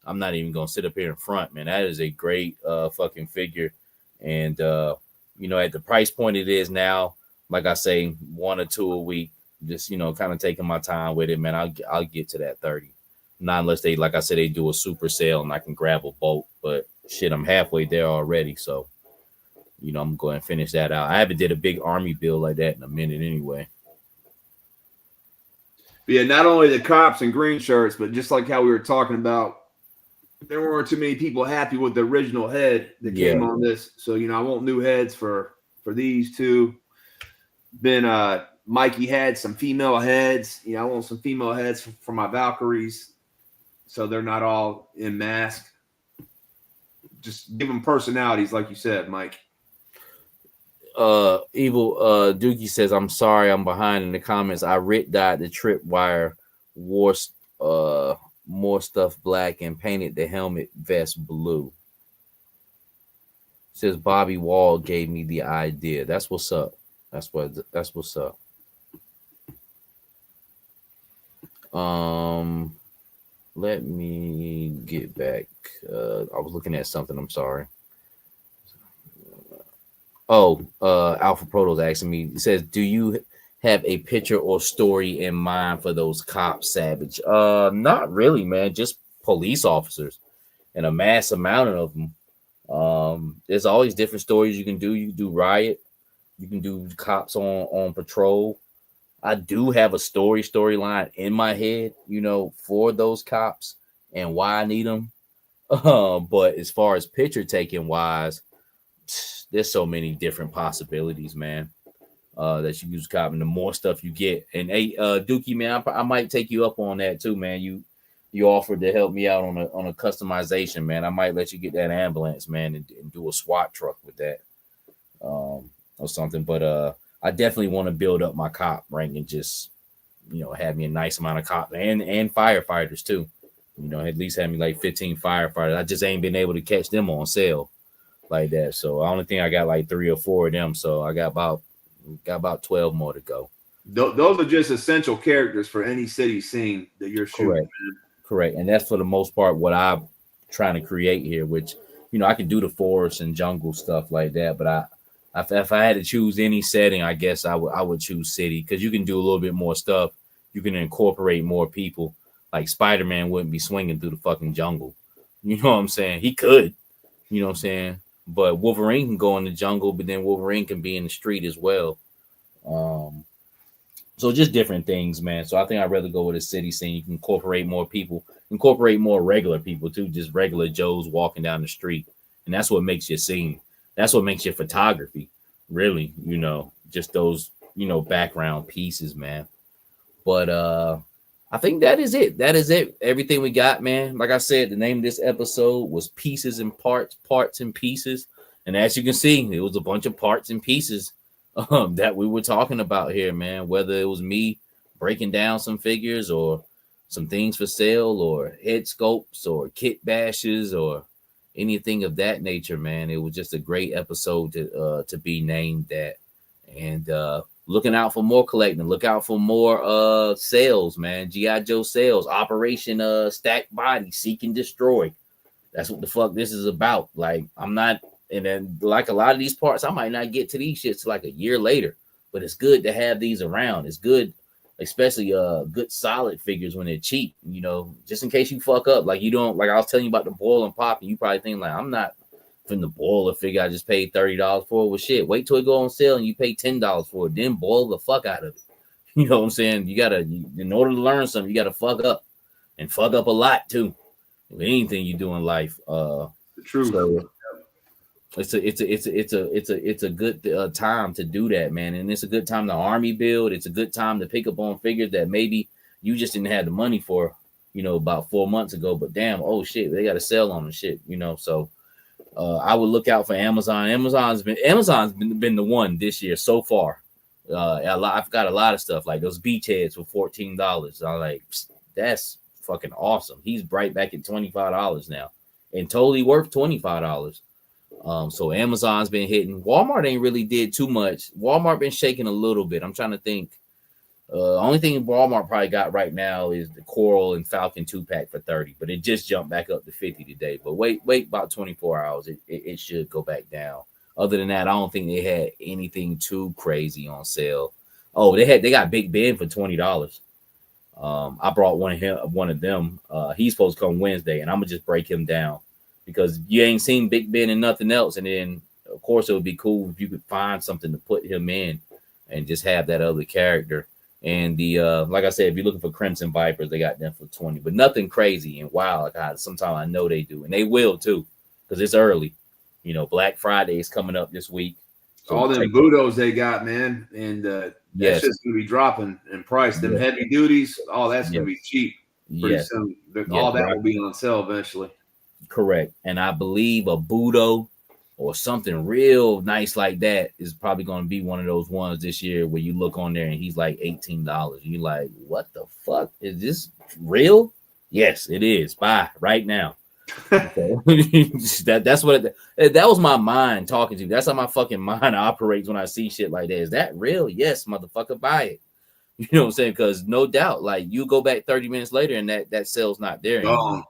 I'm not even gonna sit up here in front, man. That is a great fucking figure. And at the price point it is now, like I say, 1 or 2 a week. Just kind of taking my time with it, man. I'll get to that 30. Not unless they, like I said, they do a super sale and I can grab a bulk. But shit, I'm halfway there already. So, I'm going to finish that out. I haven't did a big army build like that in a minute anyway. Yeah, not only the cops and green shirts, but just like how we were talking about, there weren't too many people happy with the original head that came on this. So, I want new heads for these two. Then Mikey had some female heads. I want some female heads for my Valkyries, so they're not all in mask. Just give them personalities, like you said, Mike. Evil Dookie says, I'm sorry, I'm behind in the comments. I dyed the tripwire, wore more stuff black, and painted the helmet vest blue. Says Bobby Wall gave me the idea. That's what's up. That's what's up. Let me get back. I was looking at something. I'm sorry. Alpha Proto's asking me. It says, "Do you have a picture or story in mind for those cops, Savage?" Not really, man. Just police officers and a mass amount of them. There's always different stories you can do. You can do riot. You can do cops on patrol. I do have a storyline in my head, for those cops and why I need them. But as far as picture taking wise, there's so many different possibilities, man. That you use cop, and the more stuff you get. And hey, Dookie, man, I might take you up on that too, man. You offered to help me out on a customization, man. I might let you get that ambulance, man, and do a SWAT truck with that, or something. But I definitely want to build up my cop rank and just have me a nice amount of cop and firefighters too. At least have me like 15 firefighters. I just ain't been able to catch them on sale like that. So I only think I got like 3 or 4 of them. So I got about 12 more to go. Those are just essential characters for any city scene that you're shooting. Correct. And that's for the most part what I'm trying to create here, which, I can do the forest and jungle stuff like that. But if I had to choose any setting, I guess I would choose city, because you can do a little bit more stuff. You can incorporate more people. Like Spider-Man wouldn't be swinging through the fucking jungle. You know what I'm saying? He could, you know what I'm saying? But Wolverine can go in the jungle, but then Wolverine can be in the street as well. So just different things, man. So I think I'd rather go with a city scene. You can incorporate more people, incorporate more regular people too, just regular Joes walking down the street. And that's what makes your scene. That's what makes your photography, really, just those, background pieces, man. But I think that is it. That is it. Everything we got, man. Like I said, the name of this episode was Pieces and Parts, Parts and Pieces. And as you can see, it was a bunch of parts and pieces that we were talking about here, man. Whether it was me breaking down some figures or some things for sale or head sculpts or Kitbashes or anything of that nature, man. It was just a great episode to be named that. And looking out for more collecting. Look out for more sales, man. G.I. Joe sales. Operation Stack Body, Seek and Destroy. That's what the fuck this is about. Like, I'm not, and then like a lot of these parts, I might not get to these shits like a year later. But it's good to have these around. It's good, especially good solid figures when they're cheap, just in case you fuck up. Like, you don't, like I was telling you about the boil and pop, and you probably think like, I'm not finna boil a figure I just paid $30 for. Well, shit, wait till it go on sale and you pay $10 for it, then boil the fuck out of it. You know what I'm saying? You gotta, in order to learn something, you gotta fuck up, and fuck up a lot too. With anything you do in life. The truth. So it's a good time to do that, man. And it's a good time to army build. It's a good time to pick up on figures that maybe you just didn't have the money for, about 4 months ago. But damn, oh shit, they got a sale on the shit, So I would look out for Amazon. Amazon's been the one this year so far. I've got a lot of stuff like those beachheads for $14. I'm like, that's fucking awesome. He's right back at $25 now, and totally worth $25. So Amazon's been hitting. Walmart ain't really did too much. Walmart been shaking a little bit. I'm trying to think. Only thing Walmart probably got right now is the Coral and Falcon 2-pack for $30, but it just jumped back up to $50 today. But wait about 24 hours. It should go back down. Other than that, I don't think they had anything too crazy on sale. Oh, they got Big Ben for $20. I brought one of them. He's supposed to come Wednesday, and I'm gonna just break him down because you ain't seen Big Ben and nothing else. And then, of course, it would be cool if you could find something to put him in and just have that other character. And the like I said, if you're looking for Crimson Vipers, they got them for $20, but nothing crazy and wild. Like sometimes I know they do, and they will too, because it's early. Black Friday is coming up this week. So all them Budos they got, man, and that's just gonna be dropping in price. Them heavy duties, all that's gonna be cheap pretty soon. All that will be on sale eventually. Correct, and I believe a Budo or something real nice like that is probably going to be one of those ones this year where you look on there and he's like $18. You're like, what the fuck? Is this real? Yes, it is. Buy right now. That's what that was my mind talking to you. That's how my fucking mind operates when I see shit like that. Is that real? Yes, motherfucker, buy it. You know what I'm saying? Because no doubt, like you go back 30 minutes later and that sale's not there anymore.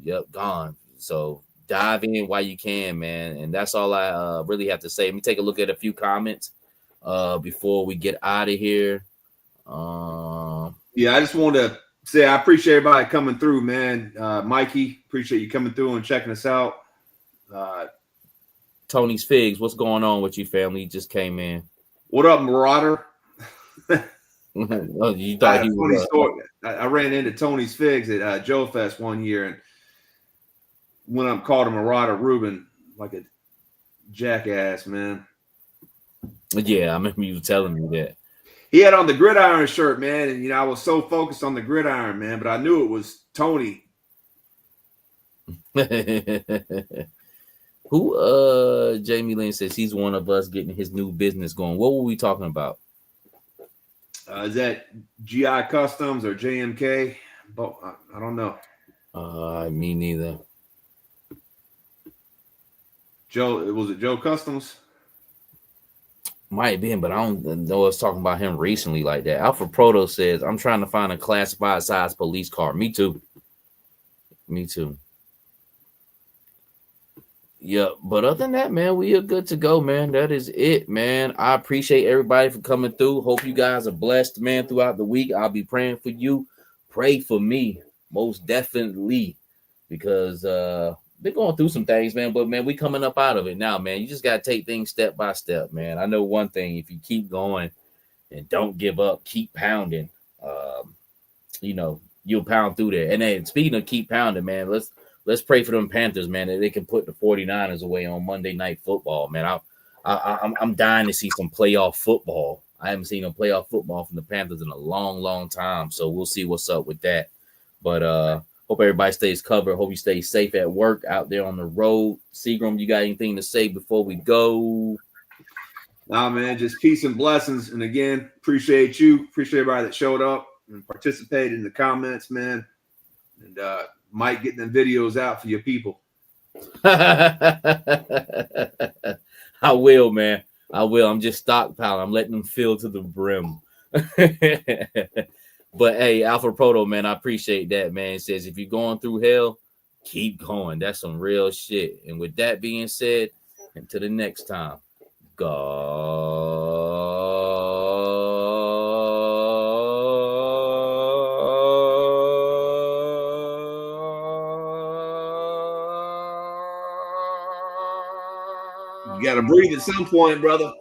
Yep, gone. So dive in while you can, man. And that's all I really have to say. Let me take a look at a few comments before we get out of here. Yeah, I just wanted to say I appreciate everybody coming through, man. Mikey, appreciate you coming through and checking us out. Tony's Figs, what's going on with you, family? You just came in. What up, Marauder? Oh, you thought he was I ran into Tony's Figs at Joe Fest one year and went up and called him Marauder Ruben like a jackass, man. Yeah, I remember you telling me that. He had on the gridiron shirt, man, and I was so focused on the gridiron, man, but I knew it was Tony. Who Jamie Lynn says he's one of us getting his new business going. What were we talking about? Is that GI Customs or JMK? But I don't know. Me neither. Joe, was it Joe Customs? Might have been, but I don't know us talking about him recently like that. Alpha Proto says, I'm trying to find a classified size police car. Me too. Yeah, but other than that, man, we are good to go, man. That is it, man. I appreciate everybody for coming through. Hope you guys are blessed, man, throughout the week. I'll be praying for you. Pray for me, most definitely, because they're going through some things, man. But, man, we coming up out of it now, man. You just got to take things step by step, man. I know one thing. If you keep going and don't give up, keep pounding, you'll pound through there. And then speaking of keep pounding, man, let's pray for them Panthers, man, that they can put the 49ers away on Monday Night Football, man. I'm dying to see some playoff football. I haven't seen a playoff football from the Panthers in a long, long time. So we'll see what's up with that. But hope everybody stays covered. Hope you stay safe at work, out there on the road. Seagram, you got anything to say before we go? Nah, man, just peace and blessings. And again, appreciate you. Appreciate everybody that showed up and participated in the comments, man. And Mike getting them videos out for your people. I will, man. I will. I'm just stockpiling. I'm letting them fill to the brim. But hey, Alpha Proto, man, I appreciate that, man. It says if you're going through hell, keep going. That's some real shit. And with that being said, until the next time, You got to breathe at some point, brother.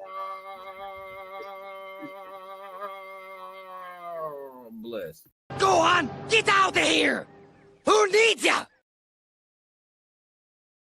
Bless. Go on, get out of here! Who needs ya?